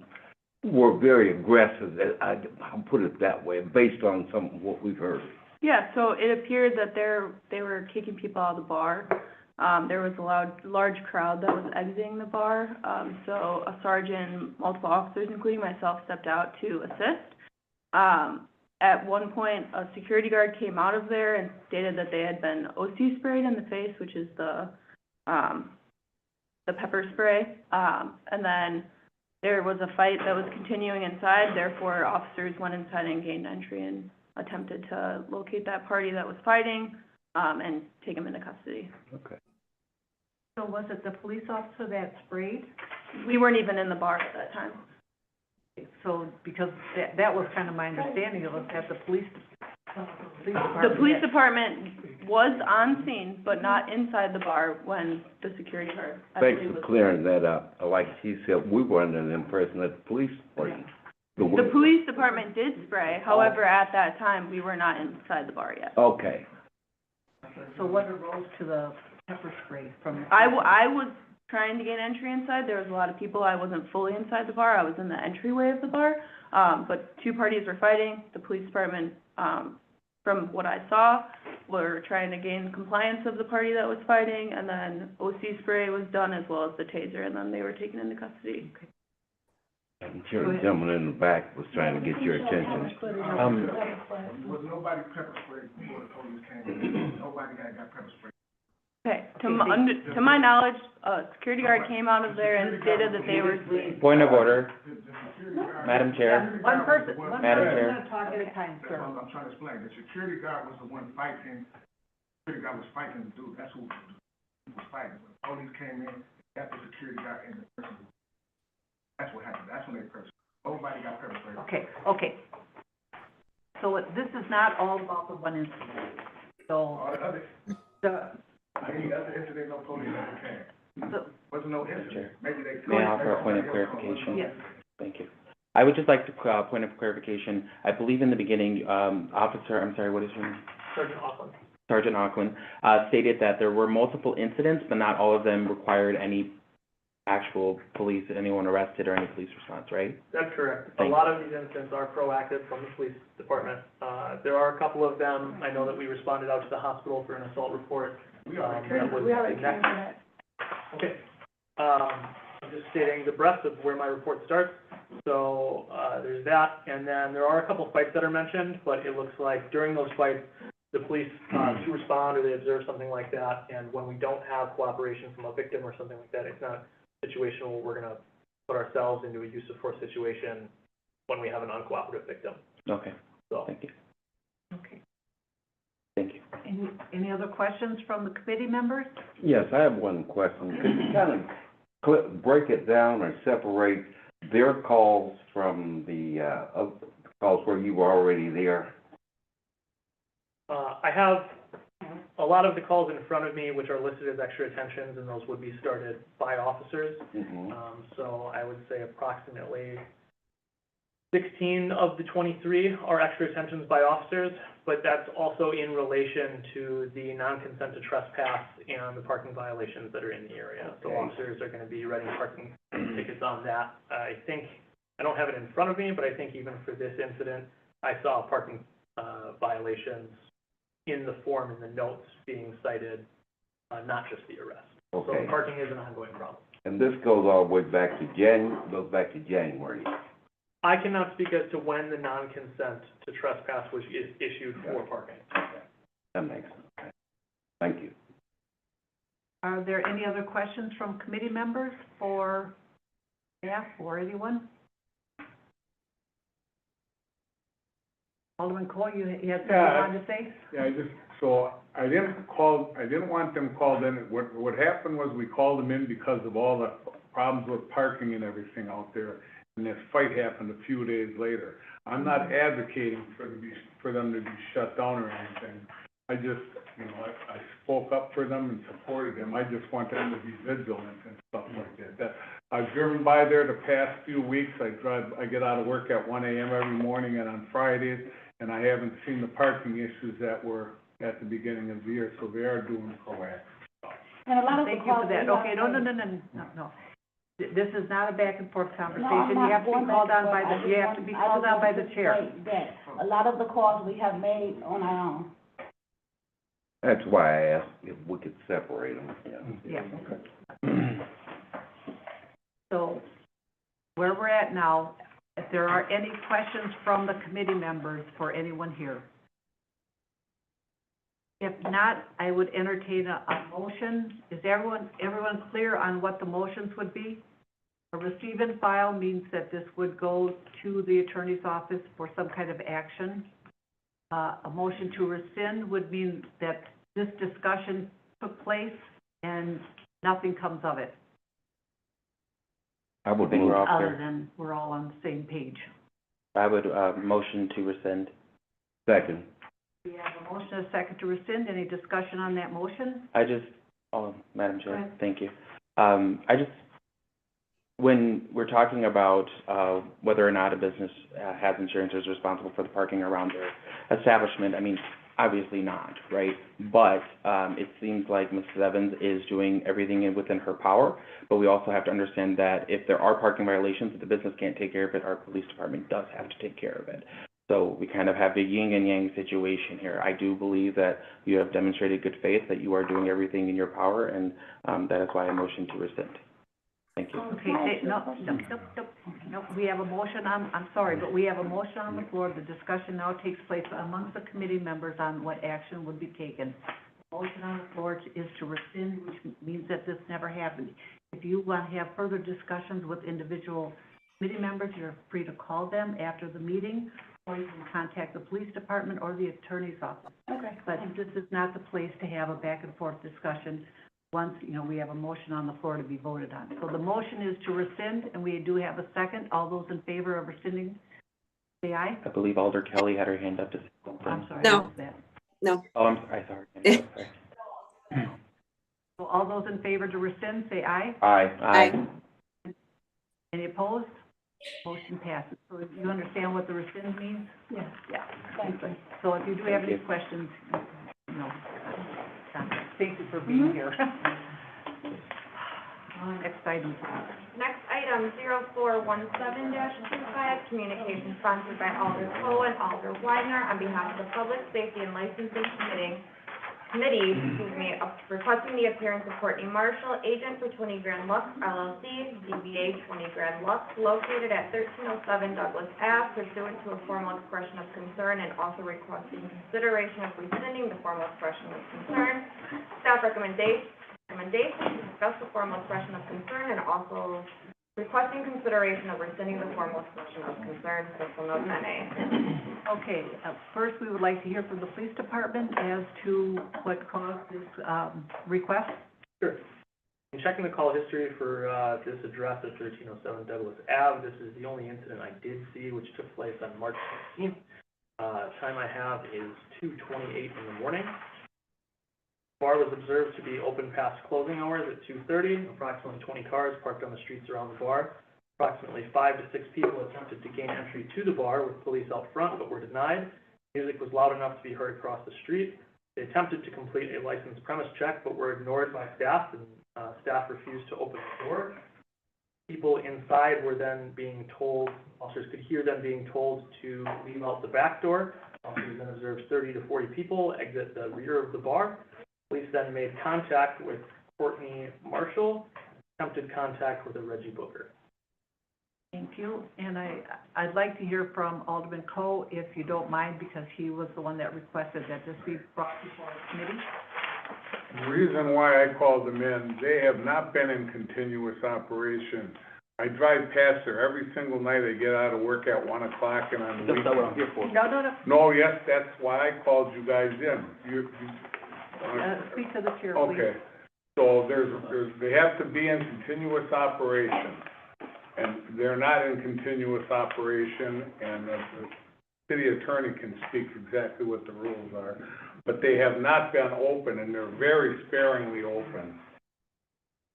D: were very aggressive, I'll put it that way, based on some of what we've heard.
J: Yeah, so it appeared that they were kicking people out of the bar. There was a large crowd that was exiting the bar. So a sergeant and multiple officers, including myself, stepped out to assist. At one point, a security guard came out of there and stated that they had been OC sprayed in the face, which is the pepper spray. And then there was a fight that was continuing inside, therefore officers went inside and gained entry and attempted to locate that party that was fighting, and take them into custody.
D: Okay.
A: So was it the police officer that sprayed?
J: We weren't even in the bar at that time.
A: So, because that was kind of my understanding of it, that the police department.
J: The police department was on scene, but not inside the bar when the security guard
D: Thanks
J: actually
D: for
J: was.
D: clearing that up. Like she said, we were under the impression that the police sprayed.
J: The police department did spray, however, at that time, we were not inside the bar yet.
D: Okay.
A: So what arose to the pepper spray from?
J: I was trying to gain entry inside. There was a lot of people. I wasn't fully inside the bar. I was in the entryway of the bar. But two parties were fighting. The police department, from what I saw, were trying to gain compliance of the party that was fighting. And then OC spray was done as well as the taser, and then they were taken into custody.
D: I'm sure the gentleman in the back was trying to get your attention.
O: Was nobody pepper sprayed before the police came in? Nobody got pepper sprayed.
J: Okay, to my knowledge, a security guard came out of there and stated that they were.
S: Point of order, Madam Chair.
A: One person
S: Madam Chair.
A: is gonna talk at a time,
O: That's
A: sir.
O: what I'm trying to explain. The security guard was the one fighting, the security guard was fighting the dude, that's who was fighting. When the police came in, got the security guard in the person. That's what happened, that's when they purchased. Nobody got pepper spray.
A: Okay. So this is not all about the one incident. So,
O: All the other,
A: the,
O: any other incident, no police ever came. Wasn't no incident, maybe they.
S: May I offer a point of clarification?
A: yes.
S: Thank you. I would just like to, point of clarification. I believe in the beginning, Officer, I'm sorry, what is your name?
U: Sergeant Auckland.
S: Sergeant Auckland, stated that there were multiple incidents, but not all of them required any actual police, anyone arrested or any police response, right?
U: That's correct.
S: Thank
U: A lot of these incidents are proactive from the police department. There are a couple of them, I know that we responded out to the hospital for an assault report.
O: We already
U: That was
H: We already
U: the
H: came
U: next-
H: to that.
U: Okay. I'm just stating the breadth of where my report starts. So, there's that, and then there are a couple fights that are mentioned, but it looks like during those fights, the police, to respond or they observe something like that, and when we don't have cooperation from a victim or something like that, it's not a situation where we're gonna put ourselves into a use of force situation when we have an uncooperative victim.
S: Okay,
U: So,
S: thank you.
A: Okay.
S: Thank you.
A: Any other questions from the committee members?
D: Yes, I have one question. Could you kind of break it down or separate their calls from the, calls where you were already there?
U: I have a lot of the calls in front of me, which are listed as extra attentions, and those would be started by officers.
D: Mm-hmm.
U: So I would say approximately 16 of the 23 are extra attentions by officers, but that's also in relation to the non-consent to trespass and the parking violations that are in the area. So
D: Okay.
U: officers are going to be writing parking tickets on that. I think, I don't have it in front of me, but I think even for this incident, I saw parking violations in the form, in the notes being cited, not just the arrest.
D: Okay.
U: So parking is an ongoing problem.
D: And this goes all the way back to January.
U: I cannot speak as to when the non-consent to trespass was issued for parking.
D: That makes sense. Thank you.
A: Are there any other questions from committee members for staff or anyone? Alderman Cole, you had something you wanted to say?
B: Yeah, I didn't want them called in. What happened was we called them in because of all the problems with parking and everything out there. And this fight happened a few days later. I'm not advocating for them to be shut down or anything. I just, I spoke up for them and supported them. I just want them to be vigilant and stuff like that. I've driven by there the past few weeks. I get out of work at 1 a.m. every morning and on Fridays, and I haven't seen the parking issues that were at the beginning of the year, so they are doing proactive stuff.
H: And a lot of the
A: Thank you for
H: calls
A: that.
H: we have
A: Okay, no. This is not a back and forth
H: No, I'm
A: conversation. You
H: not
A: have to be
H: going
A: called
H: back
A: on by
H: and forth.
A: the, you have to be called on by the chair.
H: I just want to say that a lot of the calls we have made on our own.
D: That's why I asked if we could separate them.
A: Yeah. So, where we're at now, if there are any questions from the committee members for anyone here? If not, I would entertain a motion. Is everyone clear on what the motions would be? A receive and file means that this would go to the attorney's office for some kind of action. A motion to rescind would mean that this discussion took place and nothing comes of it,
D: I would
S: think
D: move.
S: we're all
A: other
S: clear.
A: than we're all on the same page.
S: I would, motion to rescind.
D: Second.
A: We have a motion and a second to rescind. Any discussion on that motion?
S: Madam
A: Go
S: Chair,
A: ahead.
S: thank you. When we're talking about, whether or not a business, has insurance or is responsible for the parking around their establishment, I mean, obviously not, right? But, it seems like Mrs. Evans is doing everything within her power, but we also have to understand that if there are parking violations, if the business can't take care of it, our police department does have to take care of it. So we kind of have a yin and yang situation here. I do believe that you have demonstrated good faith, that you are doing everything in your power, and, that is why I motion to rescind. Thank you.
A: Okay, no, we have a motion on, I'm sorry, but we have a motion on the floor. The discussion now takes place amongst the committee members on what action would be taken. The motion on the floor is to rescind, which means that this never happened. If you want to have further discussions with individual committee members, you're free to call them after the meeting, or you can contact the police department or the attorney's office.
H: Okay.
A: But this is not the place to have a back and forth discussion. once, we have a motion on the floor to be voted on. So the motion is to rescind, and we do have a second. All those in favor of rescinding, say aye.
S: I believe Alder Kelly had her hand up to say something.
A: I'm sorry.
V: No.
A: I missed that.
V: No.
S: Oh, I'm sorry.
A: So all those in favor to rescind, say aye.
S: Aye.
A: Any opposed? Motion passes. So you understand what the rescind means?
H: Yes.
A: Yeah. So if you do have any questions, thank you for being here. Next item, please.
G: Next item, 0417-25, communication sponsored by Alder Coe and Alder Weidner on behalf of the Public Safety and Licensing Committee, requesting the appearance of Courtney Marshall, agent for 20 Grand Lux LLC, DBA 20 Grand Lux, located at 1307 Douglas Ave, pursuant to a formal expression of concern and also requesting consideration of rescinding the formal expression of concern. Staff recommendation to discuss the formal expression of concern and also requesting consideration of rescinding the formal expression of concern, Crystal Note 10A.
A: Okay, first, we would like to hear from the police department as to what caused this, request.
U: Sure. In checking the call history for, this address at 1307 Douglas Ave, this is the only incident I did see, which took place on March 16th. Time I have is 2:28 in the morning. The bar was observed to be open past closing hours at 2:30. Approximately 20 cars parked on the streets around the bar. Approximately 5 to 6 people attempted to gain entry to the bar with police out front, but were denied. Music was loud enough to be heard across the street. They attempted to complete a licensed premise check, but were ignored by staff, and staff refused to open the door. People inside were then being told, officers could hear them being told to leave out the back door. Officers then observed 30 to 40 people exit the rear of the bar. Police then made contact with Courtney Marshall, attempted contact with a Reggie Booker.
A: Thank you, and I'd like to hear from Alderman Coe, if you don't mind, because he was the one that requested that this be brought before the committee.
B: The reason why I called them in, they have not been in continuous operation. I drive past there every single night. I get out of work at 1 o'clock and on the
M: That's not what I'm here for.
A: No.
B: No, yes, that's why I called you guys in.
A: Speak to the chair, please.
B: Okay, so they have to be in continuous operation, and they're not in continuous operation, and the city attorney can speak exactly what the rules are, but they have not been open, and they're very sparingly open.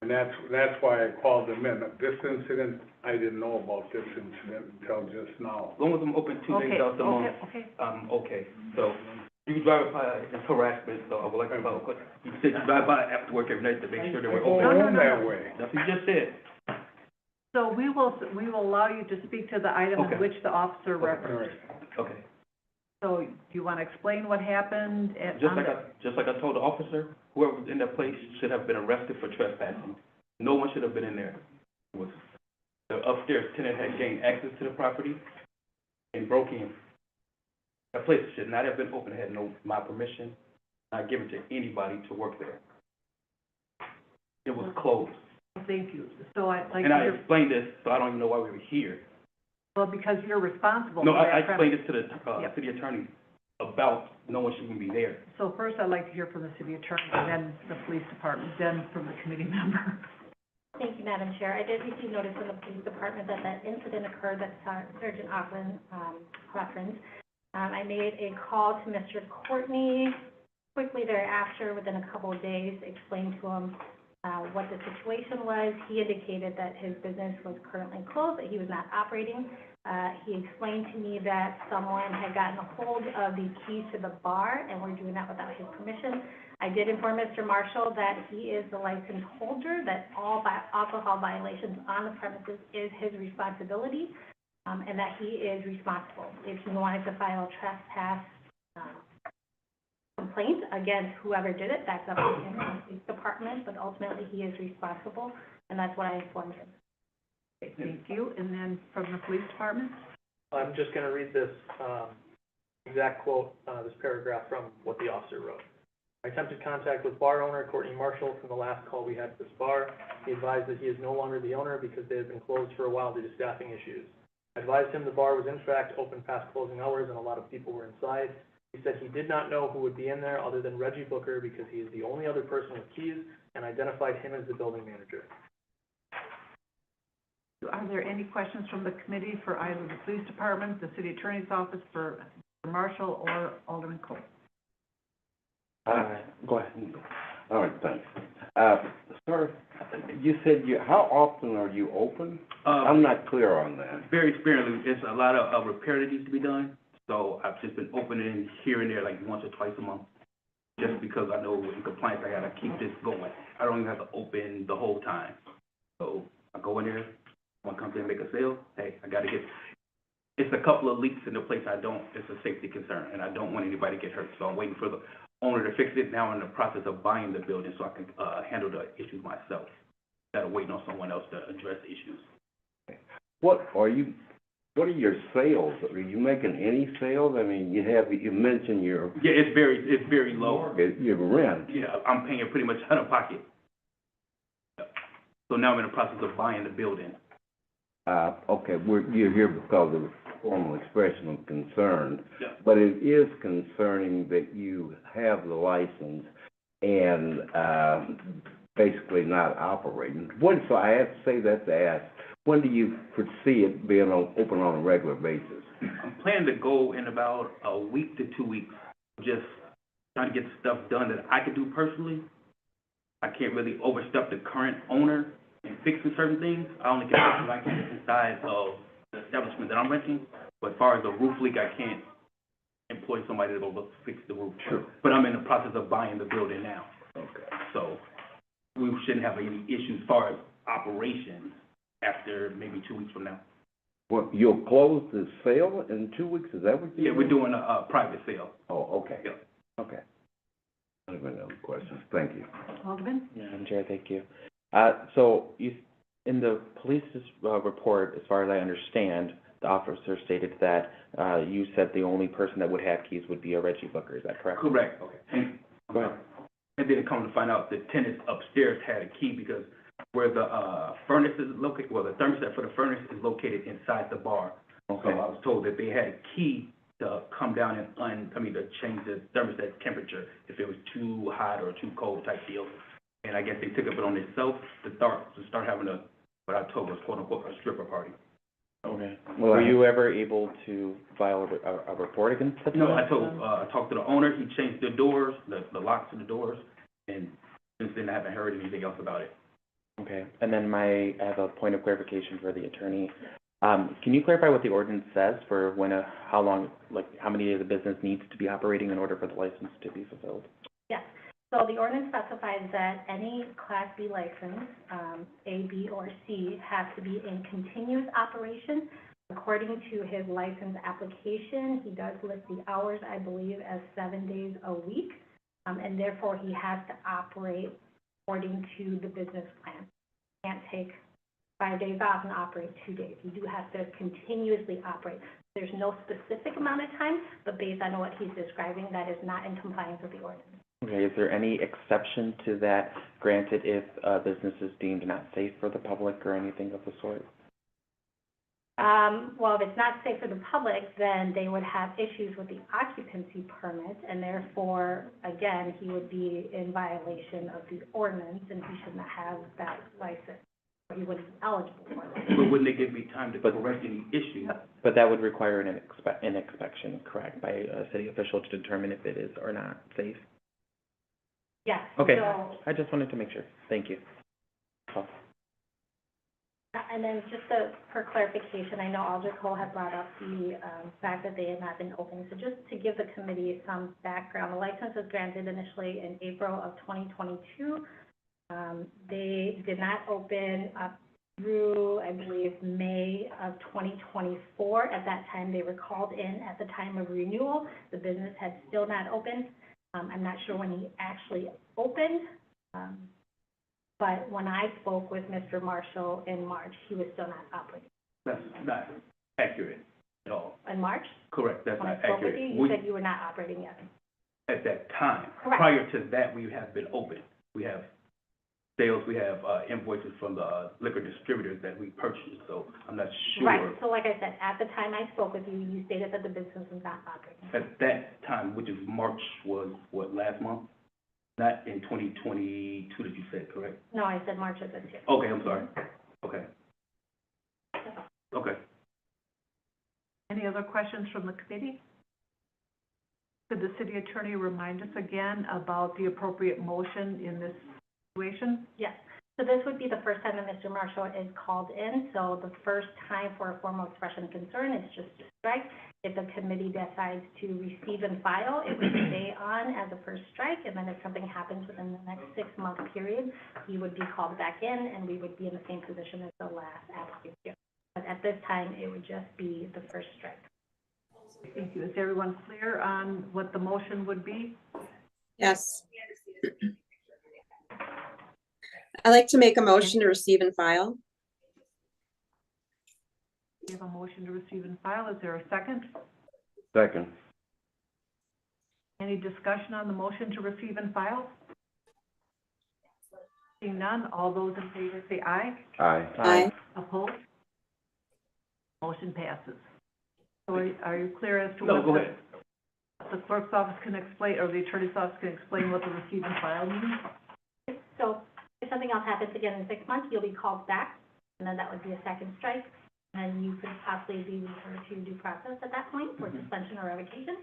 B: And that's why I called them in. This incident, I didn't know about this incident until just now.
M: As long as I'm open 2 days out the month, okay. So, you drive by, it's harassment, so I would like to know, you said you drive by after work every night to make sure they were open.
B: No, that way.
M: That's what you just said.
A: So we will allow you to speak to the item in
M: Okay.
A: which the officer referenced.
M: Okay.
A: So do you want to explain what happened at?
M: Just like I told the officer, whoever was in that place should have been arrested for trespassing. No one should have been in there. The upstairs tenant had gained access to the property and broke in. That place should not have been open, it had my permission, not given to anybody to work there. It was closed.
A: Thank you. So I'd like to
M: And I
A: hear,
M: explained this, so I don't even know why we were here.
A: well, because you're responsible
M: No,
A: for
M: I
A: that
M: explained
A: premise.
M: this to the,
A: Yep.
M: city attorney about no one should even be there.
A: So first, I'd like to hear from the city attorney, and then the police department, then from the committee member.
C: Thank you, Madam Chair. I did receive notice from the police department that incident occurred, that Sergeant Hawkins. I made a call to Mr. Courtney quickly thereafter, within a couple of days, explained to him what the situation was. He indicated that his business was currently closed, that he was not operating. He explained to me that someone had gotten a hold of the keys to the bar and were doing that without his permission. I did inform Mr. Marshall that he is the license holder, that all alcohol violations on the premises is his responsibility, and that he is responsible. If he wanted to file a trespass complaint against whoever did it, that's up to him and the police department, but ultimately he is responsible, and that's what I informed him.
A: Okay, thank you. And then from the police department?
U: I'm just gonna read this, exact quote, this paragraph from what the officer wrote. I attempted contact with bar owner Courtney Marshall from the last call we had at this bar. He advised that he is no longer the owner because they had been closed for a while due to staffing issues. I advised him the bar was in fact open past closing hours and a lot of people were inside. He said he did not know who would be in there other than Reggie Booker because he is the only other person with keys and identified him as the building manager.
A: Are there any questions from the committee for either the police department, the city attorney's office, for Marshall, or Alderman Cole?
D: Go ahead. All right, thanks. Sir, you said how often are you open? I'm not clear on that.
F: Very sparingly, it's a lot of repair that needs to be done, so I've just been opening here and there, like once or twice a month, just because I know in compliance, I gotta keep this going. I don't even have to open the whole time. So I go in there, one comes in and make a sale, hey, I gotta get, it's a couple of leaks in the place it's a safety concern, and I don't want anybody to get hurt, so I'm waiting for the owner to fix it. Now I'm in the process of buying the building so I can, handle the issues myself, instead of waiting on someone else to address the issues.
D: What are your sales? Are you making any sales? I mean, you mentioned your
F: Yeah, it's very low.
D: mortgage, your rent.
F: Yeah, I'm paying pretty much out of pocket. Yeah. So now I'm in the process of buying the building.
D: Okay, you're here because of formal expression of concern.
F: Yeah.
D: But it is concerning that you have the license and, basically not operating. So I have to say that to ask, when do you foresee it being open on a regular basis?
F: I'm planning to go in about a week to 2 weeks, just trying to get stuff done that I could do personally. I can't really overstep the current owner in fixing certain things. I only can fix what I can inside of the establishment that I'm renting. But as far as the roof leak, I can't employ somebody to go look, fix the roof.
D: Sure.
F: But I'm in the process of buying the building now.
D: Okay.
F: So we shouldn't have any issues as far as operations after maybe 2 weeks from now.
D: Well, you'll close the sale in 2 weeks, is that what you're
F: Yeah, we're doing a private sale.
D: Oh, okay.
F: Yeah.
D: Okay. I have no other questions. Thank you.
A: Alderman?
S: Yeah, Madam Chair, thank you. So in the police's report, as far as I understand, the officer stated that you said the only person that would have keys would be a Reggie Booker. Is that correct?
F: Correct. Okay. And,
S: Go ahead.
F: And then it come to find out the tenants upstairs had a key because where the furnace is located, well, the thermostat for the furnace is located inside the bar.
S: Okay.
F: So I was told that they had a key to come down and to change the thermostat temperature if it was too hot or too cold type deal. And I guess they took it on themselves to start having what I told was quote unquote a stripper party.
S: Okay.
D: Well,
S: Were you ever able to file a report against the
F: No, I
S: tenant?
F: talked to the owner, he changed the doors, the locks to the doors, and since then I haven't heard anything else about it.
S: Okay, and then I have a point of clarification for the attorney. Can you clarify what the ordinance says for how long, how many days a business needs to be operating in order for the license to be fulfilled?
C: Yes, so the ordinance specifies that any Class B license, A, B, or C, has to be in continuous operation. According to his license application, he does list the hours, I believe, as 7 days a week, and therefore he has to operate according to the business plan. Can't take 5 days off and operate 2 days. You do have to continuously operate. There's no specific amount of time, but based on what he's describing, that is not in compliance with the ordinance.
S: Okay, is there any exception to that granted if a business is deemed not safe for the public or anything of the sort?
C: Well, if it's not safe for the public, then they would have issues with the occupancy permit, and therefore, again, he would be in violation of the ordinance, and he should not have that license, or he wouldn't be eligible for it.
F: But wouldn't they give me time to correct any issues?
S: But that would require an inspection, correct, by a city official to determine if it is or not safe?
C: Yes.
S: Okay,
C: So,
S: I just wanted to make sure. Thank you. Oh.
C: and then just for clarification, I know Alder Cole had brought up the fact that they had not been open. So just to give the committee some background, the license was granted initially in April of 2022. They did not open up through, I believe, May of 2024. At that time, they were called in at the time of renewal. The business had still not opened. I'm not sure when he actually opened, but when I spoke with Mr. Marshall in March, he was still not operating.
F: That's not accurate at all.
C: In March?
F: Correct, that's
C: When I
F: not
C: spoke with
F: accurate.
C: you, you said you were not operating yet.
F: At that time.
C: Correct.
F: Prior to that, we have been open. We have sales, we have, invoices from the liquor distributors that we purchased, so I'm not sure.
C: Right, so like I said, at the time I spoke with you, you stated that the business was not operating.
F: At that time, which is March, was what, last month? Not in 2022 that you said, correct?
C: No, I said March of this year.
F: Okay, I'm sorry. Okay. Okay.
A: Any other questions from the committee? Could the city attorney remind us again about the appropriate motion in this situation?
C: Yes, so this would be the first time that Mr. Marshall is called in, so the first time for a formal expression of concern is just a strike. If the committee decides to receive and file, it would stay on as a first strike, and then if something happens within the next 6-month period, he would be called back in, and we would be in the same position as the last application. But at this time, it would just be the first strike.
A: Thank you. Is everyone clear on what the motion would be?
V: Yes. I'd like to make a motion to receive and file.
A: We have a motion to receive and file. Is there a second?
D: Second.
A: Any discussion on the motion to receive and file? Seeing none, all those in favor say aye.
D: Aye.
V: Aye.
A: Opposed? Motion passes. So are you clear as to
F: No,
A: what
F: go ahead.
A: the clerk's office can explain, or the attorney's office can explain what the receive and file means?
C: So if something else happens again in 6 months, you'll be called back, and then that would be a second strike. And you could possibly be referred to due process at that point for suspension or revocation.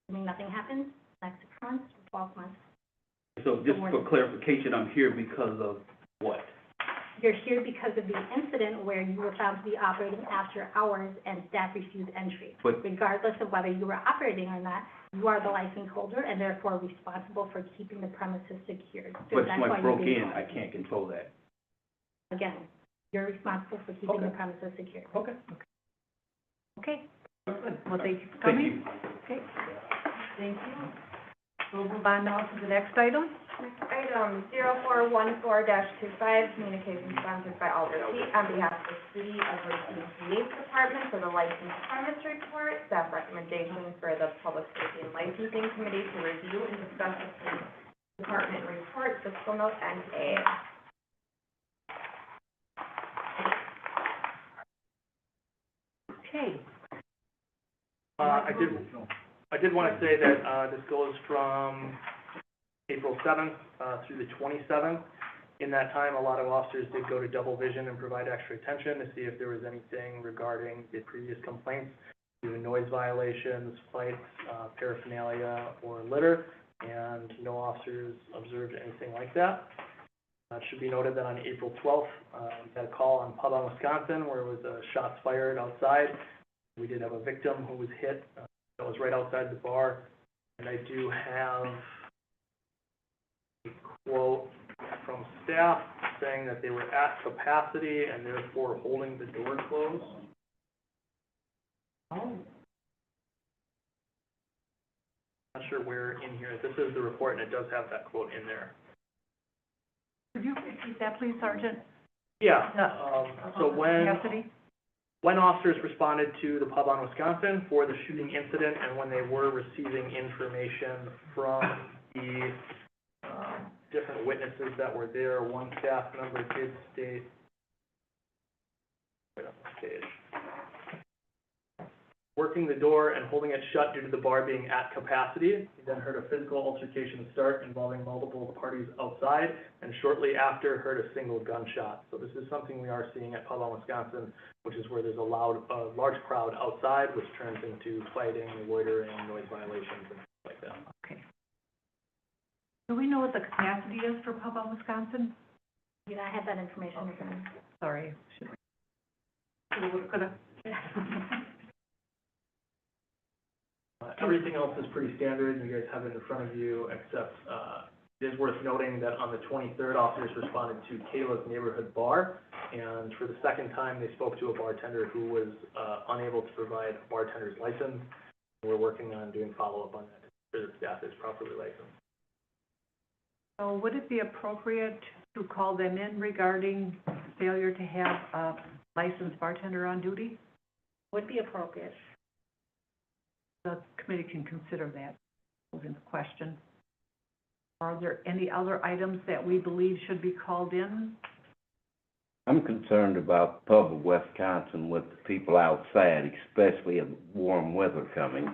C: I mean, nothing happens next 6 months or 12 months.
F: So just for clarification, I'm here because of what?
C: You're here because of the incident where you were found to be operating after hours and staff refused entry.
F: But-
C: Regardless of whether you were operating or not, you are the license holder and therefore responsible for keeping the premises secured. So
F: But if
C: that's why
F: someone
C: you're
F: broke
C: being
F: in,
C: called.
F: I can't control that.
C: Again, you're responsible for keeping the premises secured.
F: Okay.
A: Okay, good. Well, thank you for
F: Thank
A: coming.
F: you.
A: Okay, thank you. We'll move on now to the next item.
G: Next item, 0414-25, communication sponsored by Alder Pete on behalf of the City of Racine Police Department for the licensed premise report. Staff recommendation for the Public Safety and Licensing Committee to review and discuss the police department report, fiscal note NA.
A: Okay.
U: I did want to say that, this goes from April 7th, through the 27th. In that time, a lot of officers did go to double vision and provide extra attention to see if there was anything regarding the previous complaints, either noise violations, fights, paraphernalia, or litter, and no officers observed anything like that. It should be noted that on April 12th, we had a call on Pub on Wisconsin where it was shots fired outside. We did have a victim who was hit, that was right outside the bar, and I do have a quote from staff saying that they were at capacity and therefore holding the door closed.
A: Oh.
U: Not sure where in here, this is the report and it does have that quote in there.
A: Could you repeat that, please, Sergeant?
U: Yeah, so
A: Capacity?
U: when officers responded to the Pub on Wisconsin for the shooting incident and when they were receiving information from the different witnesses that were there, one staff member did state, right on the page, working the door and holding it shut due to the bar being at capacity. He then heard a physical altercation start involving multiple parties outside, and shortly after heard a single gunshot. So this is something we are seeing at Pub on Wisconsin, which is where there's a large crowd outside, which turns into fighting, loitering, noise violations, and things like that.
A: Okay. Do we know what the capacity is for Pub on Wisconsin?
C: You know, I have that information.
A: Okay. Sorry. Could've.
U: Everything else is pretty standard, you guys have it in front of you, except, it is worth noting that on the 23rd, officers responded to Kayla's Neighborhood Bar, and for the second time, they spoke to a bartender who was, unable to provide a bartender's license. We're working on doing follow-up on that, to ensure that staff is properly licensed.
A: So would it be appropriate to call them in regarding failure to have a licensed bartender on duty?
C: Would be appropriate.
A: The committee can consider that, in the question. Are there any other items that we believe should be called in?
D: I'm concerned about Pub of Wisconsin with the people outside, especially in warm weather coming.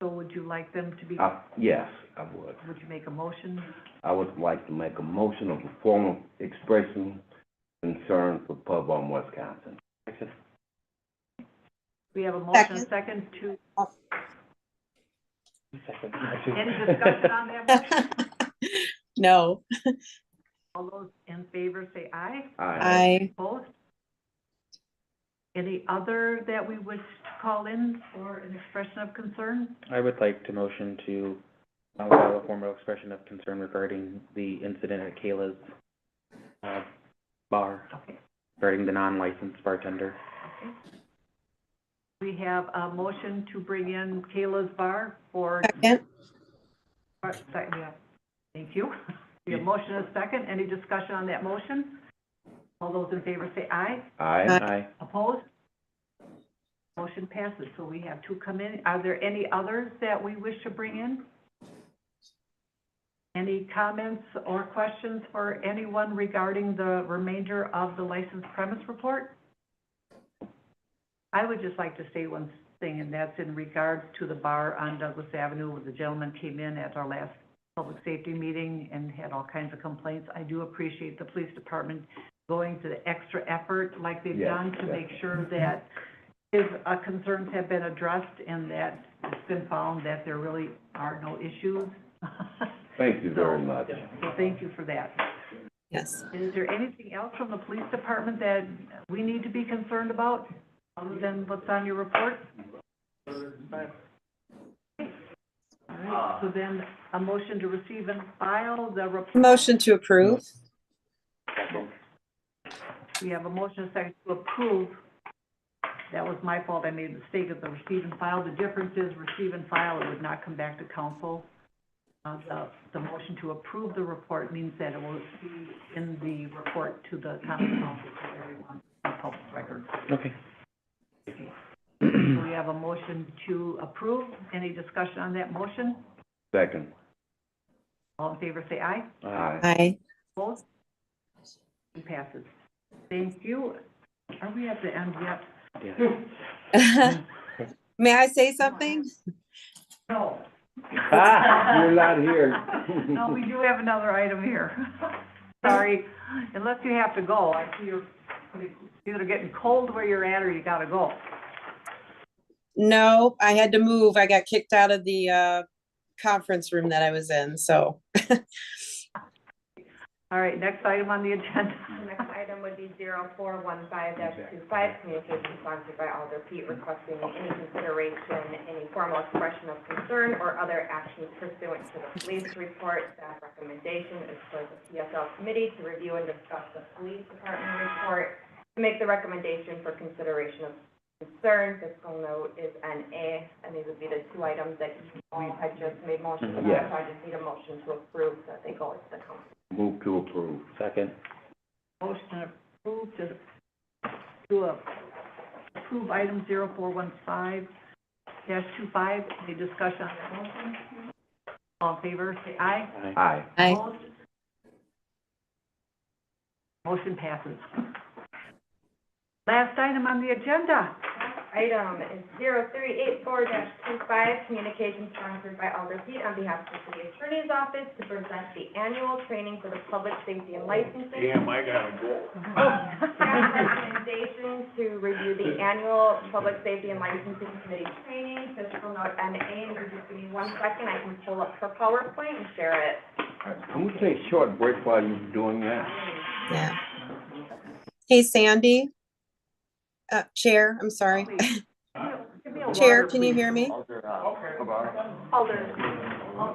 A: So would you like them to be,
D: Yes, I would.
A: would you make a motion?
D: I would like to make a motion of a formal expression concern for Pub on Wisconsin.
A: We have a motion, a second to, any discussion on that motion?
V: No.
A: All those in favor say aye.
V: Aye.
A: Opposed? Any other that we wish to call in for an expression of concern?
S: I would like to motion to allow a formal expression of concern regarding the incident at Kayla's, bar,
A: Okay.
S: regarding the non-licensed bartender.
A: We have a motion to bring in Kayla's Bar for.
V: Second.
A: Yeah, thank you. We have motion and a second. Any discussion on that motion? All those in favor say aye.
D: Aye.
A: Opposed? Motion passes. So we have two come in. Are there any others that we wish to bring in? Any comments or questions for anyone regarding the remainder of the licensed premise report? I would just like to say one thing, and that's in regards to the bar on Douglas Avenue, where the gentleman came in at our last public safety meeting and had all kinds of complaints. I do appreciate the police department going to the extra effort like they've
D: Yes,
A: done to make sure that his concerns have been addressed and that it's been found that there really are no issues.
D: Thank you very much.
A: So thank you for that.
V: Yes.
A: Is there anything else from the police department that we need to be concerned about, other than what's on your report? All right, so then a motion to receive and file the report.
V: Motion to approve.
A: We have a motion and a second to approve. That was my fault. I made a mistake of the receive and file. The difference is receive and file, it would not come back to council. The motion to approve the report means that it will be in the report to the common council for everyone, on public record.
S: Okay.
A: So we have a motion to approve. Any discussion on that motion?
D: Second.
A: All in favor, say aye.
V: Aye.
A: Opposed? It passes. Thank you. Are we at the end yet?
S: Yeah.
V: May I say something?
A: No.
D: You're not here.
A: No, we do have another item here. Sorry, unless you have to go. I see you're either getting cold where you're at or you gotta go.
V: No, I had to move. I got kicked out of the conference room that I was in, so.
A: All right, next item on the agenda.
G: The next item would be 0415-25, communication sponsored by Alder Pete, requesting any consideration, any formal expression of concern or other actions pursuant to the police report. Staff recommendation is for the PSL committee to review and discuss the police department report, to make the recommendation for consideration of concern. Fiscal note is NA, and these would be the two items that you all had just made motions about.
D: Yes.
G: So I just need a motion to approve so that they go into the council.
D: Move to approve.
S: Second.
A: Motion approved to approve item 0415-25. Any discussion on that motion? All in favor, say aye.
D: Aye.
V: Aye.
A: Opposed? Motion passes. Last item on the agenda.
G: Item is 0384-25, communication sponsored by Alder Pete on behalf of the city attorney's office to present the annual training for the public safety and licensing.
B: Damn, I gotta go.
G: Staff recommendation to review the annual public safety and licensing committee training, fiscal note NA, and if you just give me 1 second, I can pull up her PowerPoint and share it.
D: I'm gonna take a short break while you're doing that.
V: Yeah. Hey, Sandy. Chair, I'm sorry.
A: Give me a
V: Chair,
A: water,
V: can you
A: please.
V: hear me?
A: Alder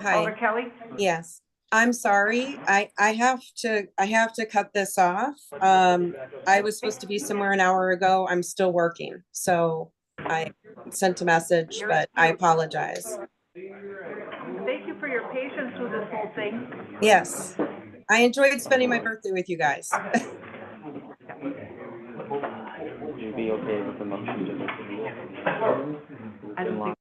V: Hi.
A: Kelly?
V: Yes. I'm sorry. I have to cut this off. I was supposed to be somewhere an hour ago. I'm still working. So I sent a message, but I apologize.
A: Thank you for your patience with this whole thing.
V: Yes. I enjoyed spending my birthday with you guys.
S: Would you be okay with the motion to
A: I don't think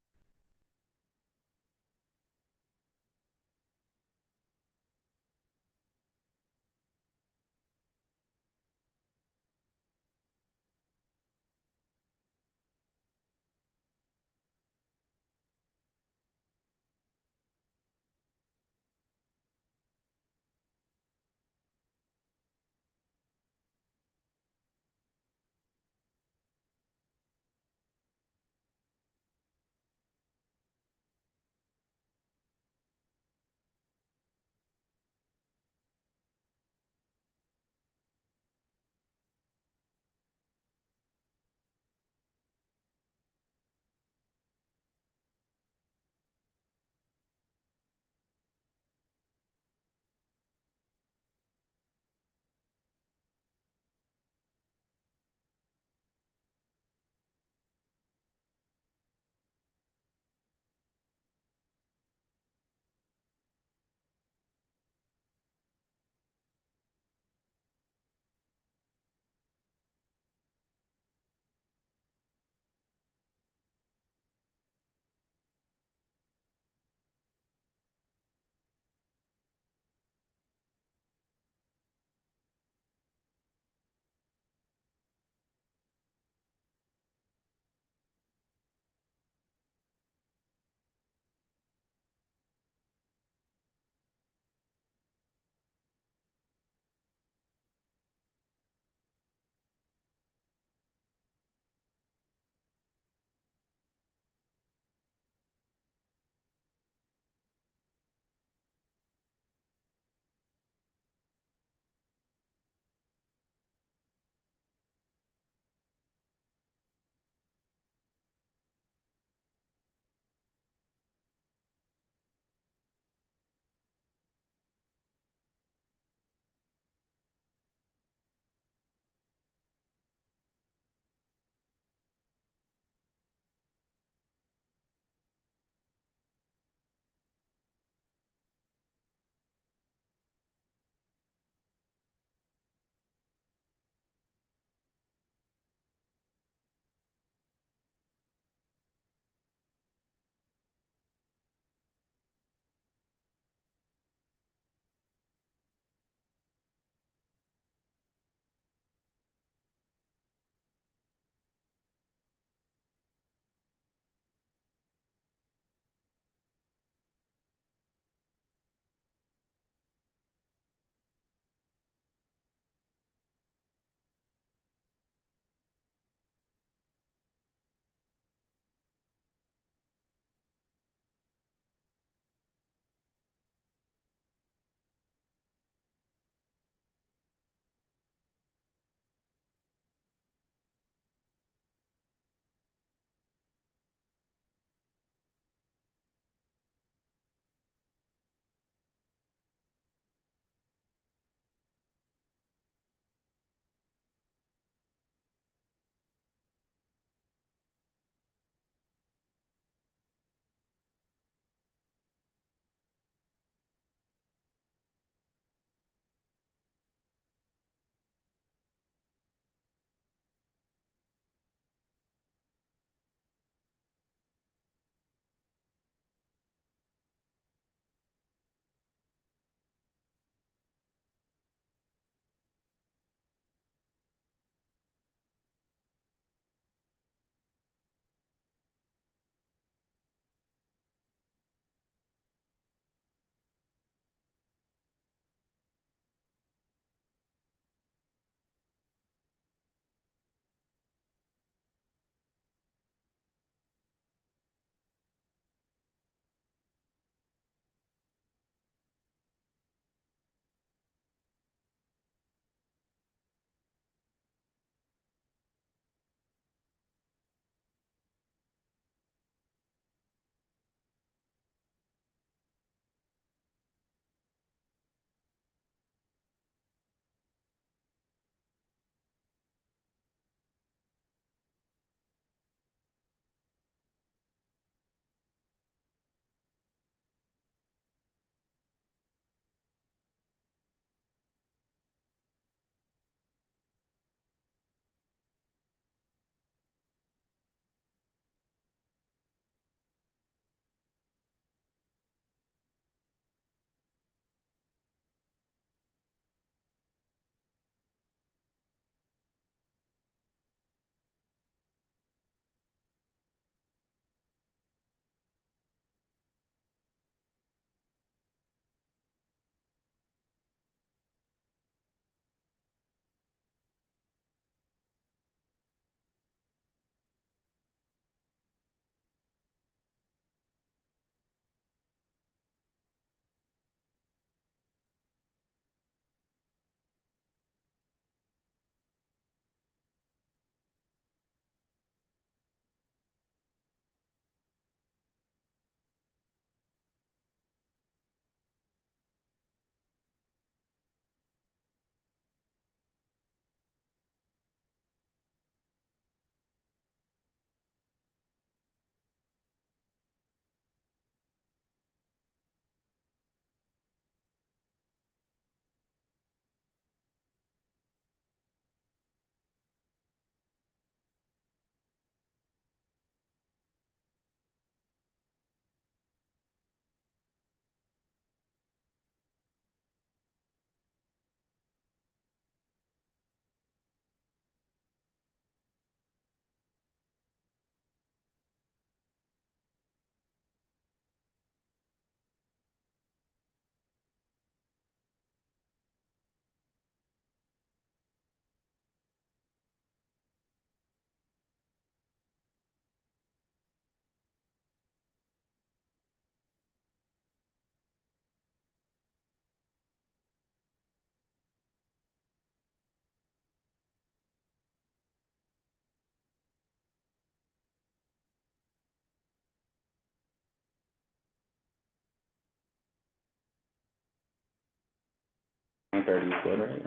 S: 9:30 is good, right?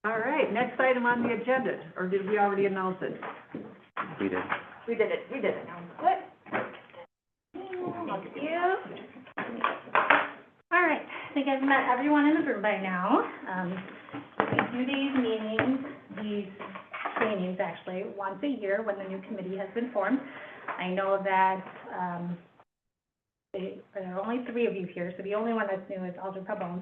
A: All right, next item on the agenda, or did we already announce it?
S: We did.
C: We did announce it. Thank you. All right, I think I've met everyone in the room by now. We do these meetings, these trainings actually, once a year when the new committee has been formed. I know that, there are only 3 of you here, so the only one that's new is Alder Pabon.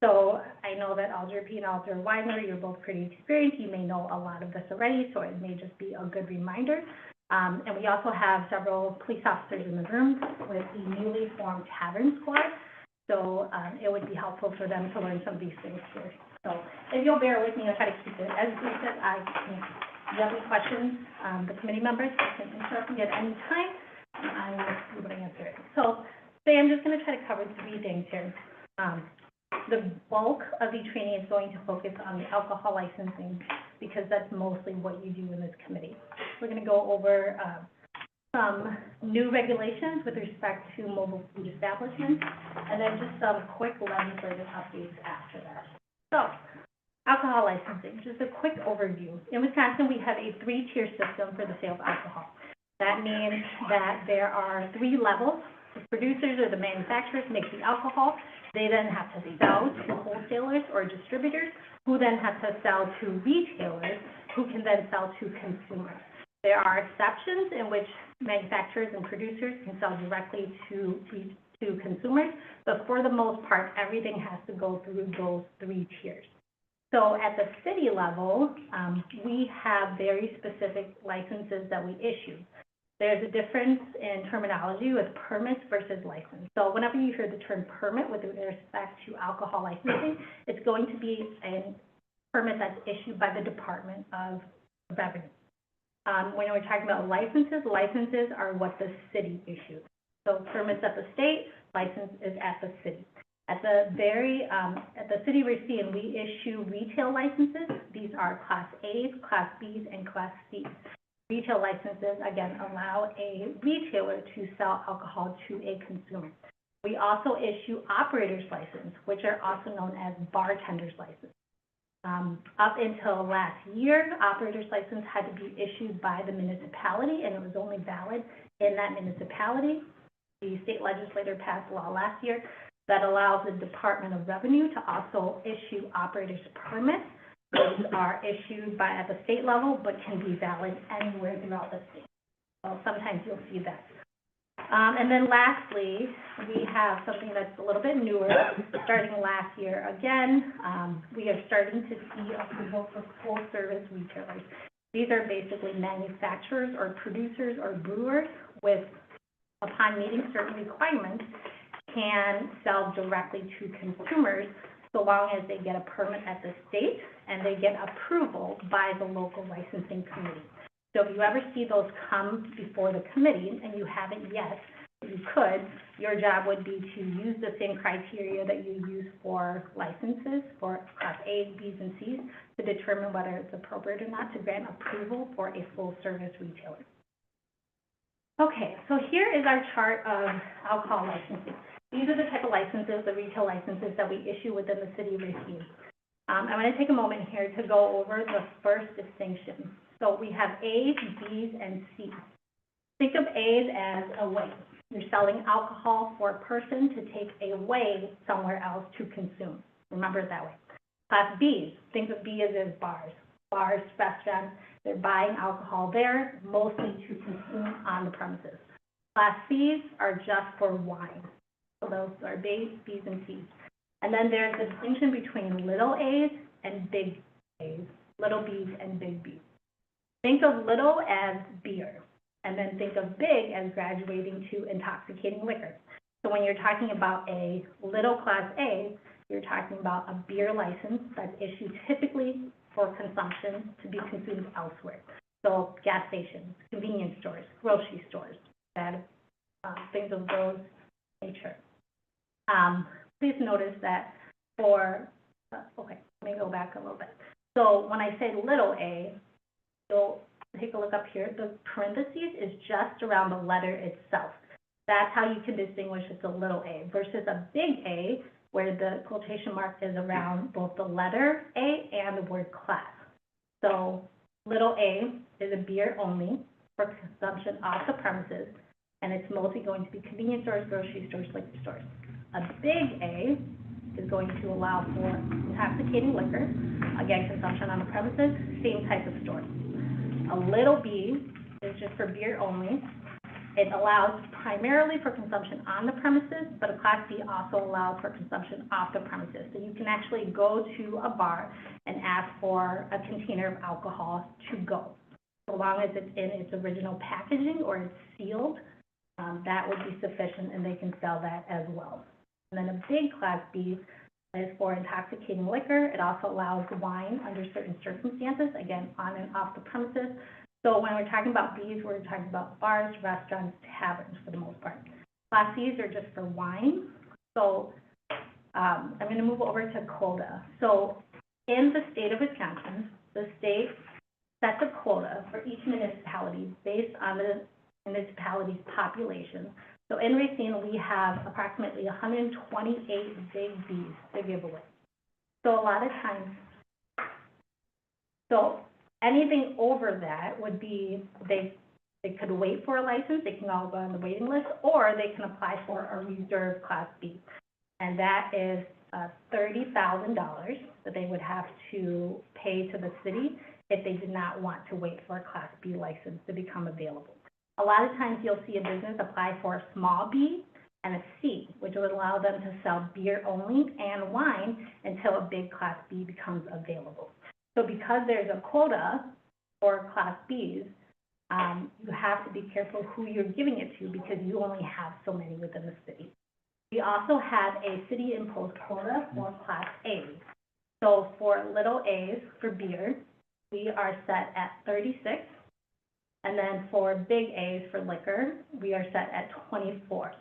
C: So I know that Alder P and Alder Weiner, you're both pretty experienced. You may know a lot of this already, so it may just be a good reminder. And we also have several police officers in the room with the newly formed tavern squad. So it would be helpful for them to learn some of these things here. So if you'll bear with me, I'll try to keep it as brief as I can. If you have any questions, the committee members can interrupt me at any time. I will be able to answer it. So today I'm just going to try to cover 3 things here. The bulk of the training is going to focus on the alcohol licensing because that's mostly what you do in this committee. We're going to go over some new regulations with respect to mobile food establishments, and then just some quick legislative updates after that. So, alcohol licensing, just a quick overview. In Wisconsin, we have a 3-tier system for the sale of alcohol. That means that there are 3 levels. The producers or the manufacturers make the alcohol. They then have to sell to wholesalers or distributors, who then have to sell to retailers, who can then sell to consumers. There are exceptions in which manufacturers and producers can sell directly to consumers, but for the most part, everything has to go through those 3 tiers. So at the city level, we have very specific licenses that we issue. There's a difference in terminology with permits versus license. So whenever you hear the term permit with respect to alcohol licensing, it's going to be a permit that's issued by the Department of Revenue. When we're talking about licenses are what the city issues. So permits at the state, license is at the city. At the city we're seeing, we issue retail licenses. These are Class A's, Class B's, and Class C's. Retail licenses, again, allow a retailer to sell alcohol to a consumer. We also issue operator's license, which are also known as bartender's license. Up until last year, operator's license had to be issued by the municipality, and it was only valid in that municipality. The state legislature passed a law last year that allows the Department of Revenue to also issue operator's permits. Those are issued at the state level, but can be valid anywhere throughout the state. So sometimes you'll see that. And then lastly, we have something that's a little bit newer, starting last year. Again, we are starting to see approval for full-service retailers. These are basically manufacturers or producers or brewers with, upon meeting certain requirements, can sell directly to consumers so long as they get a permit at the state and they get approval by the local licensing committee. So if you ever see those come before the committee, and you haven't yet, you could, your job would be to use the same criteria that you use for licenses for Class A's, B's, and C's to determine whether it's appropriate or not to grant approval for a full-service retailer. Okay, so here is our chart of alcohol licensing. These are the type of licenses, the retail licenses that we issue within the city of Racine. I'm going to take a moment here to go over the first distinction. So we have A's, B's, and C's. Think of A's as away. You're selling alcohol for a person to take away somewhere else to consume. Remember it that way. Class B's, think of B as bars. Bars, restaurants, they're buying alcohol there, mostly to consume on the premises. Class C's are just for wine. So those are B's, B's, and C's. And then there's the distinction between little A's and big A's, little B's and big B's. Think of little as beer, and then think of big as graduating to intoxicating liquor. So when you're talking about a little Class A, you're talking about a beer license that's issued typically for consumption to be consumed elsewhere. So gas stations, convenience stores, grocery stores, things of those nature. Please notice that for, okay, let me go back a little bit. So when I say little a, so take a look up here, the parentheses is just around the letter itself. That's how you can distinguish it's a little a versus a big A, where the quotation mark is around both the letter A and the word class. So little a is a beer only for consumption off the premises, and it's mostly going to be convenience stores, grocery stores, liquor stores. A big A is going to allow for intoxicating liquor, again, consumption on the premises, same type of store. A little b is just for beer only. It allows primarily for consumption on the premises, but a Class B also allows for consumption off the premises. So you can actually go to a bar and ask for a container of alcohol to go. So long as it's in its original packaging or it's sealed, that would be sufficient, and they can sell that as well. And then a big Class B is for intoxicating liquor. It also allows wine under certain circumstances, again, on and off the premises. So when we're talking about Bs, we're talking about bars, restaurants, taverns for the most part. Class Cs are just for wine. So I'm going to move over to quota. So in the state of Wisconsin, the state sets a quota for each municipality based on the municipality's population. So in Racine, we have approximately 128 big Bs to give away. So a lot of times, anything over that would be, they could wait for a license, they can all go on the waiting list, or they can apply for a reserve Class B. And that is $30,000 that they would have to pay to the city if they did not want to wait for a Class B license to become available. A lot of times you'll see a business apply for a small B and a C, which would allow them to sell beer only and wine until a big Class B becomes available. So because there's a quota for Class Bs, you have to be careful who you're giving it to because you only have so many within the city. We also have a city-imposed quota for Class As. So for little A's for beer, we are set at 36. And then for big A's for liquor, we are set at 24.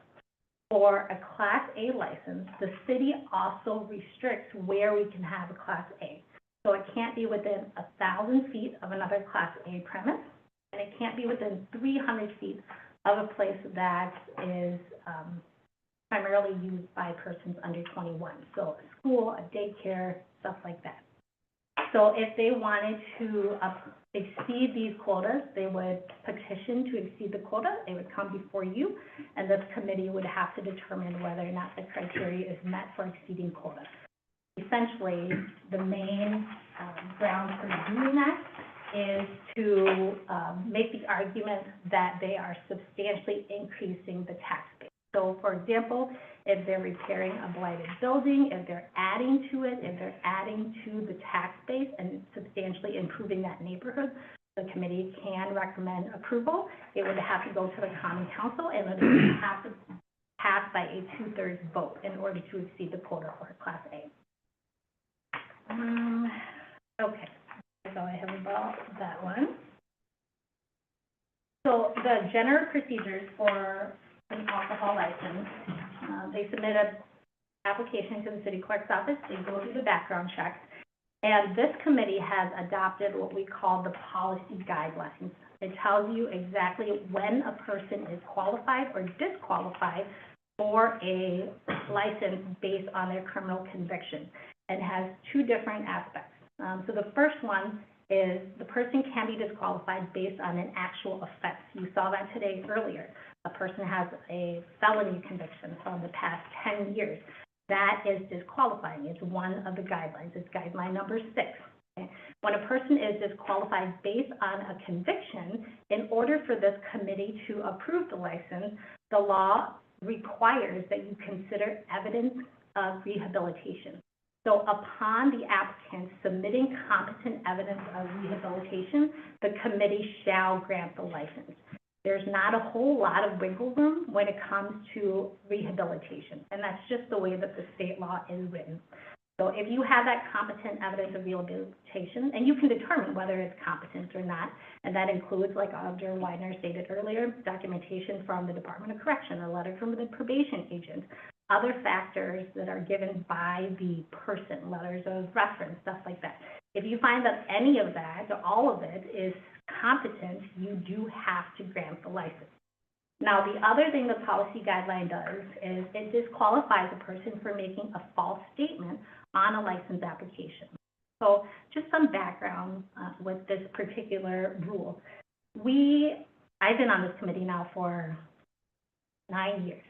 C: For a Class A license, the city also restricts where we can have a Class A. So it can't be within 1,000 feet of another Class A premise, and it can't be within 300 feet of a place that is primarily used by persons under 21. So a school, a daycare, stuff like that. So if they wanted to exceed these quotas, they would petition to exceed the quota. They would come before you, and this committee would have to determine whether or not the criteria is met for exceeding quota. Essentially, the main ground for doing that is to make the argument that they are substantially increasing the tax base. So, for example, if they're repairing a blighted building, if they're adding to it, if they're adding to the tax base and substantially improving that neighborhood, the committee can recommend approval. It would have to go to the Common Council, and it would have to pass by a 2/3 vote in order to exceed the quota for Class A. Okay, that's all I have about that one. So the general procedures for an alcohol license, they submit an application to the city clerk's office, they go through the background checks, and this committee has adopted what we call the policy guidelines. It tells you exactly when a person is qualified or disqualified for a license based on their criminal conviction. It has two different aspects. So the first one is the person can be disqualified based on an actual offense. You saw that today earlier. A person has a felony conviction from the past 10 years. That is disqualifying. It's one of the guidelines. It's guideline number 6. Okay? When a person is disqualified based on a conviction, in order for this committee to approve the license, the law requires that you consider evidence of rehabilitation. So upon the applicant submitting competent evidence of rehabilitation, the committee shall grant the license. There's not a whole lot of wiggle room when it comes to rehabilitation, and that's just the way that the state law is written. So if you have that competent evidence of rehabilitation, and you can determine whether it's competent or not, and that includes, like Auditor Widener stated earlier, documentation from the Department of Correction, a letter from the probation agent, other factors that are given by the person, letters of reference, stuff like that. If you find that any of that, or all of it, is competent, you do have to grant the license. Now, the other thing the policy guideline does is it disqualifies a person for making a false statement on a license application. So just some background with this particular rule. I've been on this committee now for 9 years.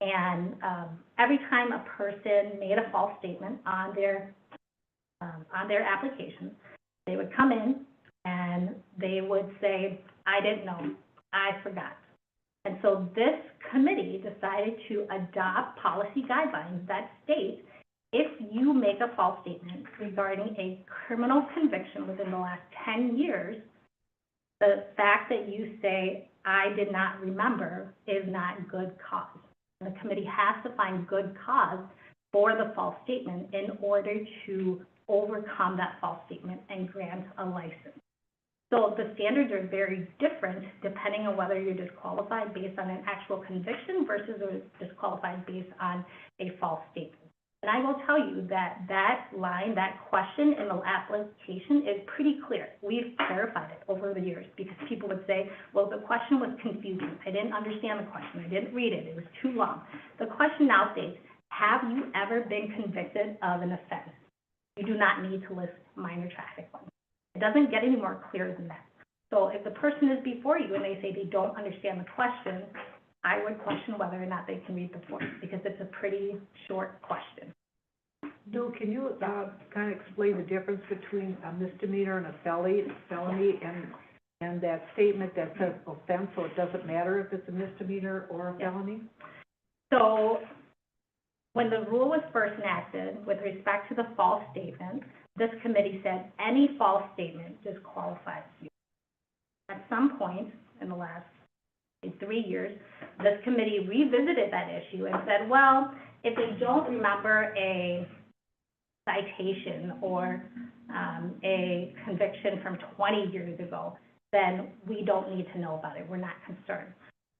C: And every time a person made a false statement on their application, they would come in and they would say, I didn't know, I forgot. And so this committee decided to adopt policy guidelines that state if you make a false statement regarding a criminal conviction within the last 10 years, the fact that you say, I did not remember, is not good cause. And the committee has to find good cause for the false statement in order to overcome that false statement and grant a license. So the standards are very different depending on whether you're disqualified based on an actual conviction versus disqualified based on a false statement. And I will tell you that that line, that question in the application is pretty clear. We've clarified it over the years because people would say, well, the question was confusing. I didn't understand the question. I didn't read it. It was too long. The question now states, have you ever been convicted of an offense? You do not need to list minor traffic ones. It doesn't get any more clear than that. So if the person is before you and they say they don't understand the question, I would question whether or not they can read the form because it's a pretty short question.
A: Bill, can you kind of explain the difference between a misdemeanor and a felony and that statement that says offense, so it doesn't matter if it's a misdemeanor or a felony?
C: So when the rule was first enacted with respect to the false statement, this committee said any false statement disqualifies you. At some point in the last 3 years, this committee revisited that issue and said, well, if they don't remember a citation or a conviction from 20 years ago, then we don't need to know about it. We're not concerned.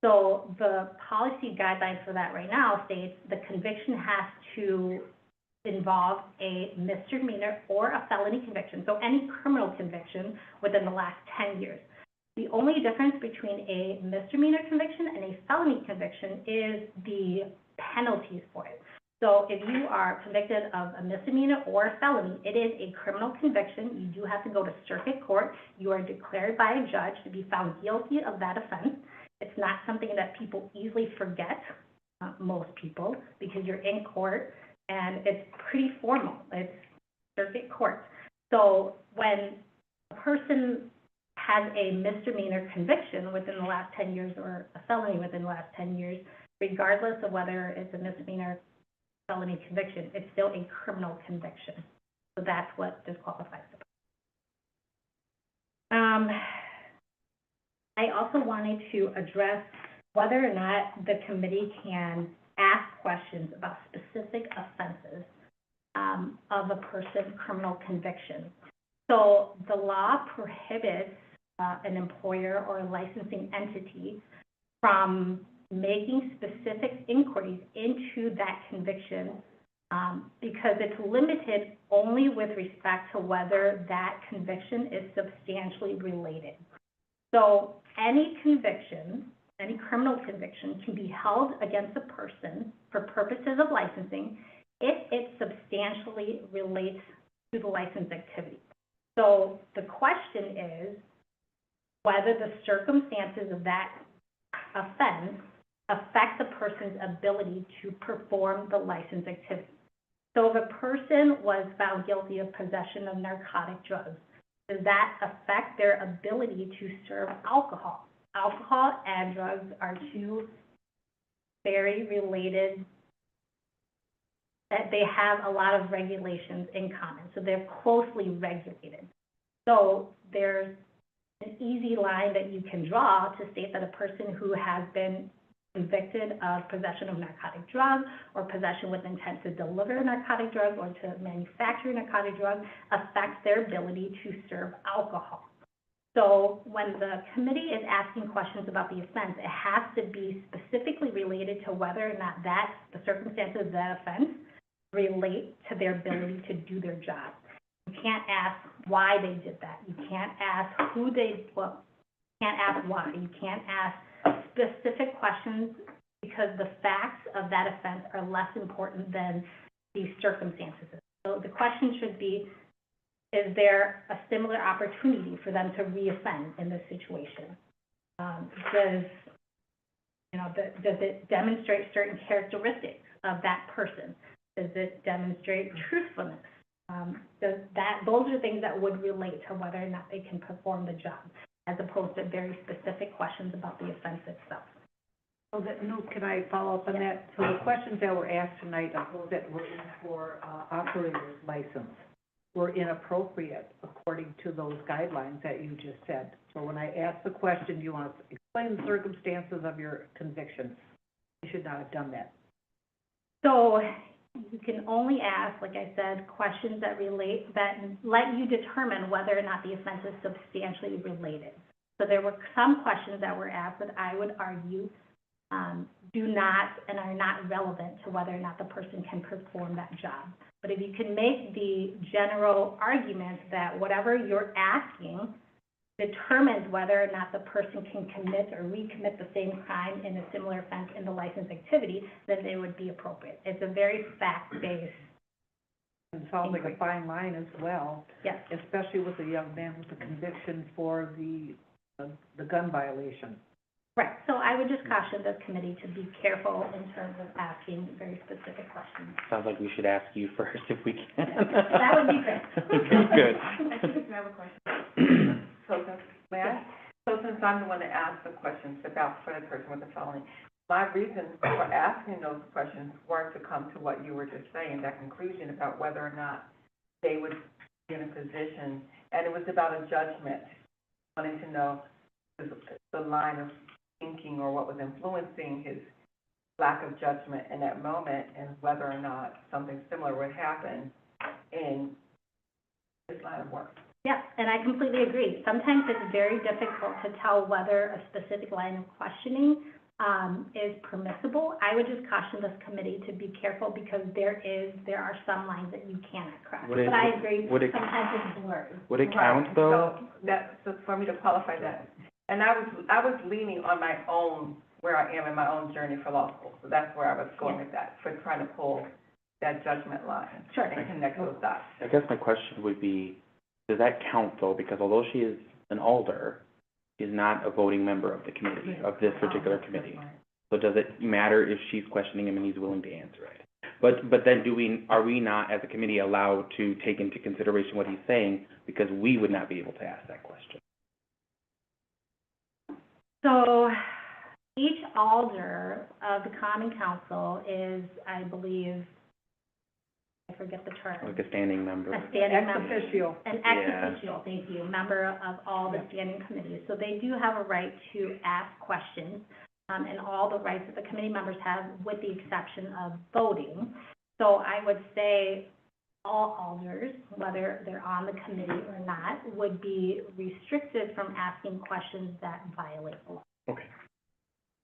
C: So the policy guidelines for that right now states the conviction has to involve a misdemeanor or a felony conviction, so any criminal conviction within the last 10 years. The only difference between a misdemeanor conviction and a felony conviction is the penalties for it. So if you are convicted of a misdemeanor or a felony, it is a criminal conviction. You do have to go to circuit court. You are declared by a judge to be found guilty of that offense. It's not something that people easily forget, most people, because you're in court and it's pretty formal. It's circuit court. So when a person has a misdemeanor conviction within the last 10 years or a felony within the last 10 years, regardless of whether it's a misdemeanor felony conviction, it's still a criminal conviction. So that's what disqualifies the person. I also wanted to address whether or not the committee can ask questions about specific offenses of a person's criminal conviction. So the law prohibits an employer or a licensing entity from making specific inquiries into that conviction because it's limited only with respect to whether that conviction is substantially related. So any conviction, any criminal conviction can be held against a person for purposes of licensing if it substantially relates to the license activity. So the question is whether the circumstances of that offense affect the person's ability to perform the license activity. So if a person was found guilty of possession of narcotic drugs, does that affect their ability to serve alcohol? Alcohol and drugs are two very related, that they have a lot of regulations in common. So they're closely regulated. So there's an easy line that you can draw to state that a person who has been convicted of possession of narcotic drugs or possession with intent to deliver a narcotic drug or to manufacture a narcotic drug affects their ability to serve alcohol. So when the committee is asking questions about the offense, it has to be specifically related to whether or not the circumstances of that offense relate to their ability to do their job. You can't ask why they did that. You can't ask who they, well, you can't ask why. You can't ask specific questions because the facts of that offense are less important than the circumstances. So the question should be, is there a similar opportunity for them to reoffend in this situation? Does it demonstrate certain characteristics of that person? Does it demonstrate truthfulness? Those are things that would relate to whether or not they can perform the job, as opposed to very specific questions about the offense itself.
A: So can I follow up on that? So the questions that were asked tonight of those that were in for operator's license were inappropriate according to those guidelines that you just said. So when I asked the question, you want to explain the circumstances of your conviction, you should not have done that.
C: So you can only ask, like I said, questions that let you determine whether or not the offense is substantially related. So there were some questions that were asked that I would argue do not and are not relevant to whether or not the person can perform that job. But if you can make the general argument that whatever you're asking determines whether or not the person can commit or recommit the same crime in a similar offense in the license activity, then they would be appropriate. It's a very fact-based.
A: It sounds like a fine line as well.
C: Yes.
A: Especially with a young man with a conviction for the gun violation.
C: Right. So I would just caution the committee to be careful in terms of asking very specific questions.
S: Sounds like we should ask you first if we can.
C: That would be great.
S: Good.
T: I think I have a question. May I? So since I'm the one that asked the questions about for the person with the felony, my reason for asking those questions were to come to what you were just saying, that conclusion about whether or not they would be in a position, and it was about a judgment, wanting to know the line of thinking or what was influencing his lack of judgment in that moment, and whether or not something similar would happen in his line of work.
C: Yeah, and I completely agree. Sometimes it's very difficult to tell whether a specific line of questioning is permissible. I would just caution this committee to be careful because there are some lines that you cannot cross. But I agree, sometimes it's blurry.
S: Would it count though?
T: So for me to qualify that, and I was leaning on my own, where I am in my own journey for law school. So that's where I was going with that, for trying to pull that judgment line.
C: Sure.
T: And connect those dots.
S: I guess my question would be, does that count though? Because although she is an alder, she is not a voting member of the committee, of this particular committee. So does it matter if she's questioning him and he's willing to answer it? But then are we not, as a committee, allowed to take into consideration what he's saying because we would not be able to ask that question?
C: So each alder of the Common Council is, I believe, I forget the term.
S: Like a standing member?
C: A standing member.
A: Ex officio.
C: An ex officio, thank you, member of all the standing committees. So they do have a right to ask questions, and all the rights that the committee members have, with the exception of voting. So I would say all alders, whether they're on the committee or not, would be restricted from asking questions that violate the law.
S: Okay.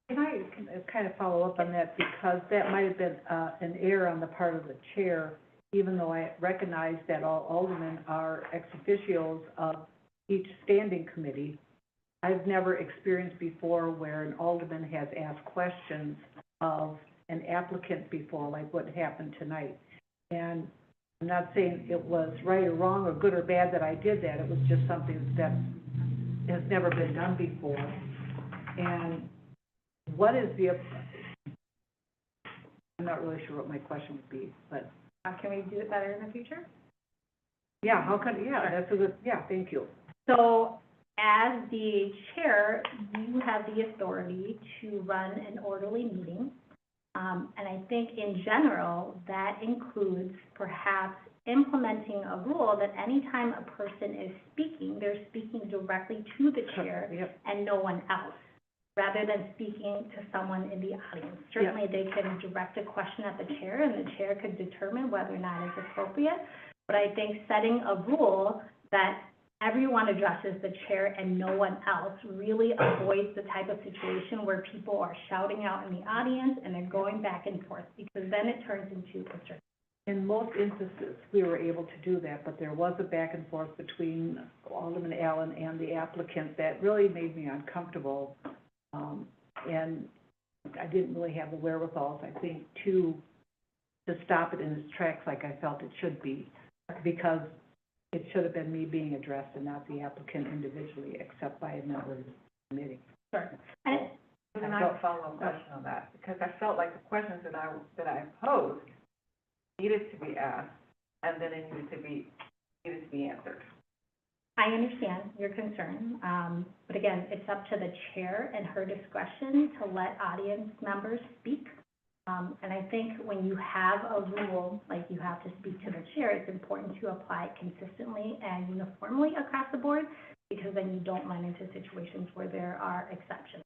A: Can I kind of follow up on that, because that might have been an error on the part of the chair, even though I recognize that all aldermen are ex officios of each standing committee. I've never experienced before where an alderman has asked questions of an applicant before, like what happened tonight. And I'm not saying it was right or wrong or good or bad that I did that. It was just something that has never been done before. And what is I'm not really sure what my question would be, but.
C: Can we do it better in the future?
A: Yeah, that's a good, thank you.
C: So as the chair, you have the authority to run an orderly meeting. And I think in general, that includes perhaps implementing a rule that anytime a person is speaking, they're speaking directly to the chair and no one else, rather than speaking to someone in the audience. Certainly, they can direct a question at the chair, and the chair could determine whether or not it's appropriate. But I think setting a rule that everyone addresses the chair and no one else really avoids the type of situation where people are shouting out in the audience and they're going back and forth, because then it turns into a circus.
A: In most instances, we were able to do that, but there was a back and forth between Alderman Allen and the applicant that really made me uncomfortable. And I didn't really have the wherewithal, I think, to stop it in its tracks like I felt it should be, because it should have been me being addressed and not the applicant individually, except by a member of the committee.
C: Sure.
K: And I have a follow-up question on that, because I felt like the questions that I posed needed to be asked, and then it needed to be answered.
C: I understand your concern, but again, it's up to the chair and her discretion to let audience members speak. And I think when you have a rule, like you have to speak to the chair, it's important to apply it consistently and uniformly across the board, because then you don't run into situations where there are exceptions.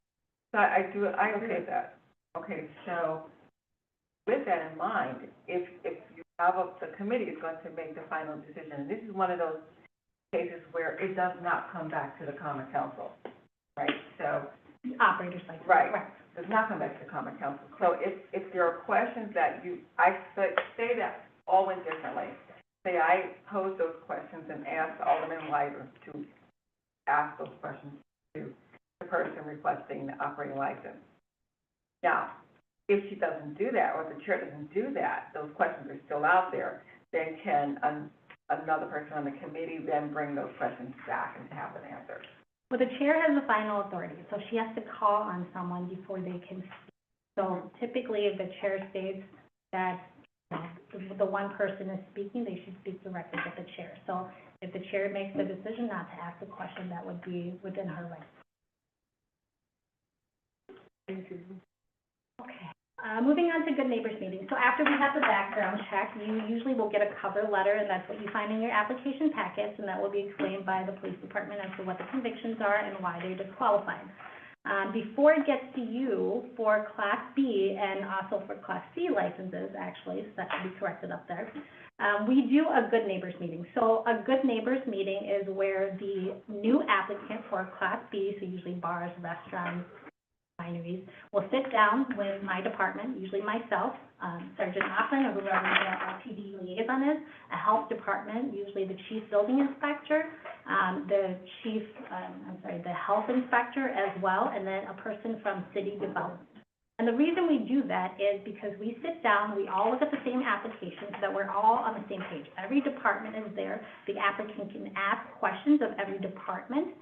K: So I agree with that. Okay, so with that in mind, if you have the committee is going to make the final decision, and this is one of those cases where it does not come back to the common council, right? So
C: operators like
K: right, does not come back to the common council. So if there are questions that I say that all went differently. Say I posed those questions and asked Alderman White to ask those questions to the person requesting the operating license. Now, if she doesn't do that, or the chair doesn't do that, those questions are still out there, then can another person on the committee then bring those questions back and have them answered?
C: Well, the chair has the final authority, so she has to call on someone before they can speak. So typically, if the chair states that the one person is speaking, they should speak directly with the chair. So if the chair makes the decision not to ask the question, that would be within her right.
A: Thank you.
C: Okay. Moving on to Good Neighbors meeting. So after we have the background check, you usually will get a cover letter, and that's what you find in your application packets, and that will be explained by the police department as to what the convictions are and why they're disqualified. Before it gets to you, for Class B and also for Class C licenses, actually, so that should be corrected up there, we do a Good Neighbors meeting. So a Good Neighbors meeting is where the new applicant for Class B, so usually bars, restaurants, wineries, will sit down with my department, usually myself, Sergeant Hoffman, or whoever the LPD liaison is, a health department, usually the chief building inspector, the health inspector as well, and then a person from city development. And the reason we do that is because we sit down, we all look at the same application so that we're all on the same page. Every department is there. The applicant can ask questions of every department.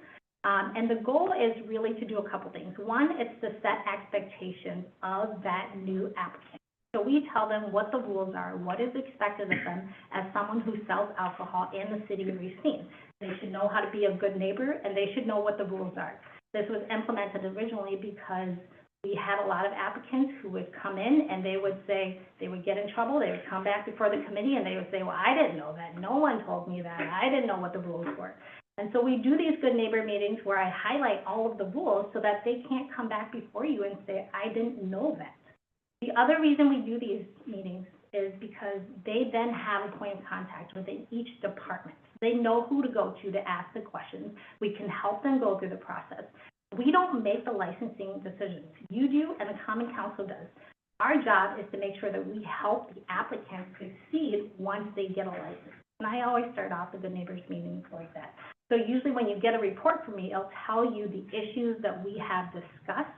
C: And the goal is really to do a couple things. One, it's to set expectations of that new applicant. So we tell them what the rules are, what is expected of them as someone who sells alcohol in the city of Racine. They should know how to be a good neighbor, and they should know what the rules are. This was implemented originally because we had a lot of applicants who would come in and they would say, they would get in trouble, they would come back before the committee and they would say, well, I didn't know that, no one told me that, I didn't know what the rules were. And so we do these good neighbor meetings where I highlight all of the rules so that they can't come back before you and say, I didn't know that. The other reason we do these meetings is because they then have a point of contact within each department. They know who to go to ask the questions. We can help them go through the process. We don't make the licensing decisions. You do, and the Common Council does. Our job is to make sure that we help the applicant succeed once they get a license. And I always start off the Good Neighbors meetings like that. So usually when you get a report from me, it'll tell you the issues that we have discussed.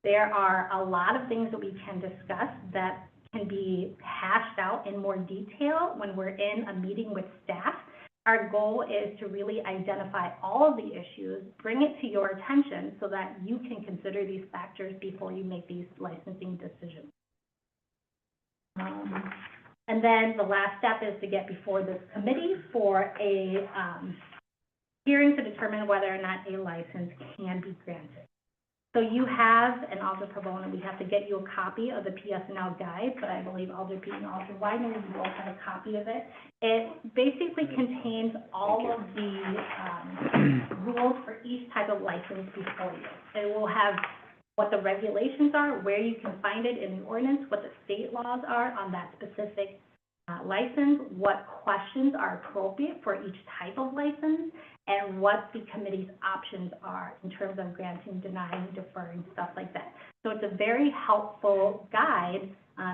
C: There are a lot of things that we can discuss that can be hashed out in more detail when we're in a meeting with staff. Our goal is to really identify all of the issues, bring it to your attention so that you can consider these factors before you make these licensing decisions. And then the last step is to get before this committee for a hearing to determine whether or not a license can be granted. So you have, and Alder Pavona, we have to get you a copy of the PSNL guide, but I believe Alder Pete and Alder Widener, you both have a copy of it. It basically contains all of the rules for each type of license before you. It will have what the regulations are, where you can find it in the ordinance, what the state laws are on that specific license, what questions are appropriate for each type of license, and what the committee's options are in terms of granting, denying, deferring, stuff like that. So it's a very helpful guide,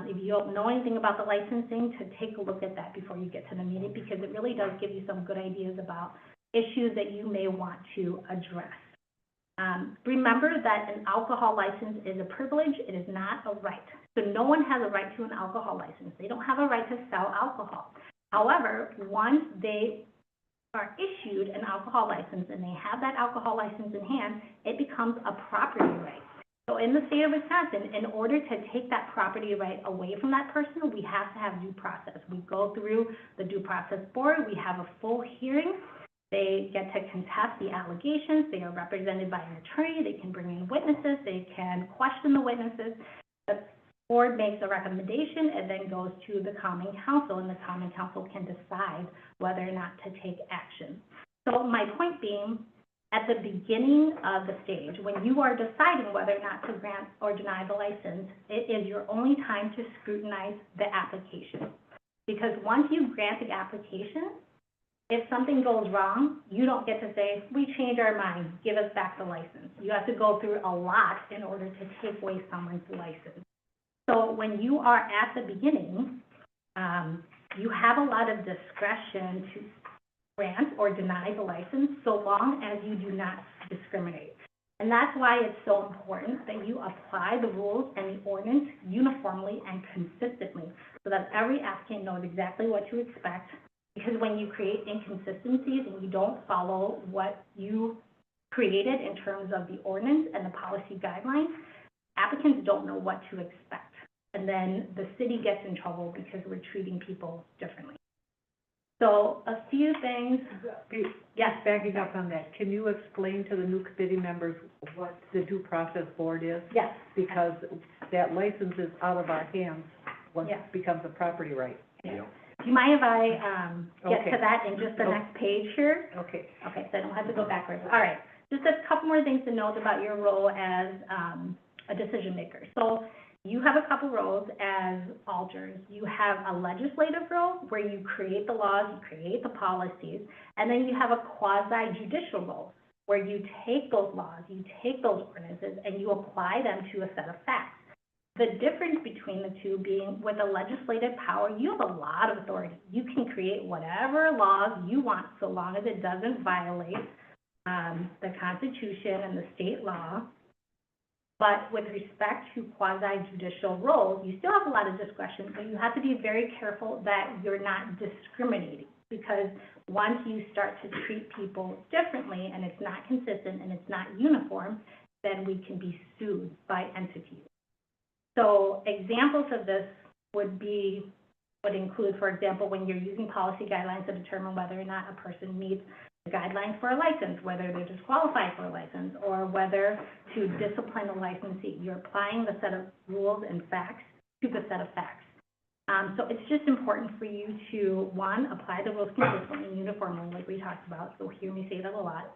C: if you don't know anything about the licensing, to take a look at that before you get to the meeting, because it really does give you some good ideas about issues that you may want to address. Remember that an alcohol license is a privilege, it is not a right. So no one has a right to an alcohol license. They don't have a right to sell alcohol. However, once they are issued an alcohol license and they have that alcohol license in hand, it becomes a property right. So in the state of Wisconsin, in order to take that property right away from that person, we have to have due process. We go through the due process board, we have a full hearing. They get to contest the allegations, they are represented by an attorney, they can bring in witnesses, they can question the witnesses. The board makes a recommendation and then goes to the common council, and the common council can decide whether or not to take action. So my point being, at the beginning of the stage, when you are deciding whether or not to grant or deny the license, it is your only time to scrutinize the application. Because once you grant the application, if something goes wrong, you don't get to say, we changed our mind, give us back the license. You have to go through a lot in order to take away someone's license. So when you are at the beginning, you have a lot of discretion to grant or deny the license so long as you do not discriminate. And that's why it's so important that you apply the rules and the ordinance uniformly and consistently so that every applicant knows exactly what to expect. Because when you create inconsistencies and you don't follow what you created in terms of the ordinance and the policy guidelines, applicants don't know what to expect. And then the city gets in trouble because we're treating people differently. So a few things. Yes.
A: Backing up on that, can you explain to the new committee members what the due process board is?
C: Yes.
A: Because that license is out of our hands once
C: Yes.
A: it becomes a property right.
C: Yeah. Do you mind if I get
A: Okay.
C: to that in just the next page here?
A: Okay.
C: Okay, so I don't have to go backwards. All right, just a couple more things to note about your role as a decision maker. So you have a couple roles as alders. You have a legislative role where you create the laws, you create the policies, and then you have a quasi-judicial role where you take those laws, you take those ordinances, and you apply them to a set of facts. The difference between the two being with a legislative power, you have a lot of authority. You can create whatever laws you want so long as it doesn't violate the Constitution and the state law. But with respect to quasi-judicial roles, you still have a lot of discretion, but you have to be very careful that you're not discriminating. Because once you start to treat people differently and it's not consistent and it's not uniform, then we can be sued by entities. So examples of this would include, for example, when you're using policy guidelines to determine whether or not a person meets the guidelines for a license, whether they're disqualified for a license, or whether to discipline a licensee. You're applying the set of rules and facts to the set of facts. So it's just important for you to, one, apply the rules consistently and uniformly, like we talked about. You'll hear me say that a lot.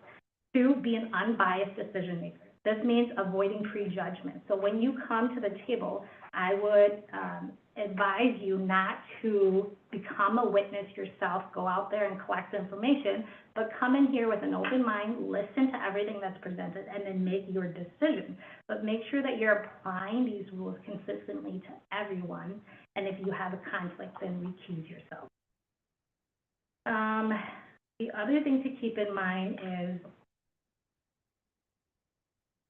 C: Two, be an unbiased decision maker. This means avoiding prejudgment. So when you come to the table, I would advise you not to become a witness yourself, go out there and collect information, but come in here with an open mind, listen to everything that's presented, and then make your decision. But make sure that you're applying these rules consistently to everyone, and if you have a conflict, then recuse yourself. The other thing to keep in mind is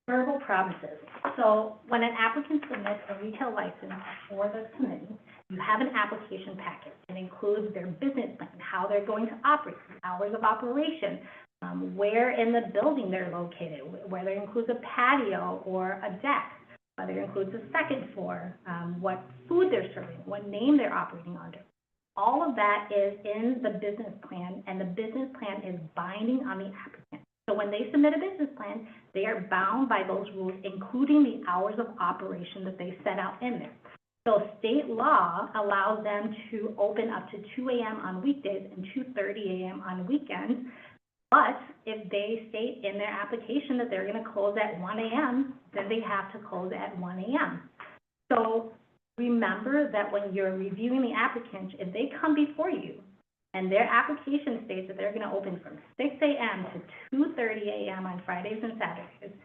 C: verbal promises. So when an applicant submits a retail license for the committee, you have an application packet. It includes their business plan, how they're going to operate, the hours of operation, where in the building they're located, whether it includes a patio or a deck, whether it includes a second floor, what food they're serving, what name they're operating under. All of that is in the business plan, and the business plan is binding on the applicant. So when they submit a business plan, they are bound by those rules, including the hours of operation that they set out in there. So state law allows them to open up to 2 a.m. on weekdays and 2:30 a.m. on weekends. But if they state in their application that they're going to close at 1 a.m., then they have to close at 1 a.m. So remember that when you're reviewing the applicant, if they come before you and their application states that they're going to open from 6 a.m. to 2:30 a.m. on Fridays and Saturdays,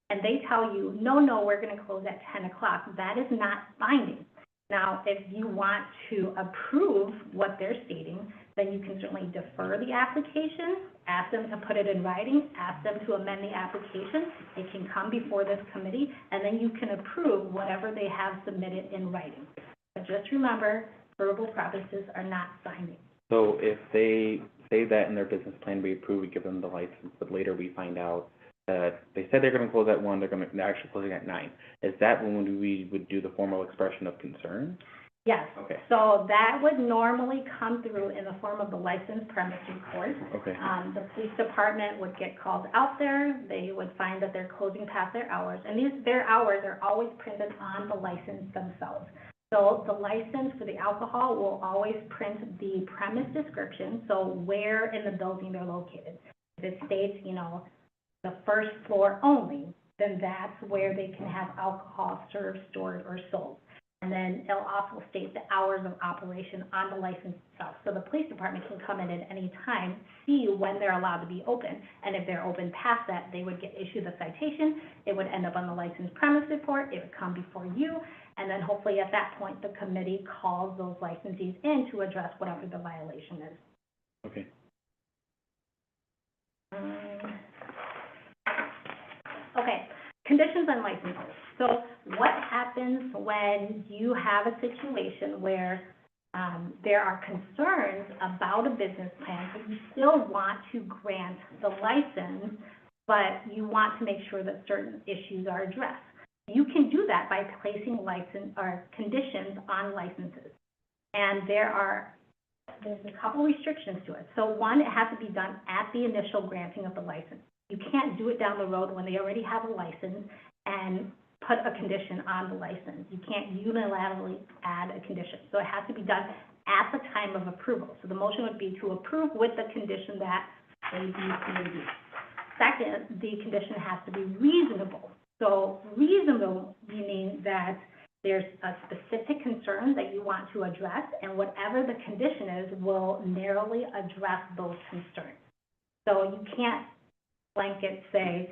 C: and they tell you, no, we're going to close at 10 o'clock, that is not binding. Now, if you want to approve what they're stating, then you can certainly defer the application, ask them to put it in writing, ask them to amend the application. It can come before this committee, and then you can approve whatever they have submitted in writing. But just remember, verbal promises are not binding.
S: So if they say that in their business plan, we approve, we give them the license, but later we find out that they said they're gonna close at 1, they're actually closing at 9. Is that when we would do the formal expression of concern?
C: Yes.
S: Okay.
C: So that would normally come through in the form of the licensed premise report.
S: Okay.
C: The police department would get called out there, they would find that they're closing past their hours, and their hours are always printed on the license themselves. So the license for the alcohol will always print the premise description, so where in the building they're located. If it states, the first floor only, then that's where they can have alcohol served, stored, or sold. And then it'll also state the hours of operation on the license itself. So the police department can come in at any time, see when they're allowed to be open. And if they're open past that, they would get issued a citation. It would end up on the licensed premise report. It would come before you. And then hopefully at that point, the committee calls those licensees in to address whatever the violation is.
S: Okay.
C: Okay, conditions on licenses. So what happens when you have a situation where there are concerns about a business plan, but you still want to grant the license, but you want to make sure that certain issues are addressed? You can do that by placing conditions on licenses. And there's a couple restrictions to it. So one, it has to be done at the initial granting of the license. You can't do it down the road when they already have a license and put a condition on the license. You can't unilaterally add a condition. So it has to be done at the time of approval. So the motion would be to approve with the condition that A, B, C, and D. Second, the condition has to be reasonable. So reasonable meaning that there's a specific concern that you want to address, and whatever the condition is will narrowly address those concerns. So you can't blanket say,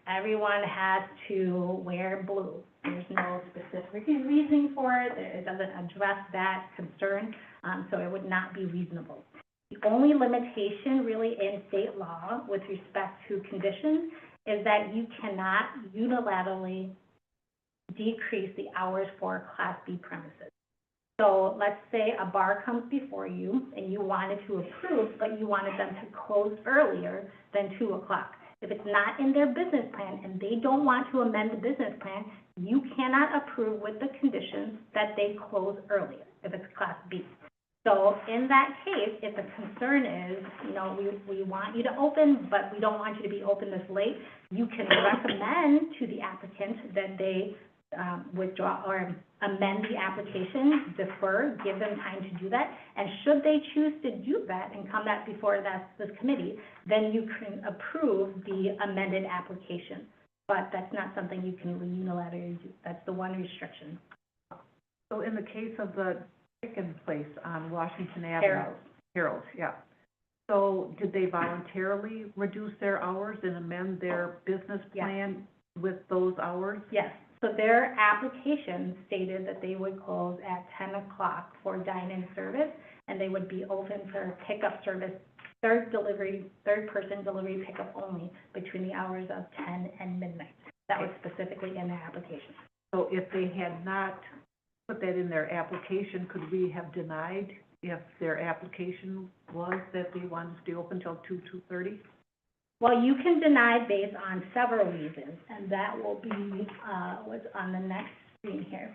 C: everyone has to wear blue. There's no specific reasoning for it. It doesn't address that concern, so it would not be reasonable. The only limitation really in state law with respect to conditions is that you cannot unilaterally decrease the hours for Class B premises. So let's say a bar comes before you and you wanted to approve, but you wanted them to close earlier than 2 o'clock. If it's not in their business plan and they don't want to amend the business plan, you cannot approve with the conditions that they close earlier, if it's Class B. So in that case, if the concern is, we want you to open, but we don't want you to be open this late, you can recommend to the applicant that they withdraw or amend the application, defer, give them time to do that. And should they choose to do that and come back before this committee, then you can approve the amended application. But that's not something you can unilaterally do. That's the one restriction.
A: So in the case of the chicken place on Washington Avenue. Harold's, yeah. So did they voluntarily reduce their hours and amend their business plan with those hours?
C: Yes. So their application stated that they would close at 10 o'clock for dine-in service, and they would be open for pickup service, third person delivery pickup only between the hours of 10 and midnight. That was specifically in their application.
A: So if they had not put that in their application, could we have denied if their application was that they wanted to stay open till 2:30?
C: Well, you can deny based on several reasons, and that will be what's on the next screen here.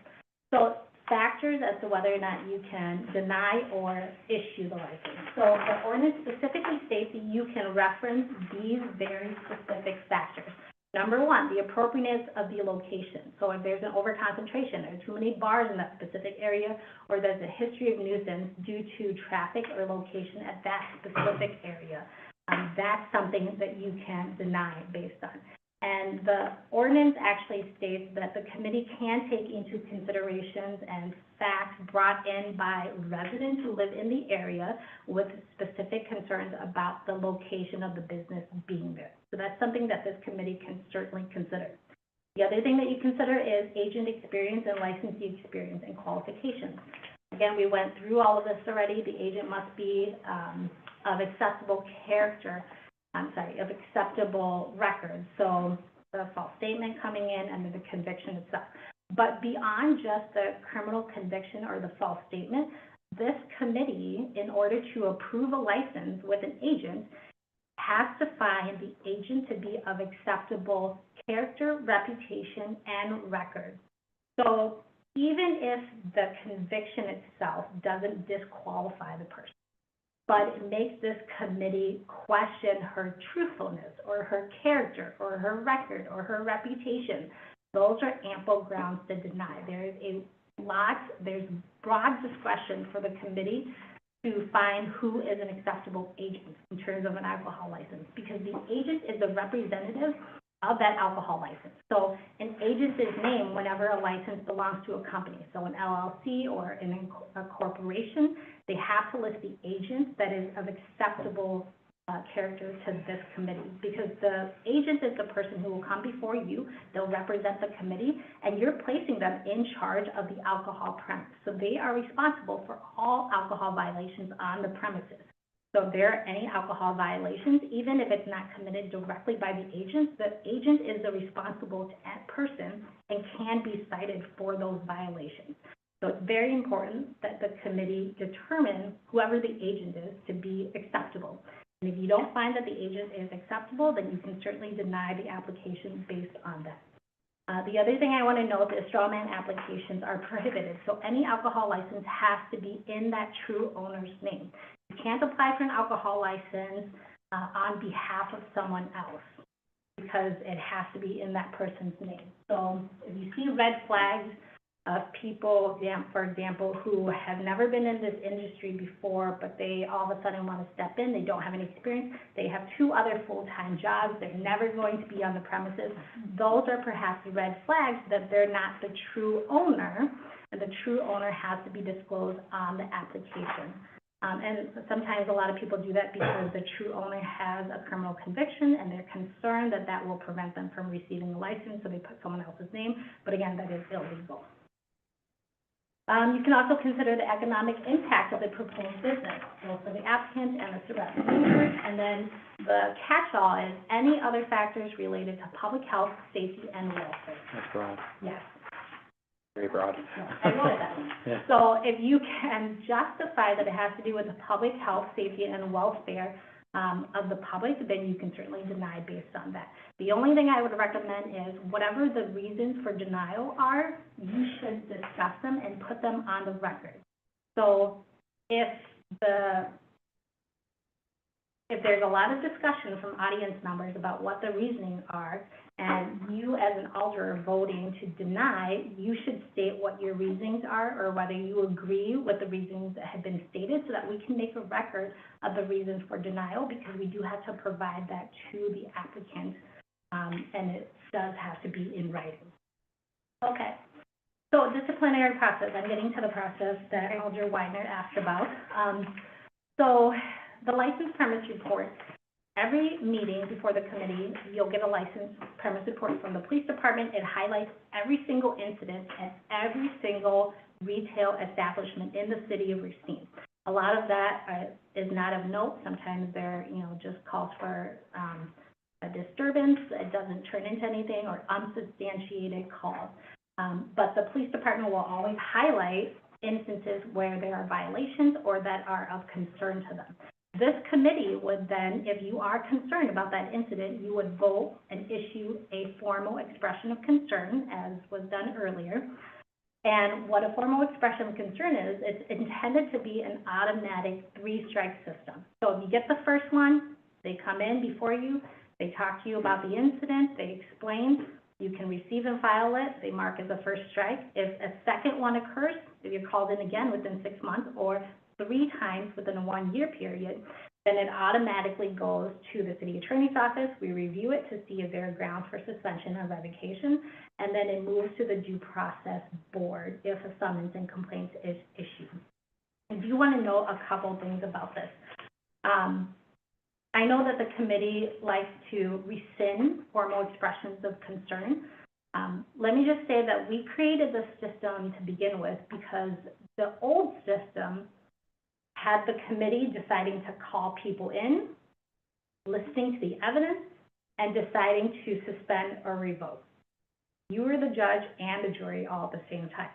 C: So factors as to whether or not you can deny or issue the license. So the ordinance specifically states that you can reference these very specific factors. Number one, the appropriateness of the location. So if there's an overconcentration, there are too many bars in that specific area, or there's a history of nuisance due to traffic or location at that specific area. That's something that you can deny based on. And the ordinance actually states that the committee can take into considerations and facts brought in by residents who live in the area with specific concerns about the location of the business being there. So that's something that this committee can certainly consider. The other thing that you consider is agent experience and licensee experience and qualifications. Again, we went through all of this already. The agent must be of acceptable character, of acceptable record. So the false statement coming in and then the conviction itself. But beyond just the criminal conviction or the false statement, this committee, in order to approve a license with an agent, has to find the agent to be of acceptable character, reputation, and record. So even if the conviction itself doesn't disqualify the person, but it makes this committee question her truthfulness or her character or her record or her reputation, those are ample grounds to deny. There's broad discretion for the committee to find who is an acceptable agent in terms of an alcohol license, because the agent is the representative of that alcohol license. So an agent is named whenever a license belongs to a company. So an LLC or a corporation, they have to list the agent that is of acceptable character to this committee, because the agent is the person who will come before you, they'll represent the committee, and you're placing them in charge of the alcohol premise. So they are responsible for all alcohol violations on the premises. So if there are any alcohol violations, even if it's not committed directly by the agent is the responsible person and can be cited for those violations. So it's very important that the committee determine whoever the agent is to be acceptable. And if you don't find that the agent is acceptable, then you can certainly deny the application based on that. The other thing I want to note is straw man applications are prohibited. So any alcohol license has to be in that true owner's name. You can't apply for an alcohol license on behalf of someone else, because it has to be in that person's name. So if you see red flags of people, for example, who have never been in this industry before, but they all of a sudden want to step in, they don't have any experience, they have 2 other full-time jobs, they're never going to be on the premises, those are perhaps red flags that they're not the true owner, and the true owner has to be disclosed on the application. And sometimes a lot of people do that because the true owner has a criminal conviction and they're concerned that that will prevent them from receiving a license, so they put someone else's name, but again, that is illegal. You can also consider the economic impact of the proposed business, both for the applicant and the surrounding neighbors. And then the catch-all is any other factors related to public health, safety, and welfare.
S: That's broad.
C: Yes.
S: Very broad.
C: Yes, I wrote that one.
S: Yeah.
C: So if you can justify that it has to do with the public health, safety, and welfare of the public, then you can certainly deny based on that. The only thing I would recommend is whatever the reasons for denial are, you should discuss them and put them on the record. So if there's a lot of discussion from audience members about what the reasoning are, and you as an alder are voting to deny, you should state what your reasonings are or whether you agree with the reasons that have been stated so that we can make a record of the reasons for denial, because we do have to provide that to the applicant, and it does have to be in writing. Okay. So disciplinary process, I'm getting to the process that Alder Weidner asked about. So the license premise report, every meeting before the committee, you'll get a license premise report from the police department. It highlights every single incident at every single retail establishment in the city of Racine. A lot of that is not of note. Sometimes there, just calls for a disturbance. It doesn't turn into anything, or unsubstantiated calls. But the police department will always highlight instances where there are violations or that are of concern to them. This committee would then, if you are concerned about that incident, you would vote and issue a formal expression of concern, as was done earlier. And what a formal expression of concern is, it's intended to be an automatic 3-strike system. So if you get the first one, they come in before you, they talk to you about the incident, they explain, you can receive and file it, they mark as a first strike. If a second one occurs, if you're called in again within 6 months or 3 times within a 1-year period, then it automatically goes to the city attorney's office. We review it to see if there are grounds for suspension or revocation, and then it moves to the due process board if a summons and complaint is issued. I do want to know a couple things about this. I know that the committee likes to rescind formal expressions of concern. Let me just say that we created this system to begin with because the old system had the committee deciding to call people in, listening to the evidence, and deciding to suspend or revoke. You were the judge and the jury all at the same time.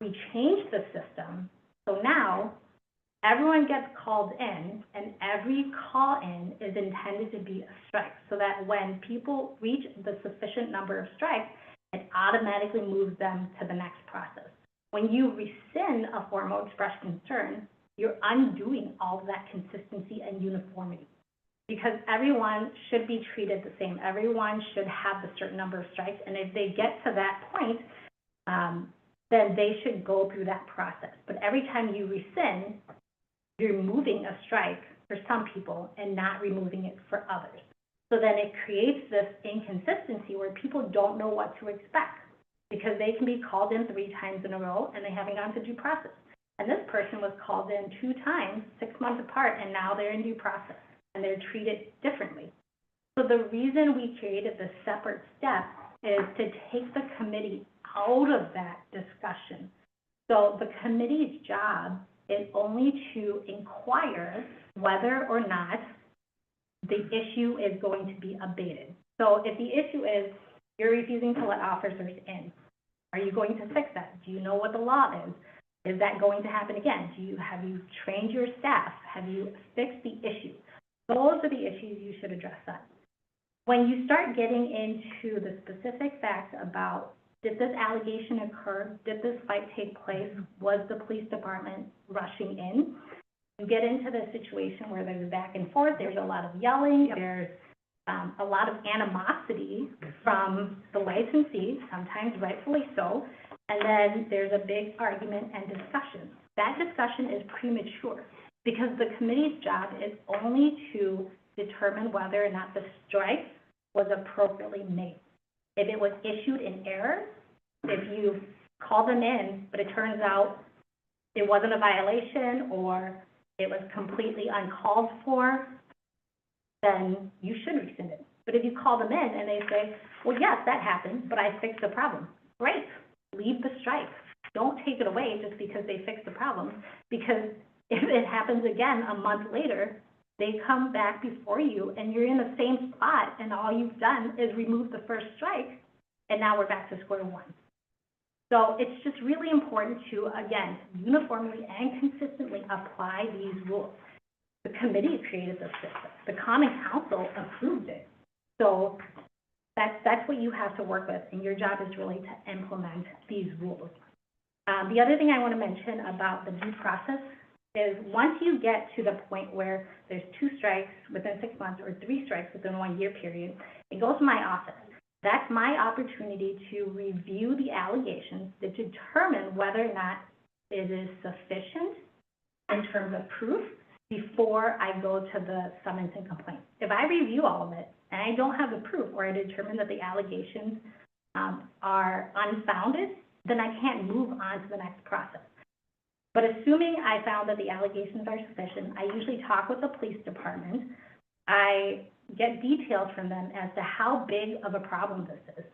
C: We changed the system, so now everyone gets called in, and every call-in is intended to be a strike, so that when people reach the sufficient number of strikes, it automatically moves them to the next process. When you rescind a formal express concern, you're undoing all of that consistency and uniformity, because everyone should be treated the same. Everyone should have a certain number of strikes, and if they get to that point, then they should go through that process. But every time you rescind, you're removing a strike for some people and not removing it for others. So then it creates this inconsistency where people don't know what to expect, because they can be called in 3 times in a row and they haven't gone to due process. And this person was called in 2 times, 6 months apart, and now they're in due process and they're treated differently. So the reason we created this separate step is to take the committee out of that discussion. So the committee's job is only to inquire whether or not the issue is going to be abated. So if the issue is you're refusing to let officers in, are you going to fix that? Do you know what the law is? Is that going to happen again? Have you trained your staff? Have you fixed the issue? Those are the issues you should address that. When you start getting into the specific facts about, did this allegation occur? Did this fight take place? Was the police department rushing in? You get into the situation where there's back and forth, there's a lot of yelling, there's a lot of animosity from the licensee, sometimes rightfully so, and then there's a big argument and discussion. That discussion is premature because the committee's job is only to determine whether or not the strike was appropriately made. If it was issued in error, if you call them in, but it turns out it wasn't a violation or it was completely uncalled for, then you should rescind it. But if you call them in and they say, well, yes, that happened, but I fixed the problem, great, leave the strike. Don't take it away just because they fixed the problem, because if it happens again a month later, they come back before you and you're in the same spot and all you've done is remove the first strike and now we're back to square one. So it's just really important to, again, uniformly and consistently apply these rules. The committee created this system. The Common Council approved it. So that's what you have to work with, and your job is really to implement these rules. The other thing I want to mention about the due process is once you get to the point where there's 2 strikes within 6 months or 3 strikes within a 1-year period, it goes to my office. That's my opportunity to review the allegations to determine whether or not it is sufficient in terms of proof before I go to the summons and complaint. If I review all of it and I don't have the proof, or I determine that the allegations are unfounded, then I can't move on to the next process. But assuming I found that the allegations are sufficient, I usually talk with the police department. I get details from them as to how big of a problem this is,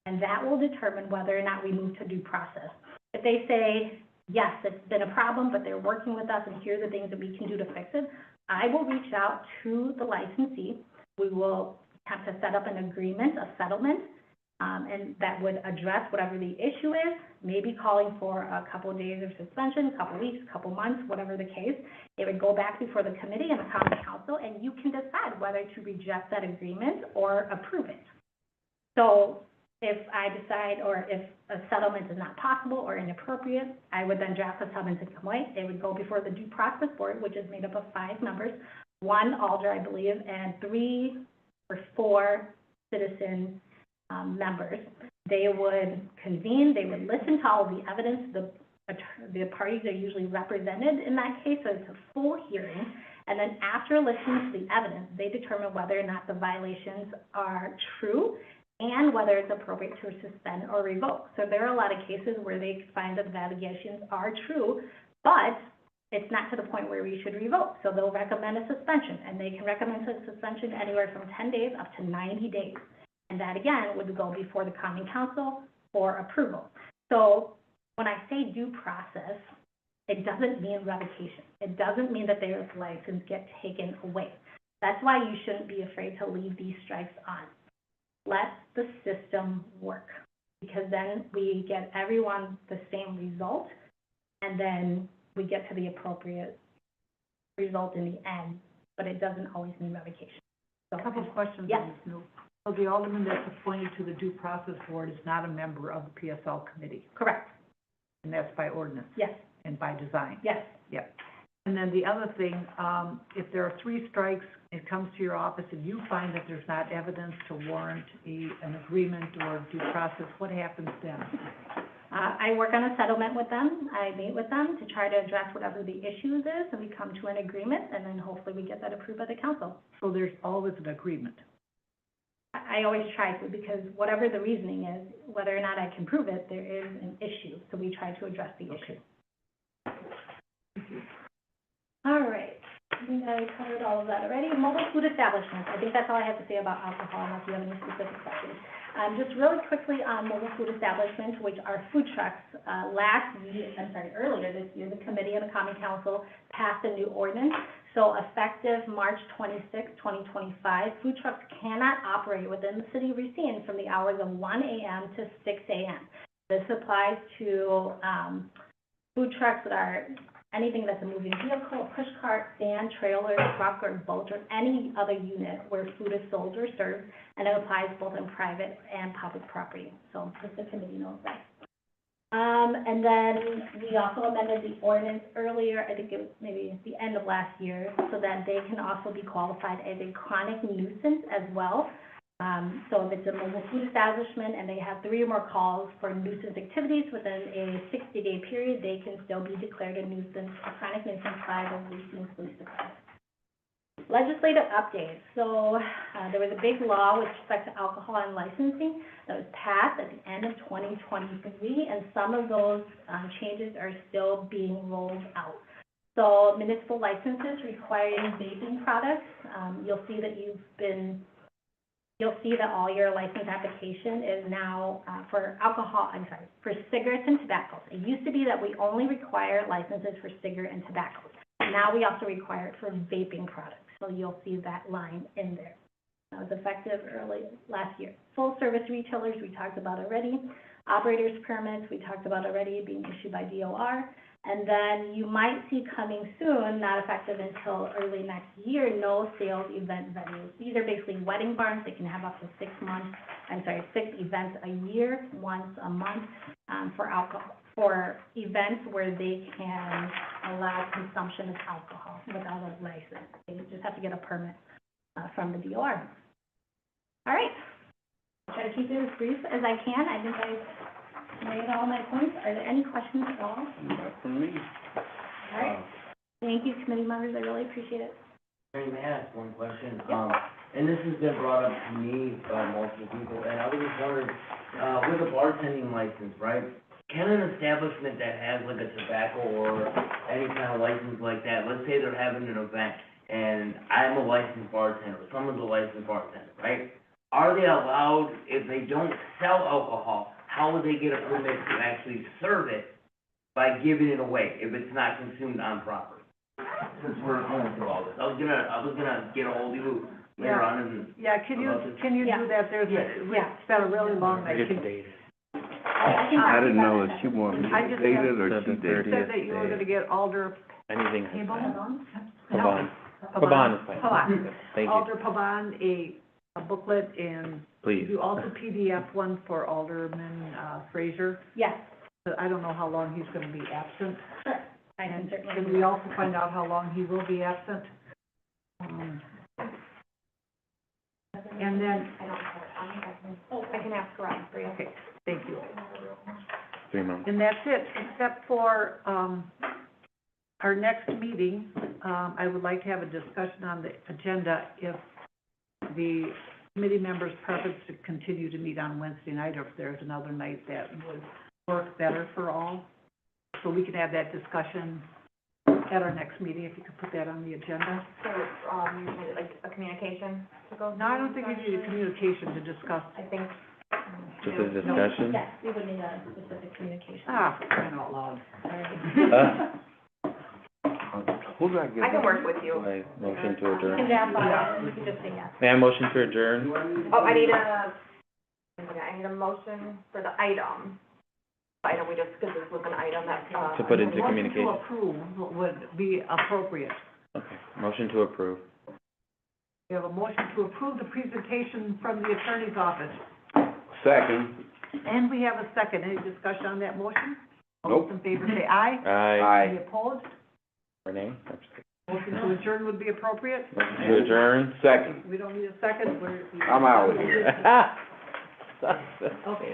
C: and that will determine whether or not we move to due process. If they say, yes, it's been a problem, but they're working with us, and here are the things that we can do to fix it, I will reach out to the licensee. We will have to set up an agreement, a settlement, and that would address whatever the issue is, maybe calling for a couple of days of suspension, a couple of weeks, a couple of months, whatever the case. It would go back before the committee and the Common Council, and you can decide whether to reject that agreement or approve it. So if I decide, or if a settlement is not possible or inappropriate, I would then draft a summons and complaint. It would go before the Due Process Board, which is made up of 5 members, 1 alder, I believe, and 3 or 4 citizen members. They would convene, they would listen to all of the evidence. The parties are usually represented in that case, so it's a full hearing. And then after listening to the evidence, they determine whether or not the violations are true and whether it's appropriate to suspend or revoke. So there are a lot of cases where they find that the allegations are true, but it's not to the point where we should revoke. So they'll recommend a suspension, and they can recommend a suspension anywhere from 10 days up to 90 days. And that, again, would go before the common council for approval. So when I say due process, it doesn't mean revocation. It doesn't mean that their license gets taken away. That's why you shouldn't be afraid to leave these strikes on. Let the system work, because then we get everyone the same result, and then we get to the appropriate result in the end, but it doesn't always mean revocation. So,
A: A couple of questions
C: Yes.
A: on this, Lou. So the alderman that's appointed to the due process board is not a member of the PSL committee,
C: Correct.
A: and that's by ordinance
C: Yes.
A: and by design?
C: Yes.
A: Yep. And then the other thing, if there are 3 strikes, it comes to your office and you find that there's not evidence to warrant an agreement or due process, what happens then?
C: I work on a settlement with them. I meet with them to try to address whatever the issues is, and we come to an agreement, and then hopefully we get that approved by the council.
A: So there's always an agreement?
C: I always try to, because whatever the reasoning is, whether or not I can prove it, there is an issue, so we try to address the issue. All right, I think I covered all of that already. Mobile food establishments, I think that's all I have to say about alcohol, unless you have any specific questions. Just really quickly on mobile food establishments, which are food trucks, earlier this year, the committee and the common council passed a new ordinance. So effective March 26, 2025, food trucks cannot operate within the city of Racine from the hours of 1 a.m. to 6 a.m. This applies to food trucks that are anything that's a moving vehicle, a push cart, stand, trailer, truck, or boat, or any other unit where food is sold or served, and it applies both in private and public property. So just the committee knows that. And then we also amended the ordinance earlier, I think it was maybe at the end of last year, so that they can also be qualified as a chronic nuisance as well. So if it's a mobile food establishment and they have 3 or more calls for nuisance activities within a 60-day period, they can still be declared a nuisance, a chronic nuisance by the Racine Police Department. Legislative updates. So there was a big law with respect to alcohol and licensing that was passed at the end of 2023, and some of those changes are still being rolled out. So municipal licenses requiring vaping products, you'll see that all your license application is now for for cigarettes and tobaccos. It used to be that we only require licenses for cigarette and tobacco. Now we also require it for vaping products. So you'll see that line in there. That was effective early last year. Full service retailers, we talked about already. Operators permits, we talked about already, being issued by DOR. And then you might see coming soon, not effective until early next year, no sales event venues. These are basically wedding barns. They can have up to 6 events a year, once a month, for events where they can allow consumption of alcohol without a license. They just have to get a permit from the DOR. All right. I'll try to keep it as brief as I can. I think I've made all my points. Are there any questions at all?
M: Not from me.
C: All right. Thank you, committee members. I really appreciate it.
N: Mary, may I ask one question?
C: Yep.
N: And this has been brought up to me by multiple people, and I was just wondering, with a bartending license, right? Can an establishment that has like a tobacco or any kind of license like that, let's say they're having an event, and I'm a licensed bartender, someone's a licensed bartender, right? Are they allowed, if they don't sell alcohol, how would they get a permit to actually serve it by giving it away if it's not consumed on property? Since we're going through all this, I was gonna get a hold of you later on and.
A: Yeah, can you do that? It's been a really long night.
D: I didn't know if she wanted
A: I
D: to
A: just
D: date
A: have-
D: it or she did.
A: Said that you were gonna get Alder
S: Anything.
A: Pabon?
S: Pabon. Pabon is fine.
A: Pabon.
S: Thank you.
A: Alder Pabon, a booklet, and
S: Please.
A: you also PDF one for Alderman Fraser.
C: Yes.
A: But I don't know how long he's gonna be absent.
C: Sure. I can certainly.
A: Can we also find out how long he will be absent? And then,
C: I can ask around for you.
A: okay, thank you.
S: 3 months.
A: And that's it, except for, our next meeting. I would like to have a discussion on the agenda if the committee members' preference to continue to meet on Wednesday night, or if there's another night that would work better for all. So we can have that discussion, at our next meeting, if you could put that on the agenda.
G: So, like a communication to go?
A: No, I don't think we need a communication to discuss.
G: I think.
S: Just a discussion?
C: Yes, we would need a specific communication.
A: Ah, crying out loud.
S: Who do I give?
G: I can work with you.
S: My motion to
C: You can
S: adjourn.
C: just, you can just say yes.
S: May I motion to adjourn?
G: Oh, I need a motion for the item. We just, because this was an item that,
S: To put into
A: Motion
S: communication.
A: to approve would be appropriate.
S: Okay, motion to approve.
A: We have a motion to approve the presentation from the attorney's office.
D: Second.
A: And we have a second. Any discussion on that motion? All
D: Nope.
A: those in favor say aye.
S: Aye.
A: Any opposed?
S: Renee?
A: Motion to adjourn would be appropriate.
S: Motion to adjourn?
D: Second.
A: We don't need a second.
D: I'm out.
A: Okay.